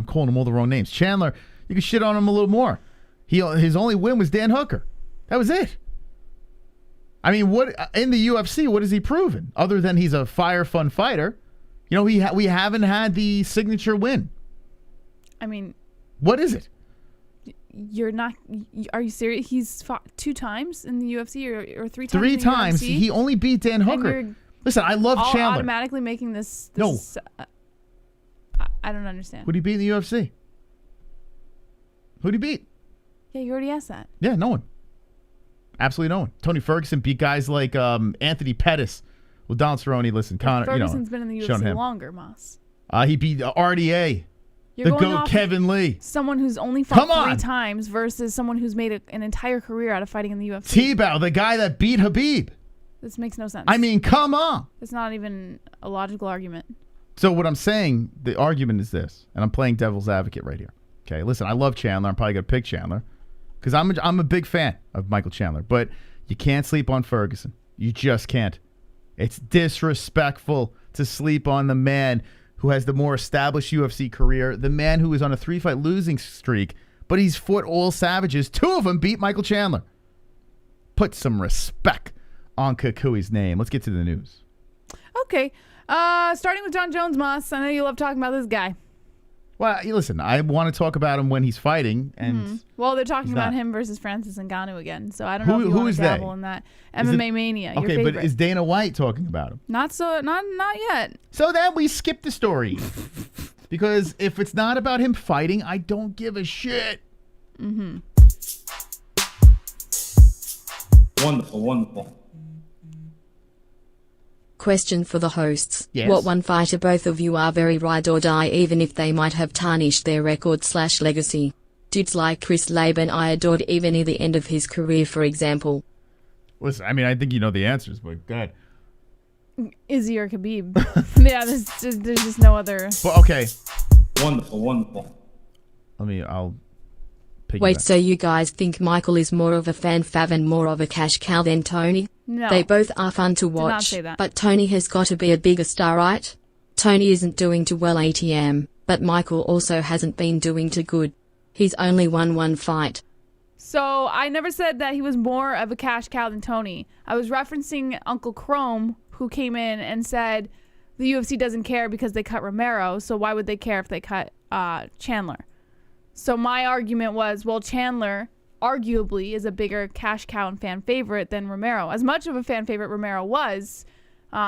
calling him all the wrong names. Chandler, you could shit on him a little more. His only win was Dan Hooker. That was it. I mean, what in the UFC? What has he proven other than he's a fun fighter? We haven't had the signature win. I mean, what is it? You're not. Are you serious? He's fought 2 times in the UFC or 3 times. 3 times. UFC? He only beat Dan Hooker. Listen, I love Chandler. Automatically making this no. I don't understand. Who'd he beat in the UFC? Who'd he beat? Yeah, you already asked that. Yeah, no one. Absolutely no one. Tony Ferguson beat guys like Anthony Pettis. Well, Donald Cerrone, listen, Conor. Ferguson's been in the UFC longer, Moss. He beat RDA. The GOAT Kevin Lee. Someone who's only fought 3 times versus someone who's made an entire career out of fighting in the UFC. T-Bow, the guy that beat Khabib. This makes no sense. I mean, come on. It's not even a logical argument. So what I'm saying, the argument is this, and I'm playing devil's advocate right here. Okay, listen, I love Chandler. I'm probably going to pick Chandler because I'm a big fan of Michael Chandler. But you can't sleep on Ferguson. You just can't. It's disrespectful to sleep on the man who has the more established UFC career, the man who is on a 3-fight losing streak, but he's fought all savages. 2 of them beat Michael Chandler. Put some respect on Kukui's name. Let's get to the news. Okay. Starting with John Jones, Moss. I know you love talking about this guy. Well, listen, I want to talk about him when he's fighting, and well, they're talking about him versus Francis Ngannou again. So I don't know if you want to dabble in that. MMA Mania. Your favorite. But is Dana White talking about him? Not yet. So then we skip the story because if it's not about him fighting, I don't give a shit. Mm-hmm. Wonderful. Question for the hosts. Yes. What one fighter both of you are very ride or die even if they might have tarnished their record/legacy? Dudes like Chris Laban I adored even near the end of his career, for example. Listen, I mean, I think you know the answers, but go ahead. Izzy or Khabib. Yeah, there's just no other. But okay, Wonderful, wonderful. I'll piggyback. Wait, so you guys think Michael is more of a fan fav and more of a cash cow than Tony? No. They both are fun to watch, not say that. but Tony has got to be a bigger star, right? Tony isn't doing too well ATM, but Michael also hasn't been doing too good. He's only won one fight. So I never said that he was more of a cash cow than Tony. I was referencing Uncle Chrome, who came in and said the UFC doesn't care because they cut Romero, so why would they care if they cut Chandler? So my argument was, well, Chandler arguably is a bigger cash cow and fan favorite than Romero. As much of a fan favorite Romero was,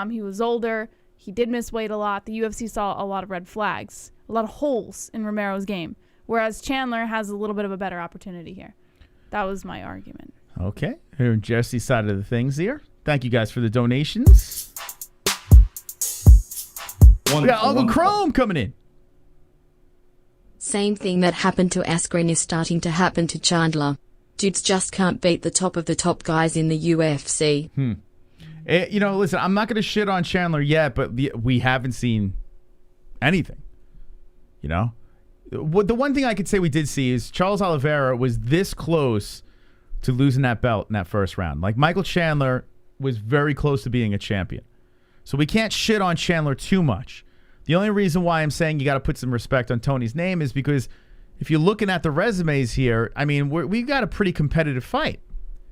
he was older, he did miss weight a lot. The UFC saw a lot of red flags, a lot of holes in Romero's game, whereas Chandler has a little bit of a better opportunity here. That was my argument. Okay, hearing Jesse's side of the things here. Thank you guys for the donations. We got Uncle Chrome coming in. Same thing that happened to Askren is starting to happen to Chandler. Dudes just can't beat the top of the top guys in the UFC. You know, listen, I'm not going to shit on Chandler yet, but we haven't seen anything. You know? The one thing I could say we did see is Charles Oliveira was this close to losing that belt in that first round. Like, Michael Chandler was very close to being a champion. So we can't shit on Chandler too much. The only reason why I'm saying you got to put some respect on Tony's name is because if you're looking at the resumes here, I mean, we've got a pretty competitive fight.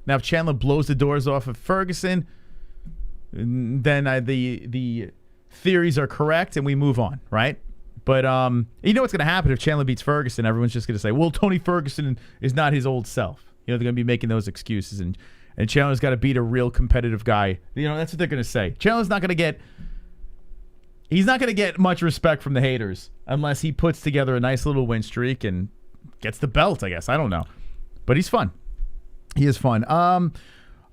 Now, if Chandler blows the doors off of Ferguson, then the theories are correct and we move on, right? But you know what's going to happen if Chandler beats Ferguson? Everyone's just going to say, well, Tony Ferguson is not his old self. You know, they're going to be making those excuses. And Chandler's got to beat a real competitive guy. You know, that's what they're going to say. Chandler's not going to get... He's not going to get much respect from the haters unless he puts together a nice little win streak and gets the belt, I guess. I don't know. But he's fun. He is fun. I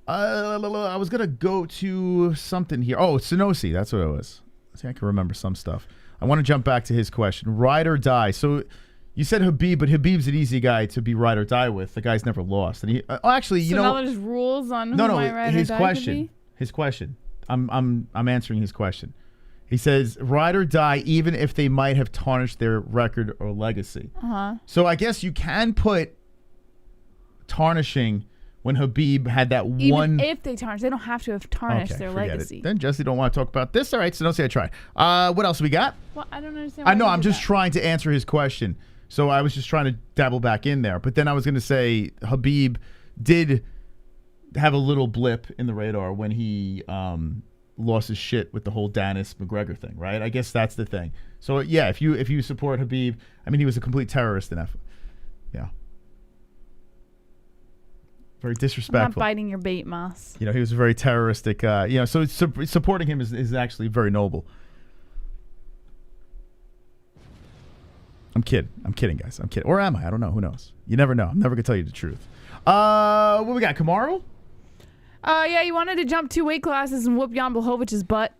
was going to go to something here. Oh, Sonosi. That's what it was. I think I can remember some stuff. I want to jump back to his question. Ride or die. So you said Khabib, but Khabib's an easy guy to be ride or die with. The guy's never lost. And he actually, you know. So now there's rules on who my ride or die could be? His question. I'm answering his question. He says, ride or die, even if they might have tarnished their record or legacy. So I guess you can put tarnishing when Khabib had that even one. If they tarnish, they don't have to have tarnished their legacy. Then Jesse don't want to talk about this. All right, so don't say I tried. What else we got? Well, I don't understand. I know, I'm just trying to answer his question. So I was just trying to dabble back in there. But then I was going to say Khabib did have a little blip in the radar when he lost his shit with the whole Dennis McGregor thing, right? I guess that's the thing. So yeah, if you support Khabib, I mean, he was a complete terrorist in that. Yeah. Very disrespectful. I'm not biting your bait, Moss. You know, he was a very terroristic, you know, so supporting him is actually very noble. I'm kidding, guys. I'm kidding. Or am I? I don't know. Who knows? You never know. I'm never going to tell you the truth. What we got? Kamaru? Yeah, you wanted to jump 2 weight classes and whoop Jan Blachowicz' butt.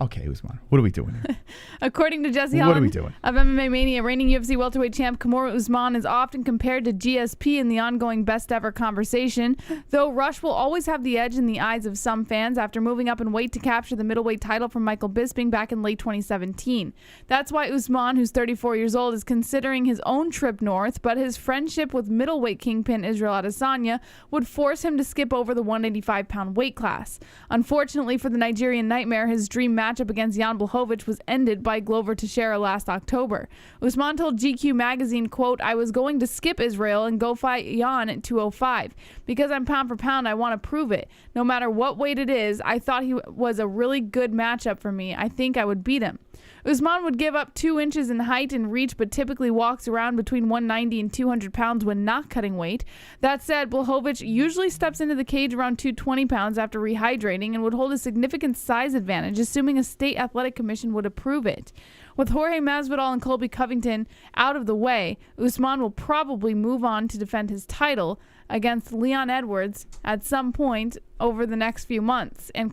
Okay, Usman. What are we doing here? According to Jesse What Holland are we doing? of MMA Mania, reigning UFC welterweight champ Kamaru Usman is often compared to GSP in the ongoing best ever conversation, though Rush will always have the edge in the eyes of some fans after moving up in weight to capture the middleweight title from Michael Bisping back in late 2017. That's why Usman, who's 34 years old, is considering his own trip north, but his friendship with middleweight kingpin Israel Adesanya would force him to skip over the 185-pound weight class. Unfortunately for the Nigerian Nightmare, his dream matchup against Jan Blachowicz was ended by Glover Teixeira last October. Usman told GQ magazine, quote, "I was going to skip Israel and go fight Jan at 205. Because I'm pound for pound, I want to prove it. No matter what weight it is, I thought he was a really good matchup for me. I think I would beat him." Usman would give up 2 inches in height and reach, but typically walks around between 190 and 200 pounds when not cutting weight. That said, Blachowicz usually steps into the cage around 220 pounds after rehydrating and would hold a significant size advantage, assuming a state athletic commission would approve it. With Jorge Masvidal and Colby Covington out of the way, Usman will probably move on to defend his title against Leon Edwards at some point over the next few months. And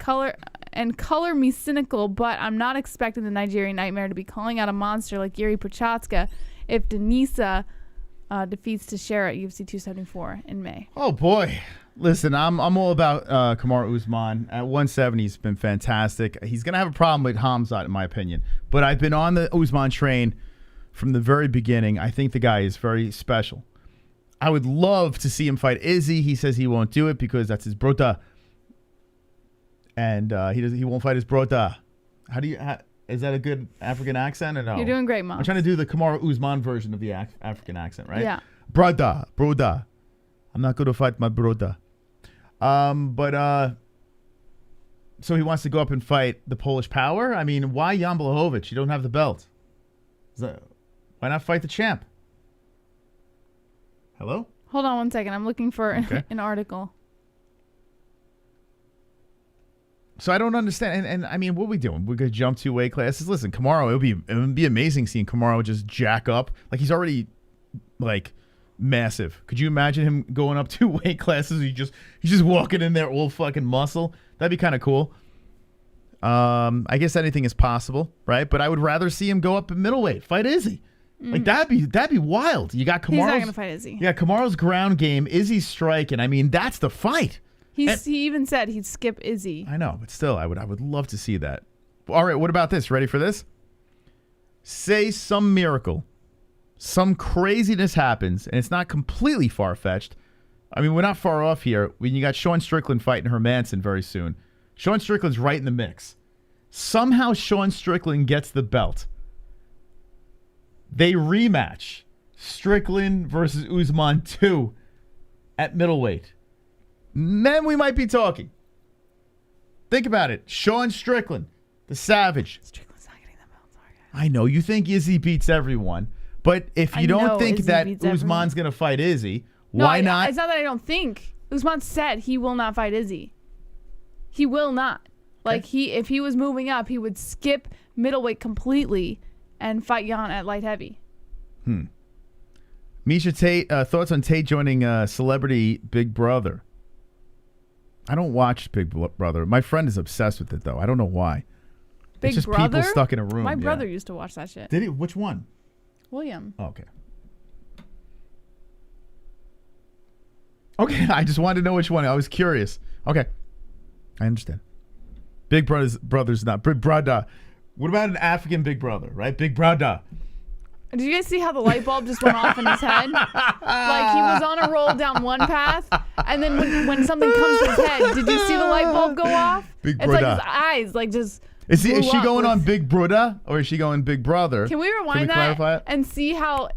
and color me cynical, but I'm not expecting the Nigerian Nightmare to be calling out a monster like Yuri Prochazka if Denisa defeats Teixeira at UFC 274 in May. Oh boy. Listen, I'm all about Kamaru Usman. At 170, he's been fantastic. He's going to have a problem with Khamzat, in my opinion. But I've been on the Usman train from the very beginning. I think the guy is very special. I would love to see him fight Izzy. He says he won't do it because that's his brother. And he won't fight his brother. Is that a good African accent or no? You're doing great, Mom. I'm trying to do the Kamaru Usman version of the African accent, right? Yeah. Brother. I'm not going to fight my brother. So he wants to go up and fight the Polish Power? I mean, why Jan Blachowicz? You don't have the belt. Why not fight the champ? Hello? Hold on one second. I'm looking for an article. So I don't understand. And I mean, what are we doing? We're going to jump 2 weight classes? Listen, Kamaru, it would be amazing seeing Kamaru just jack up. Like, he's already, like, massive. Could you imagine him going up 2 weight classes? He's just walking in there all fucking muscle. That'd be kind of cool. I guess anything is possible, right? But I would rather see him go up in middleweight, fight Izzy. Like, that'd be wild. You got Kamaru's, He's not gonna fight Izzy. Yeah, Kamaru's ground game, Izzy's striking. I mean, that's the fight. He even said he'd skip Izzy. I know, but still, I would love to see that. All right, what about this? Ready for this? Say some miracle, some craziness happens, and it's not completely far-fetched. I mean, we're not far off here. When you got Sean Strickland fighting Hermanson very soon. Sean Strickland's right in the mix. Somehow Sean Strickland gets the belt. They rematch Strickland versus Usman 2 at middleweight. Then we might be talking. Think about it. Sean Strickland, the Savage. Strickland's not getting that belt. Sorry, guys. I know you think Izzy beats everyone, but if you don't think Izzy that beats Usman's going to fight Izzy, No, why not? It's not that I don't think. Usman said he will not fight Izzy. He will not. Like, if he was moving up, he would skip middleweight completely and fight Jan at light heavy. Misha Tate, thoughts on Tate joining Celebrity Big Brother? I don't watch Big Brother. My friend is obsessed with it, though. I don't know why. Big it's just Brother? people stuck in a room. My yeah. brother used to watch that shit. Did he? Which one? William. Oh, okay. Okay, I just wanted to know which one. I was curious. Okay. I understand. Big Brother's not. Big Brother. What about an African Big Brother, right? Big Brother. Did you guys see how the light bulb just went off in his head? Like, he was on a roll down one path, and then when something comes to his head, did you see the light bulb go off? Big It's Brother. like his eyes, like, just Is she blew up going with- on Big Brother or is she going Big Brother? Can we rewind clarify that it? and see how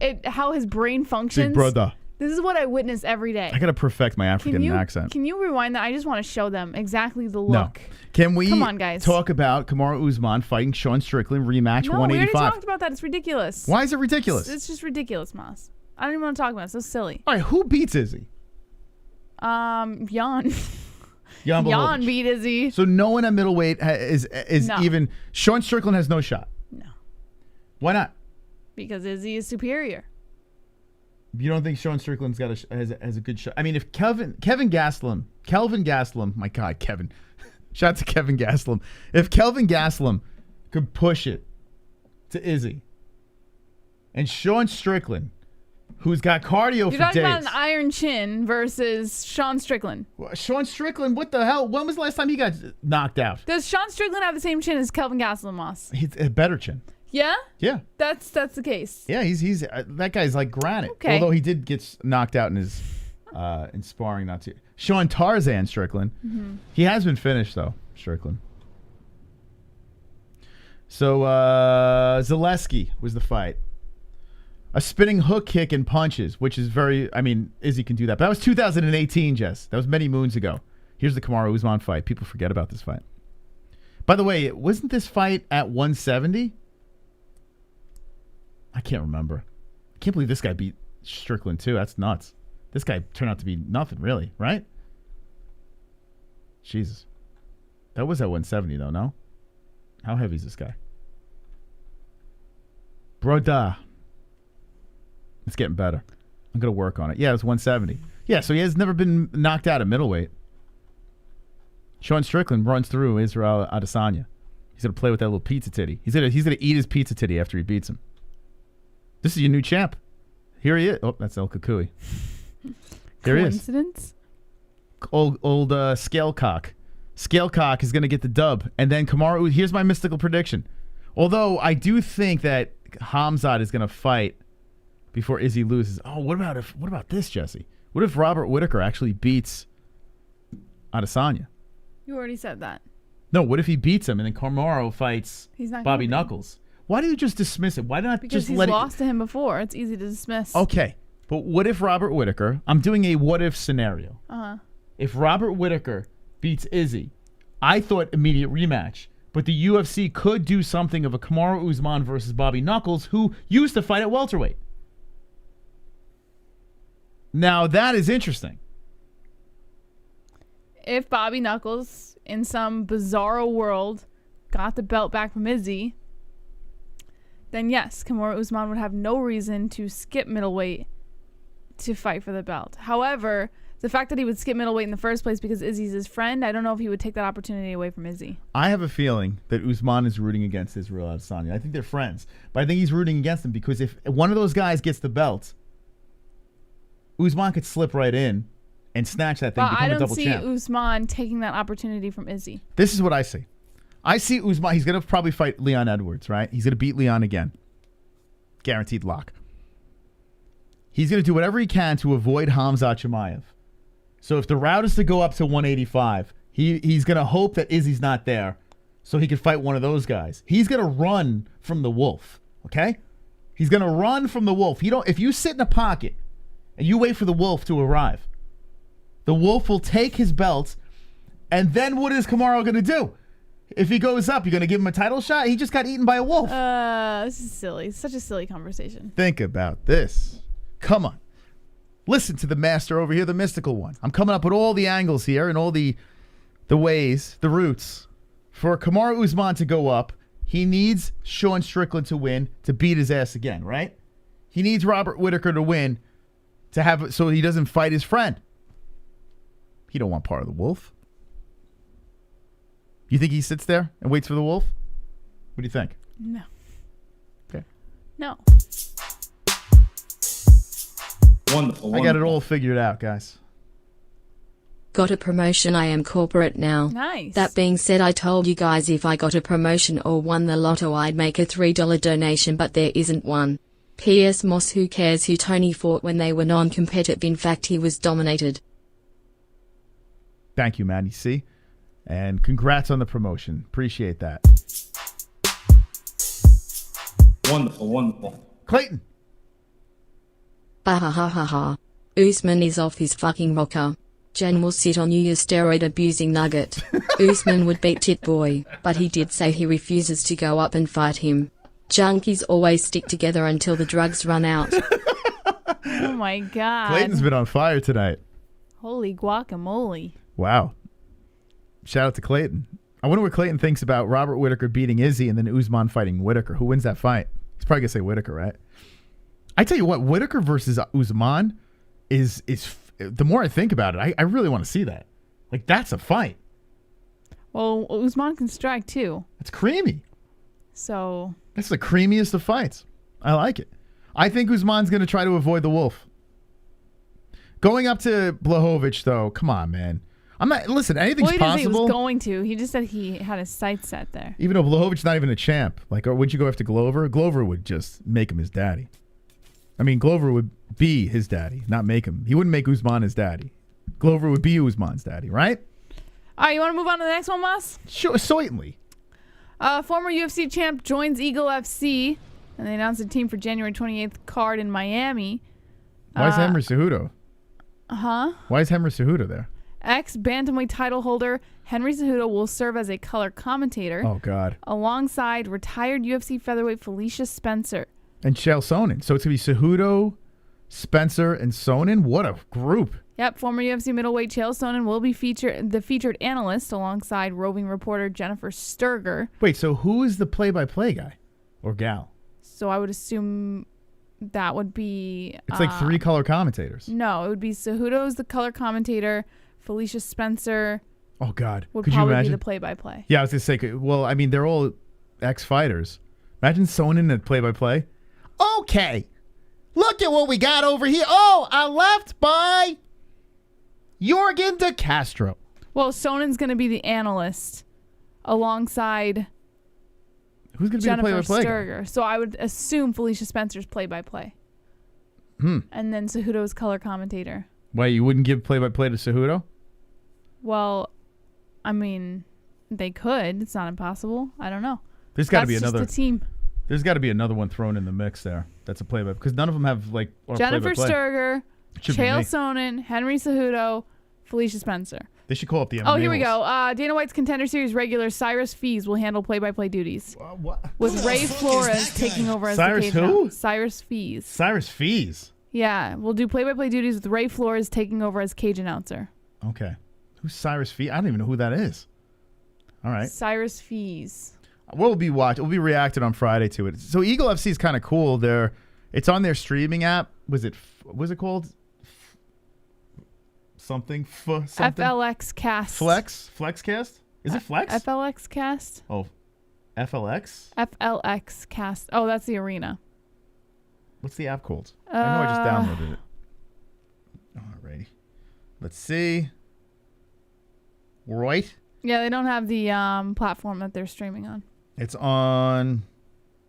his brain functions? Big Brother. This is what I witness every day. I gotta perfect my African accent. Can you rewind that? I just want to show them exactly the No. look. Can we Come on, guys. talk about Kamaru Usman fighting Sean Strickland rematch No, we already 185? talked about that. It's ridiculous. Why is it ridiculous? It's just ridiculous, Moss. I don't even want to talk about it. It's so silly. All right, who beats Izzy? Jan. Jan Jan Blachowicz. beat Izzy. So no one at middleweight is No. even. Sean Strickland has no shot. No. Why not? Because Izzy is superior. You don't think Sean Strickland's got has a good shot? I mean, if Kelvin Gastelum, my God, Kevin. Shout out to Kevin Gastelum. If Kelvin Gastelum could push it to Izzy, and Sean Strickland, who's got cardio You're for talking days. about an iron chin versus Sean Strickland. Sean Strickland, what the hell? When was the last time he got knocked out? Does Sean Strickland have the same chin as Kelvin Gastelum, Moss? He's a better chin. Yeah? Yeah. That's the case. Yeah, he's that guy's like granite. Okay. Although he did get knocked out in his in sparring, not too. Sean Tarzan Strickland. Mm-hmm. He has been finished though, Strickland. So Zaleski was the fight. A spinning hook kick and punches, which is very. I mean, Izzy can do that. But that was 2018, Jess. That was many moons ago. Here's the Kamaru Usman fight. People forget about this fight. By the way, wasn't this fight at 170? I can't remember. I can't believe this guy beat Strickland too. That's nuts. This guy turned out to be nothing really, right? Jesus. That was at 170 though, no? How heavy is this guy? Broda. It's getting better. I'm going to work on it. Yeah, it was 170. Yeah, so he has never been knocked out at middleweight. Sean Strickland runs through Israel Adesanya. He's going to play with that little pizza titty. He's gonna eat his pizza titty after he beats him. This is your new champ. Here he is. Oh, that's El Kukui. There he is. Coincidence? Old Scalecock. Scalecock is going to get the dub. And then Kamaru, here's my mystical prediction. Although I do think that Khamzat is going to fight before Izzy loses. Oh, what about this, Jesse? What if Robert Whittaker actually beats Adesanya? You already said that. No, what if he beats him and then Kamaru fights Bobby gonna Knuckles? Why do you just dismiss it? Why not because just let it... Because he's lost to him before. It's easy to dismiss. Okay, but what if Robert Whittaker... I'm doing a what-if scenario. Uh-huh. If Robert Whittaker beats Izzy, I thought immediate rematch. But the UFC could do something of a Kamaru Usman versus Bobby Knuckles, who used to fight at welterweight. Now, that is interesting. If Bobby Knuckles, in some bizarro world, got the belt back from Izzy, then yes, Kamaru Usman would have no reason to skip middleweight to fight for the belt. However, the fact that he would skip middleweight in the first place because Izzy's his friend, I don't know if he would take that opportunity away from Izzy. I have a feeling that Usman is rooting against Israel Adesanya. I think they're friends, but I think he's rooting against him because if one of those guys gets the belt, Usman could slip right in and snatch that thing, but become a double champ. I don't see Usman taking that opportunity from Izzy. This is what I see. I see Usman, he's going to probably fight Leon Edwards, right? He's going to beat Leon again. Guaranteed lock. He's going to do whatever he can to avoid Khamzat Chimaev. So if the route is to go up to 185, he's going to hope that Izzy's not there so he can fight one of those guys. He's going to run from the wolf, okay? He's going to run from the wolf. If you sit in a pocket and you wait for the wolf to arrive, the wolf will take his belt, and then what is Kamaru going to do? If he goes up, you're going to give him a title shot? He just got eaten by a wolf. This is silly. Such a silly conversation. Think about this. Come on. Listen to the master over here, the mystical one. I'm coming up with all the angles here and all the ways, the routes. For Kamaru Usman to go up, he needs Sean Strickland to win to beat his ass again, right? He needs Robert Whittaker to win to have so he doesn't fight his friend. He don't want part of the wolf. You think he sits there and waits for the wolf? What do you think? No. Okay. No. Wonderful. I got it all figured out, guys. Got a promotion, I am corporate now. Nice. That being said, I told you guys if I got a promotion or won the lotto I'd make a $3 donation, but there isn't one. P.S. Moss, who cares who Tony fought when they were non-competitive? In fact, he was dominated. Thank you, Maddie C. And congrats on the promotion. Appreciate that. Wonderful, wonderful. Clayton. Bahahaha. Usman is off his fucking rocker. Jen will sit on you, you steroid abusing nugget. Usman would beat Tit Boy, but he did say he refuses to go up and fight him. Junkies always stick together until the drugs run out. Oh my God. Clayton's been on fire tonight. Holy guacamole. Wow. Shout out to Clayton. I wonder what Clayton thinks about Robert Whittaker beating Izzy and then Usman fighting Whittaker. Who wins that fight? He's probably going to say Whittaker, right? I tell you what, Whittaker versus Usman is the more I think about it, I really want to see that. Like, that's a fight. Well, Usman can strike too. It's creamy. So. That's the creamiest of fights. I like it. I think Usman's going to try to avoid the wolf. Going up to Blachowicz, though, come on, man. I'm not. Listen, anything's he possible. Didn't say he was going to. He just said he had his sights set there. Even though Blachowicz not even a champ, like, or would you go after Glover? Glover would just make him his daddy. I mean, Glover would be his daddy, not make him. He wouldn't make Usman his daddy. Glover would be Usman's daddy, right? All right, you want to move on to the next one, Moss? Sure, certainly. Former UFC champ joins Eagle FC, and they announced a team for January 28th card in Miami. Why is Henry Cejudo? Huh? Why is Henry Cejudo there? Ex-bantamweight title holder Henry Cejudo will serve as a color commentator. Oh, God. Alongside retired UFC featherweight Felicia Spencer. And Chael Sonnen. So it's going to be Cejudo, Spencer, and Sonnen? What a group. Yep, former UFC middleweight Chael Sonnen will be the featured analyst alongside roving reporter Jennifer Sturger. Wait, so who is the play-by-play guy? Or gal? So I would assume that would be... It's like three color commentators. No, it would be Cejudo's the color commentator, Felicia Spencer. Oh God, would could you probably be imagine? the play-by-play. Yeah, I was gonna say. Well, I mean, they're all ex-fighters. Imagine Sonnen at play-by-play. Okay, look at what we got over here. Oh, I left by Jorge De Castro. Well, Sonen's going to be the analyst alongside Who's gonna be Jennifer the play-by-play guy? Sturger. So I would assume Felicia Spencer's play-by-play. And then Cejudo's color commentator. Why you wouldn't give play-by-play to Cejudo? Well, I mean, they could. It's not impossible. I don't know. There's got to be That's just another. the team. There's got to be another one thrown in the mix there. That's a play-by because none of them have like or Jennifer play-by-play. Sturger, Should be Chael me. Sonnen, Henry Cejudo, Felicia Spencer. They should call up the MMA Oh, here we Holes. go. Dana White's Contender Series regular Cyrus Fees will handle play-by-play duties, What? with Ray Flores taking over as Cyrus the cage who? announcer. Cyrus Fees. Cyrus Fees. Yeah, we'll do play-by-play duties with Ray Flores taking over as cage announcer. Okay. Who's Cyrus Fees? I don't even know who that is. All right. Cyrus Fees. We'll be reacting on Friday to it. So Eagle FC is kind of cool. It's on their streaming app. Was it called? Something. FLX Cast. Flexcast? Is it Flex? FLX Cast. Oh, FLX. FLX Cast. Oh, that's the arena. What's the app called? I know I just downloaded it. Alrighty. Let's see. Right. Yeah, they don't have the platform that they're streaming on. It's on.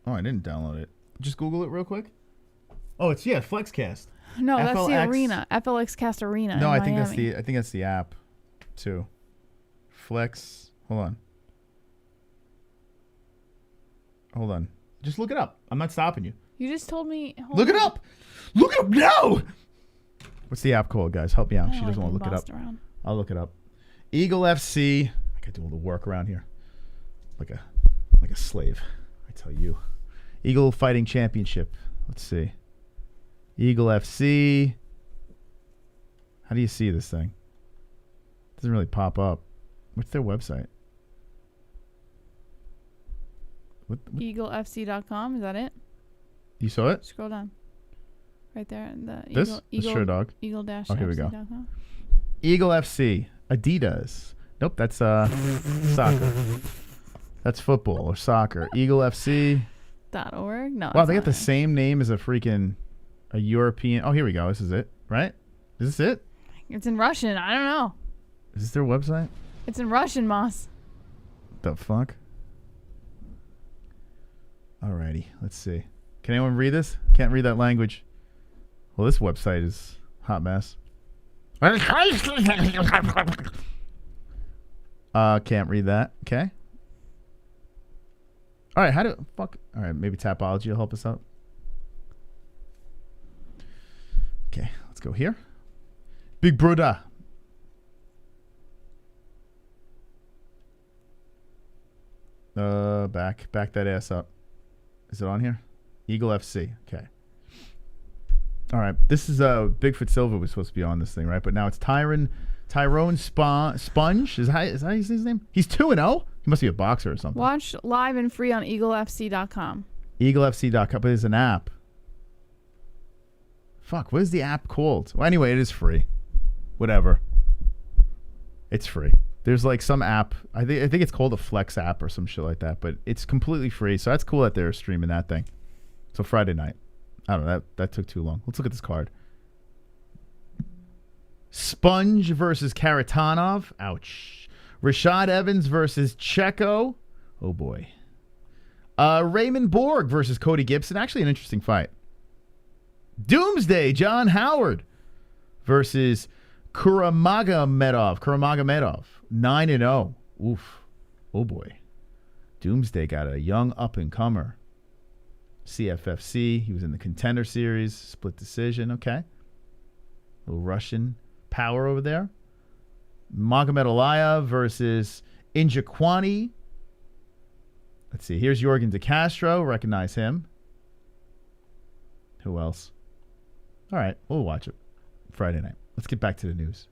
Oh, I didn't download it. Just Google it real quick. Oh, it's Flexcast. No, that's the FLX. arena. FLX Cast Arena. No, in I think Miami. that's the app, too. Flex. Hold on. Just look it up. I'm not stopping you. You just told me. Look it up. Look it up now. What's the app called, guys? Help me out. She doesn't want to look it up. Around. I'll look it up. Eagle FC. I gotta do all the work around here, like a slave. I tell you. Eagle Fighting Championship. Let's see. Eagle FC. How do you see this thing? Doesn't really pop up. What's their website? What? EagleFC.com. Is that it? You saw it? Scroll down. Right there. This? Sure, dog. Eagle-FC.com. Oh, here we go. Eagle FC. Adidas. Nope, that's soccer. That's football or soccer. EagleFC.org. No. Wow, they got the same name as a European. Oh, here we go. This is it, right? Is this it? It's in Russian. I don't know. Is this their website? It's in Russian, Moss. The fuck? Alrighty, let's see. Can anyone read this? Can't read that language. Well, this website is hot mess. Can't read that. Okay. All right, all right, maybe Tapology will help us out. Okay, let's go here. Big brother. Back that ass up. Is it on here? Eagle FC. Okay. All right. This is Bigfoot Silva was supposed to be on this thing, right? But now it's Tyrone Sponge. Is that how you say his name? He's 2-0. He must be a boxer or something. Watch live and free on EagleFC.com. EagleFC.com. But there's an app. Fuck. What is the app called? Well, anyway, it is free. Whatever. It's free. There's like some app. I think it's called a Flex app or some shit like that. But it's completely free. So that's cool that they're streaming that thing. So Friday night. I don't know. That took too long. Let's look at this card. Sponge versus Karatanov. Ouch. Rashad Evans versus Checo. Oh, boy. Raymond Borg versus Cody Gibson. Actually, an interesting fight. Doomsday, John Howard versus Kuramagomedov. 9-0. Oof. Oh, boy. Doomsday got a young up-and-comer. CFFC. He was in the Contender Series. Split decision. Okay. Little Russian power over there. Magomed Alia versus Injaquani. Let's see. Here's Jorge De Castro. Recognize him. Who else? All right. We'll watch it Friday night. Let's get back to the news.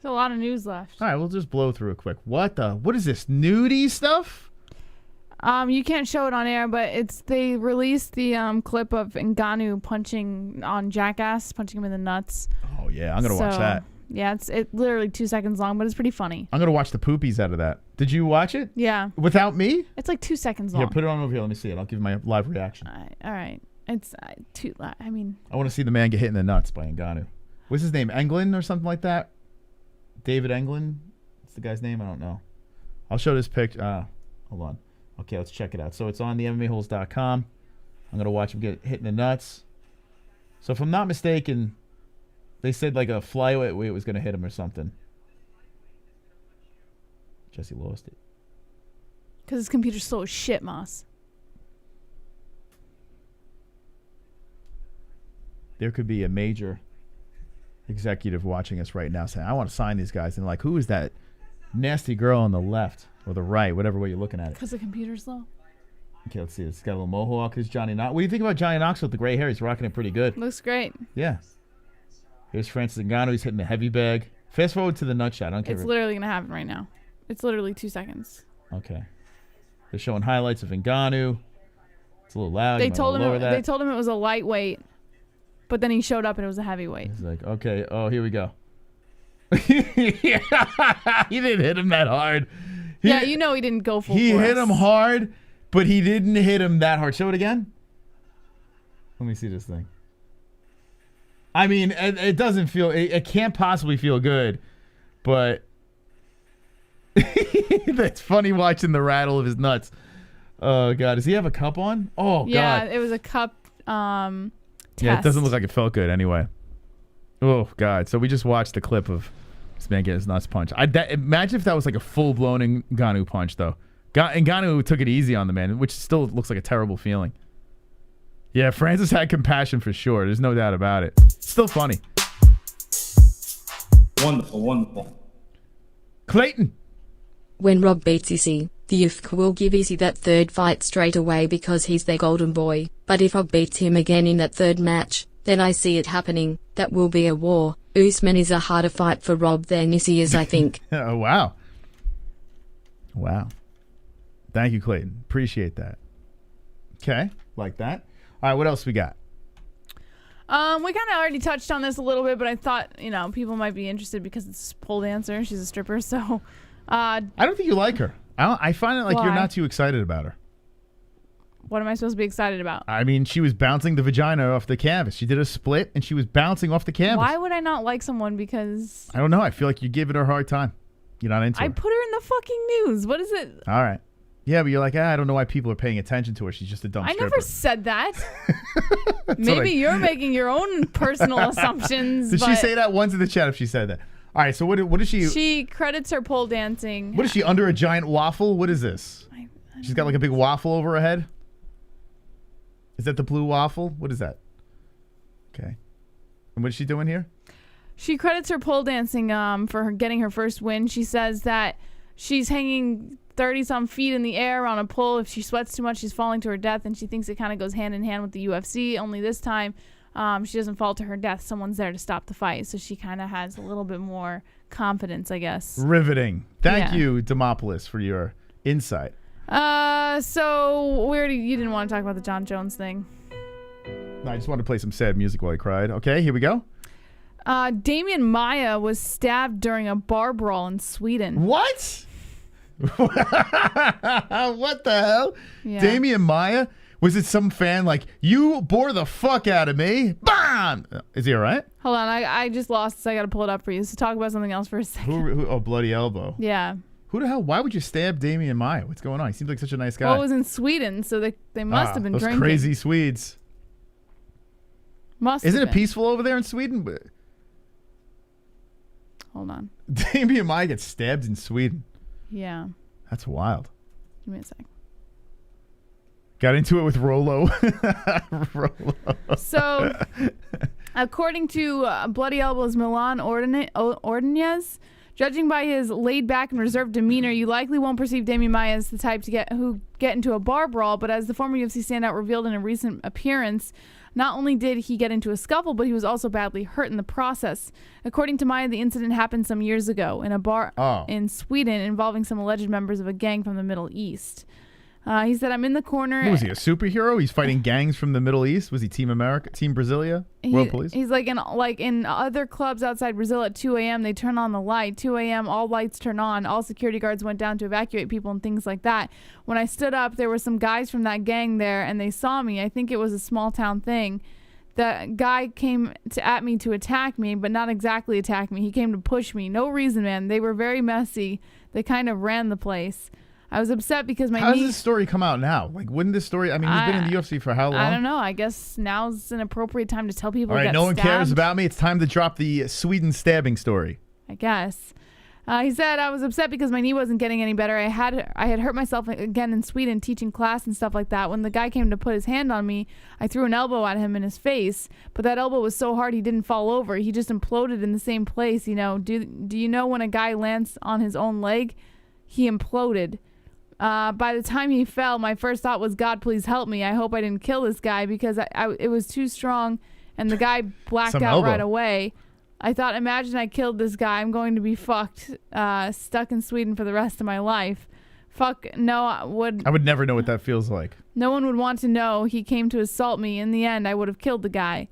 There's a lot of news left. All right. We'll just blow through it quick. What is this? Nudie stuff? You can't show it on air, but they released the clip of Ngannou punching on Jackass, punching him in the nuts. Oh, yeah. I'm going to watch that. Yeah, it's literally 2 seconds long, but it's pretty funny. I'm gonna watch the poopies out of that. Did you watch it? Yeah. Without me? It's like 2 seconds long. Yeah, put it on over here. Let me see it. I'll give my live reaction. All right. It's too. I mean. I want to see the man get hit in the nuts by Ngannou. What's his name? Englund or something like that? David Englund? What's the guy's name? I don't know. I'll show this picture. Hold on. Okay, let's check it out. So it's on the MMAHoles.com. I'm going to watch him get hit in the nuts. So if I'm not mistaken, they said like a flyweight weight was going to hit him or something. Jesse lost it. Because his computer's slow as shit, Moss. There could be a major executive watching us right now saying, I want to sign these guys. And like, who is that nasty girl on the left or the right, whatever way you're looking at it? Because the computer's slow. Okay, let's see. It's got a little mohawk. Here's Johnny Knox. What do you think about Johnny Knox with the gray hair? He's rocking it pretty good. Looks great. Yeah. Here's Francis Ngannou. He's hitting the heavy bag. Fast forward to the nut shot. I don't care. It's literally going to happen right now. It's literally 2 seconds. Okay. They're showing highlights of Ngannou. It's a little loud. They told him it was a lightweight, but then he showed up and it was a heavyweight. He's like, okay, oh, here we go. He didn't hit him that hard. He didn't go full force. He hit him hard, but he didn't hit him that hard. Show it again. Let me see this thing. I mean, it doesn't feel... It can't possibly feel good, but... That's funny watching the rattle of his nuts. Oh, God. Does he have a cup on? Oh, God. Yeah, it was a cup test. Yeah, it doesn't look like it felt good anyway. Oh, God. So we just watched the clip of this man get his nuts punched. Imagine if that was like a full-blown Ngannou punch, though. Ngannou took it easy on the man, which still looks like a terrible feeling. Yeah, Francis had compassion for sure. There's no doubt about it. Still funny. Wonderful, wonderful. Clayton. When Rob beats Izzy, the UFC will give Izzy that third fight straight away because he's their golden boy. But if Rob beats him again in that third match, then I see it happening. That will be a war. Usman is a harder fight for Rob than Izzy is, I think. Oh, wow. Wow. Thank you, Clayton. Appreciate that. Okay, like that. All right, what else we got? We kind of already touched on this a little bit, but I thought, people might be interested because it's a pole dancer. She's a stripper, so... I don't think you like her. I find it like you're not too excited about her. What am I supposed to be excited about? I mean, she was bouncing the vagina off the canvas. She did a split, and she was bouncing off the canvas. Why would I not like someone because... I don't know. I feel like you're giving her a hard time. You're not into her. I put her in the fucking news. What is it? All right. Yeah, but you're like, I don't know why people are paying attention to her. She's just a dumb stripper. I never said that. Maybe you're making your own personal assumptions. Did she say that once in the chat if she said that? All right, so what is she... She credits her pole dancing. What is she, under a giant waffle? What is this? She's got like a big waffle over her head? Is that the blue waffle? What is that? Okay. And what is she doing here? She credits her pole dancing for her getting her first win. She says that she's hanging 30-some feet in the air on a pole. If she sweats too much, she's falling to her death, and she thinks it kind of goes hand in hand with the UFC. Only this time, she doesn't fall to her death. Someone's there to stop the fight, so she kind of has a little bit more confidence, I guess. Riveting. Thank you, Demopoulos, for your insight. So you didn't want to talk about the John Jones thing. No, I just wanted to play some sad music while I cried. Okay, here we go. Damien Maia was stabbed during a bar brawl in Sweden. What? What the hell? Yeah. Damien Maia? Was it some fan like, you bore the fuck out of me? Bam! Is he all right? Hold on, I just lost, so I got to pull it up for you. So talk about something else for a second. Oh, bloody elbow. Yeah. Who the hell? Why would you stab Damien Maia? What's going on? He seems like such a nice guy. Well, it was in Sweden, so they must have been those drinking. Crazy Swedes. Isn't it peaceful over there in Sweden? Hold on. Damien Maia gets stabbed in Sweden. Yeah. That's wild. Give me a sec. Got into it with Rolo. Rolo. So, according to Bloody Elbow's Milan Ordonez, judging by his laid-back and reserved demeanor, you likely won't perceive Damien Maia as the type to get into a bar brawl, but as the former UFC standout revealed in a recent appearance, not only did he get into a scuffle, but he was also badly hurt in the process. According to Maia, the incident happened some years ago in a bar in Sweden involving some alleged members of a gang from the Middle East. He said, I'm in the corner. What was he, a superhero? He's fighting gangs from the Middle East. Was he Team America, Team Brasilia, World Police? He's like in other clubs outside Brazil at 2 a.m. They turn on the light. 2 a.m. all lights turn on. All security guards went down to evacuate people and things like that. When I stood up, there were some guys from that gang there, and they saw me. I think it was a small town thing. The guy came at me to attack me, but not exactly attack me. He came to push me. No reason, man. They were very messy. They kind of ran the place. I was upset because my How does this story come out now? Like, wouldn't this story... I mean, he's been in the UFC for how long? I don't know. I guess now's an appropriate time to tell people. All right, no one cares about me. It's time to drop the Sweden stabbing story. I guess. He said, I was upset because my knee wasn't getting any better. I had hurt myself again in Sweden teaching class and stuff like that. When the guy came to put his hand on me, I threw an elbow at him in his face. But that elbow was so hard he didn't fall over. He just imploded in the same place. You know, do you know when a guy lands on his own leg? He imploded. By the time he fell, my first thought was, God, please help me. I hope I didn't kill this guy because it was too strong, and the guy blacked out right away. I thought, imagine I killed this guy. I'm going to be fucked, stuck in Sweden for the rest of my life. Fuck, no, I would never know what that feels like. No one would want to know. He came to assault me. In the end, I would have killed the guy.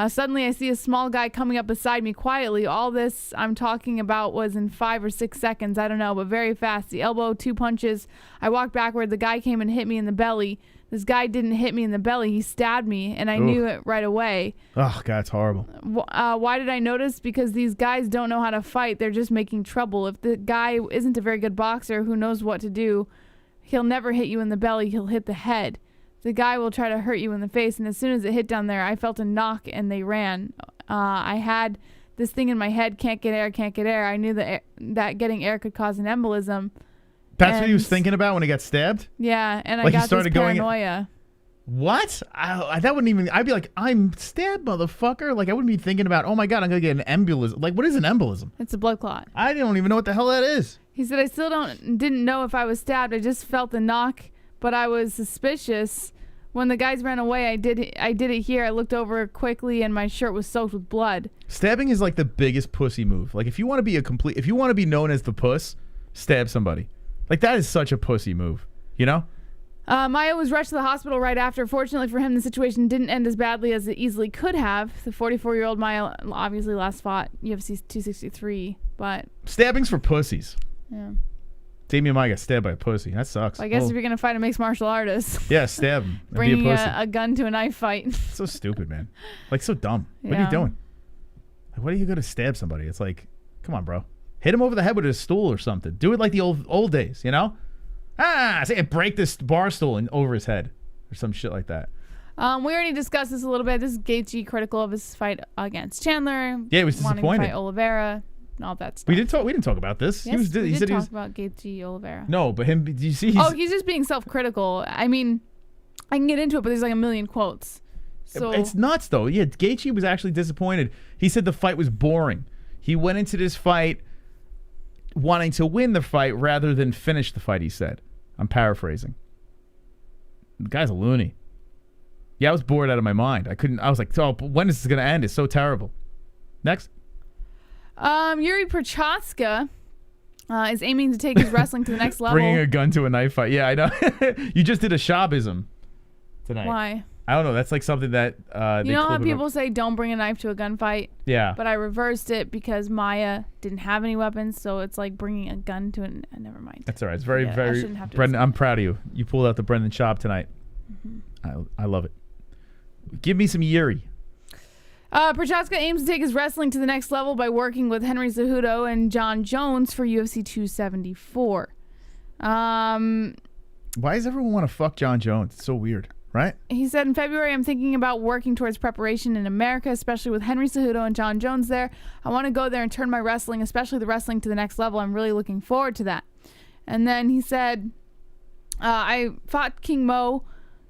Suddenly, I see a small guy coming up beside me quietly. All this I'm talking about was in 5 or 6 seconds. I don't know, but very fast. The elbow, 2 punches. I walked backward. The guy came and hit me in the belly. This guy didn't hit me in the belly. He stabbed me, and I knew it right away. Oh, God, it's horrible. Why did I notice? Because these guys don't know how to fight. They're just making trouble. If the guy isn't a very good boxer who knows what to do, he'll never hit you in the belly. He'll hit the head. The guy will try to hurt you in the face, and as soon as it hit down there, I felt a knock, and they ran. I had this thing in my head, can't get air, can't get air. I knew that getting air could cause an embolism. That's what he was thinking about when he got stabbed? Yeah, and like I got this paranoia. What? That wouldn't even... I'd be like, I'm stabbed, motherfucker. Like, I wouldn't be thinking about, oh, my God, I'm going to get an embolism. Like, what is an embolism? It's a blood clot. I don't even know what the hell that is. He said, I still didn't know if I was stabbed. I just felt the knock, but I was suspicious. When the guys ran away, I did it here. I looked over quickly, and my shirt was soaked with blood. Stabbing is like the biggest pussy move. Like, if you want to be known as the puss, stab somebody. Like, that is such a pussy move, you know? Maia was rushed to the hospital right after. Fortunately for him, the situation didn't end as badly as it easily could have. The 44-year-old Maia obviously last fought UFC 263, but... Stabbing's for pussies. Yeah. Damien Maia got stabbed by a pussy. That sucks. Well, I guess if you're going to fight a mixed martial artist. Yeah, stab him. Bringing a gun to a knife fight. So stupid, man. Like, so dumb. Yeah. What are you doing? Like, what are you going to stab somebody? It's like, come on, bro. Hit him over the head with a stool or something. Do it like the old days, you know? Say, break this bar stool over his head or some shit like that. We already discussed this a little bit. This is Gaethje critical of his fight against Chandler. Yeah, he was disappointed. Wanting to fight Oliveira. All that stuff. We didn't talk about this. Yes, we did talk about Gaethje Oliveira. No, but him. Did you see? He's just being self-critical. I mean, I can get into it, but there's like a million quotes. So it's nuts, though. Yeah, Gaethje was actually disappointed. He said the fight was boring. He went into this fight wanting to win the fight rather than finish the fight. He said, "I'm paraphrasing." The guy's a loony. Yeah, I was bored out of my mind. I was like, "Oh, when is this gonna end? It's so terrible." Next. Yuri Prochazka is aiming to take his wrestling to the next level. Bringing a gun to a knife fight. Yeah, I know. You just did a Shabism tonight. Why? I don't know. That's like something that you know how people say don't bring a knife to a gunfight? Yeah. But I reversed it because Maia didn't have any weapons, so it's like bringing a gun to an... never mind. That's all right. It's very... Brendan, I'm proud of you. You pulled out the Brendan Schaub tonight. Mm-hmm. I love it. Give me some Yuri. Prochazka aims to take his wrestling to the next level by working with Henry Cejudo and John Jones for UFC 274. Why does everyone want to fuck John Jones? It's so weird, right? He said, in February, I'm thinking about working towards preparation in America, especially with Henry Cejudo and John Jones there. I want to go there and turn my wrestling, especially the wrestling, to the next level. I'm really looking forward to that. And then he said, I fought King Mo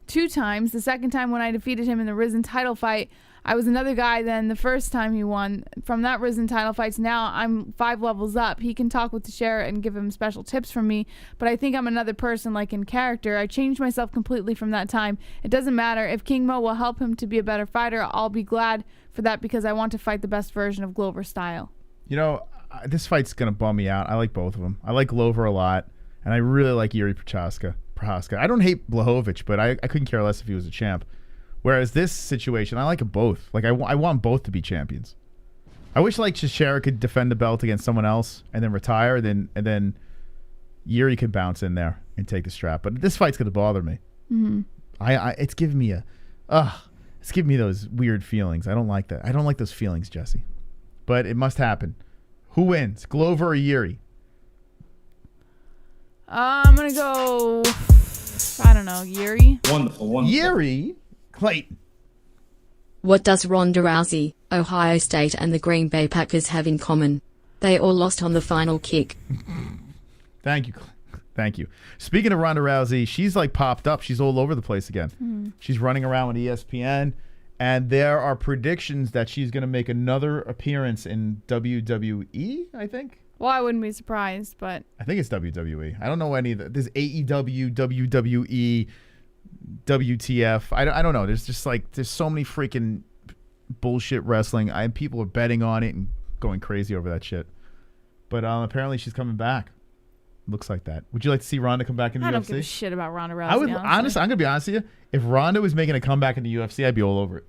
2 times. The second time when I defeated him in the Risen title fight, I was another guy than the first time he won. From that Risen title fights, now I'm 5 levels up. He can talk with Teixeira and give him special tips from me, but I think I'm another person, like in character. I changed myself completely from that time. It doesn't matter. If King Mo will help him to be a better fighter, I'll be glad for that because I want to fight the best version of Glover style. You know, this fight's going to bum me out. I like both of them. I like Glover a lot, and I really like Yuri Prochazka. Prohaska. I don't hate Blachowicz, but I couldn't care less if he was a champ. Whereas this situation, I like them both. Like I want both to be champions. I wish like Teixeira could defend the belt against someone else and then retire, and then Yuri could bounce in there and take the strap. But this fight's gonna bother me. Mm-hmm. It's giving me it's giving me those weird feelings. I don't like that. I don't like those feelings, Jesse. But it must happen. Who wins, Glover or Yuri? I'm gonna go. I don't know, Yuri. Wonderful. Yuri. Clayton. What does Ronda Rousey, Ohio State and the Green Bay Packers have in common? They all lost on the final kick. Thank you. Speaking of Ronda Rousey, she's like popped up. She's all over the place again. She's running around with ESPN, and there are predictions that she's going to make another appearance in WWE, I think. Well, I wouldn't be surprised, but I think it's WWE. I don't know any of the. There's AEW, WWE, WTF. I don't know. There's just like there's so many freaking bullshit wrestling. People are betting on it and going crazy over that shit. But apparently she's coming back. Looks like that. Would you like to see Ronda come back in the UFC? I don't give a shit about Ronda Rousey. Honestly, I'm gonna be honest with you. If Ronda was making a comeback in the UFC, I'd be all over it.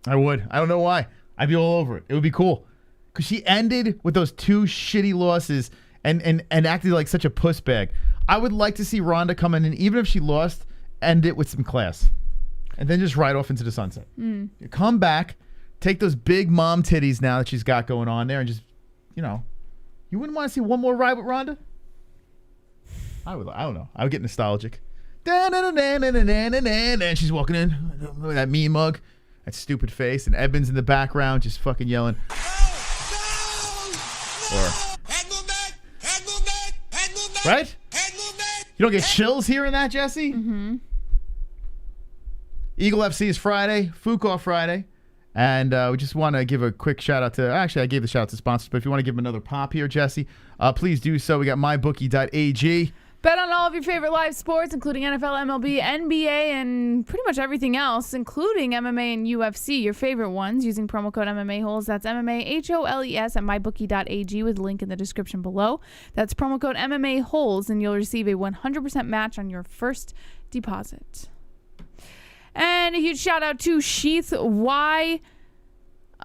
I would. I don't know why. I'd be all over it. It would be cool. Because she ended with those 2 shitty losses and acted like such a puss bag. I would like to see Ronda come in, and even if she lost, end it with some class. And then just ride off into the sunset. Come back, take those big mom titties now that she's got going on there, and just, you wouldn't want to see one more ride with Ronda? I don't know. I would get nostalgic. And she's walking in with that mean mug, that stupid face, and Edmonds in the background just fucking yelling. Right? You don't get chills hearing that, Jesse? Mm-hmm. Eagle FC is Friday, Fuqua Friday. And we just want to give a quick shout out to, actually I gave the shout out to sponsors, but if you want to give them another pop here, Jesse, please do so. We got mybookie.ag. Bet on all of your favorite live sports, including NFL, MLB, NBA, and pretty much everything else, including MMA and UFC, your favorite ones, using promo code MMA Holes. That's MMA HOLES at mybookie.ag with a link in the description below. That's promo code MMA Holes, and you'll receive a 100% match on your first deposit. And a huge shout out to Sheath. Why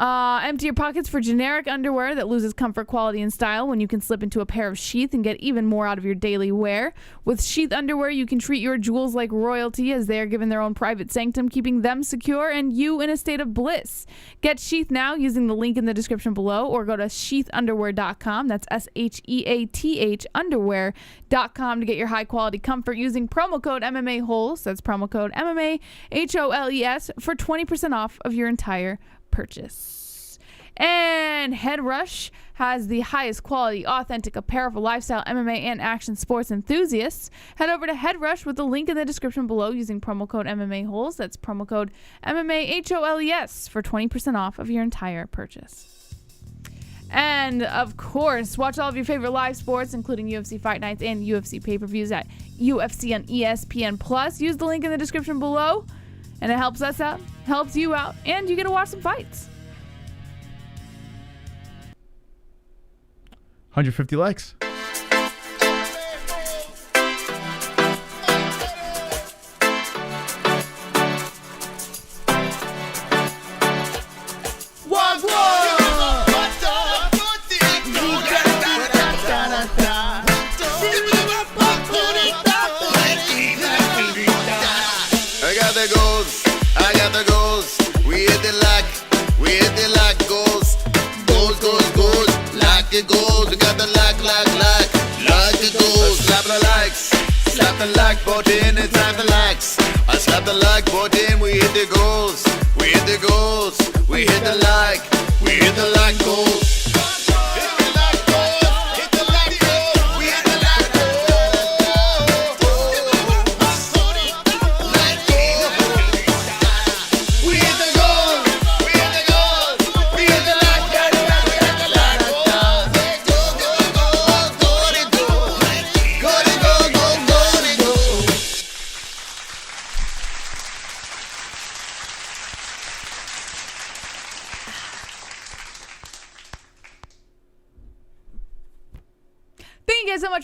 empty your pockets for generic underwear that loses comfort, quality, and style when you can slip into a pair of Sheath and get even more out of your daily wear? With Sheath underwear, you can treat your jewels like royalty as they are given their own private sanctum, keeping them secure and you in a state of bliss. Get Sheath now using the link in the description below, or go to sheathunderwear.com. That's SHEATH underwear.com to get your high quality comfort using promo code MMA Holes. That's promo code MMA HOLES for 20% off of your entire purchase. And Head Rush has the highest quality, authentic apparel for lifestyle, MMA, and action sports enthusiasts. Head over to Head Rush with the link in the description below using promo code MMA Holes. That's promo code MMA HOLES for 20% off of your entire purchase. And of course, watch all of your favorite live sports, including UFC Fight Nights and UFC pay-per-views at UFC on ESPN Plus. Use the link in the description below, and it helps us out, helps you out, and you get to watch some fights. 150 likes. Goals, we got the like it goes. Slap the like button, it's time to likes. I slap the like button, we hit the goals, we hit the goals, we hit the like goals.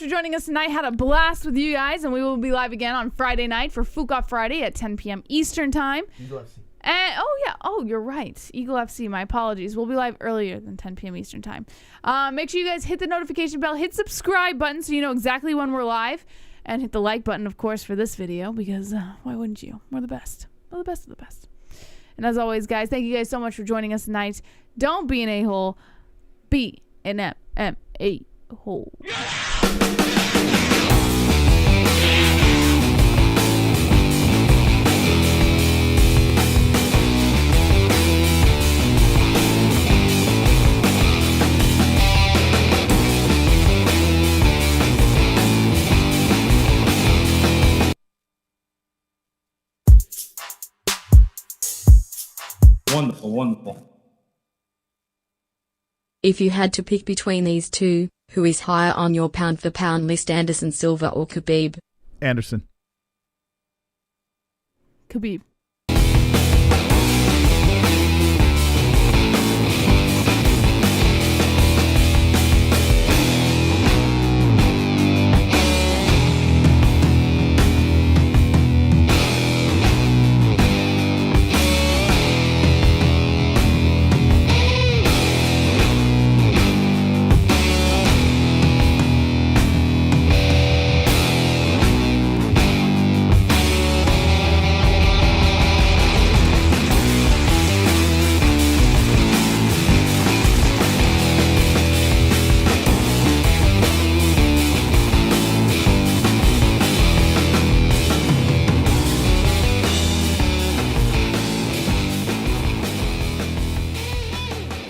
for joining us tonight. Had a blast with you guys, and we will be live again on Friday night for Fuka Friday at 10 p.m. Eastern Time. And you're right. Eagle FC, my apologies. We'll be live earlier than 10 p.m. Eastern Time. Make sure you guys hit the notification bell, hit subscribe button so you know exactly when we're live, and hit the like button, of course, for this video, because why wouldn't you? We're the best. We're the best of the best. And as always, guys, thank you guys so much for joining us tonight. Don't be an a-hole. Be an MMA hole. Wonderful, wonderful. If you had to pick between these two, who is higher on your pound-for-pound list, Anderson Silva or Khabib? Anderson. Khabib.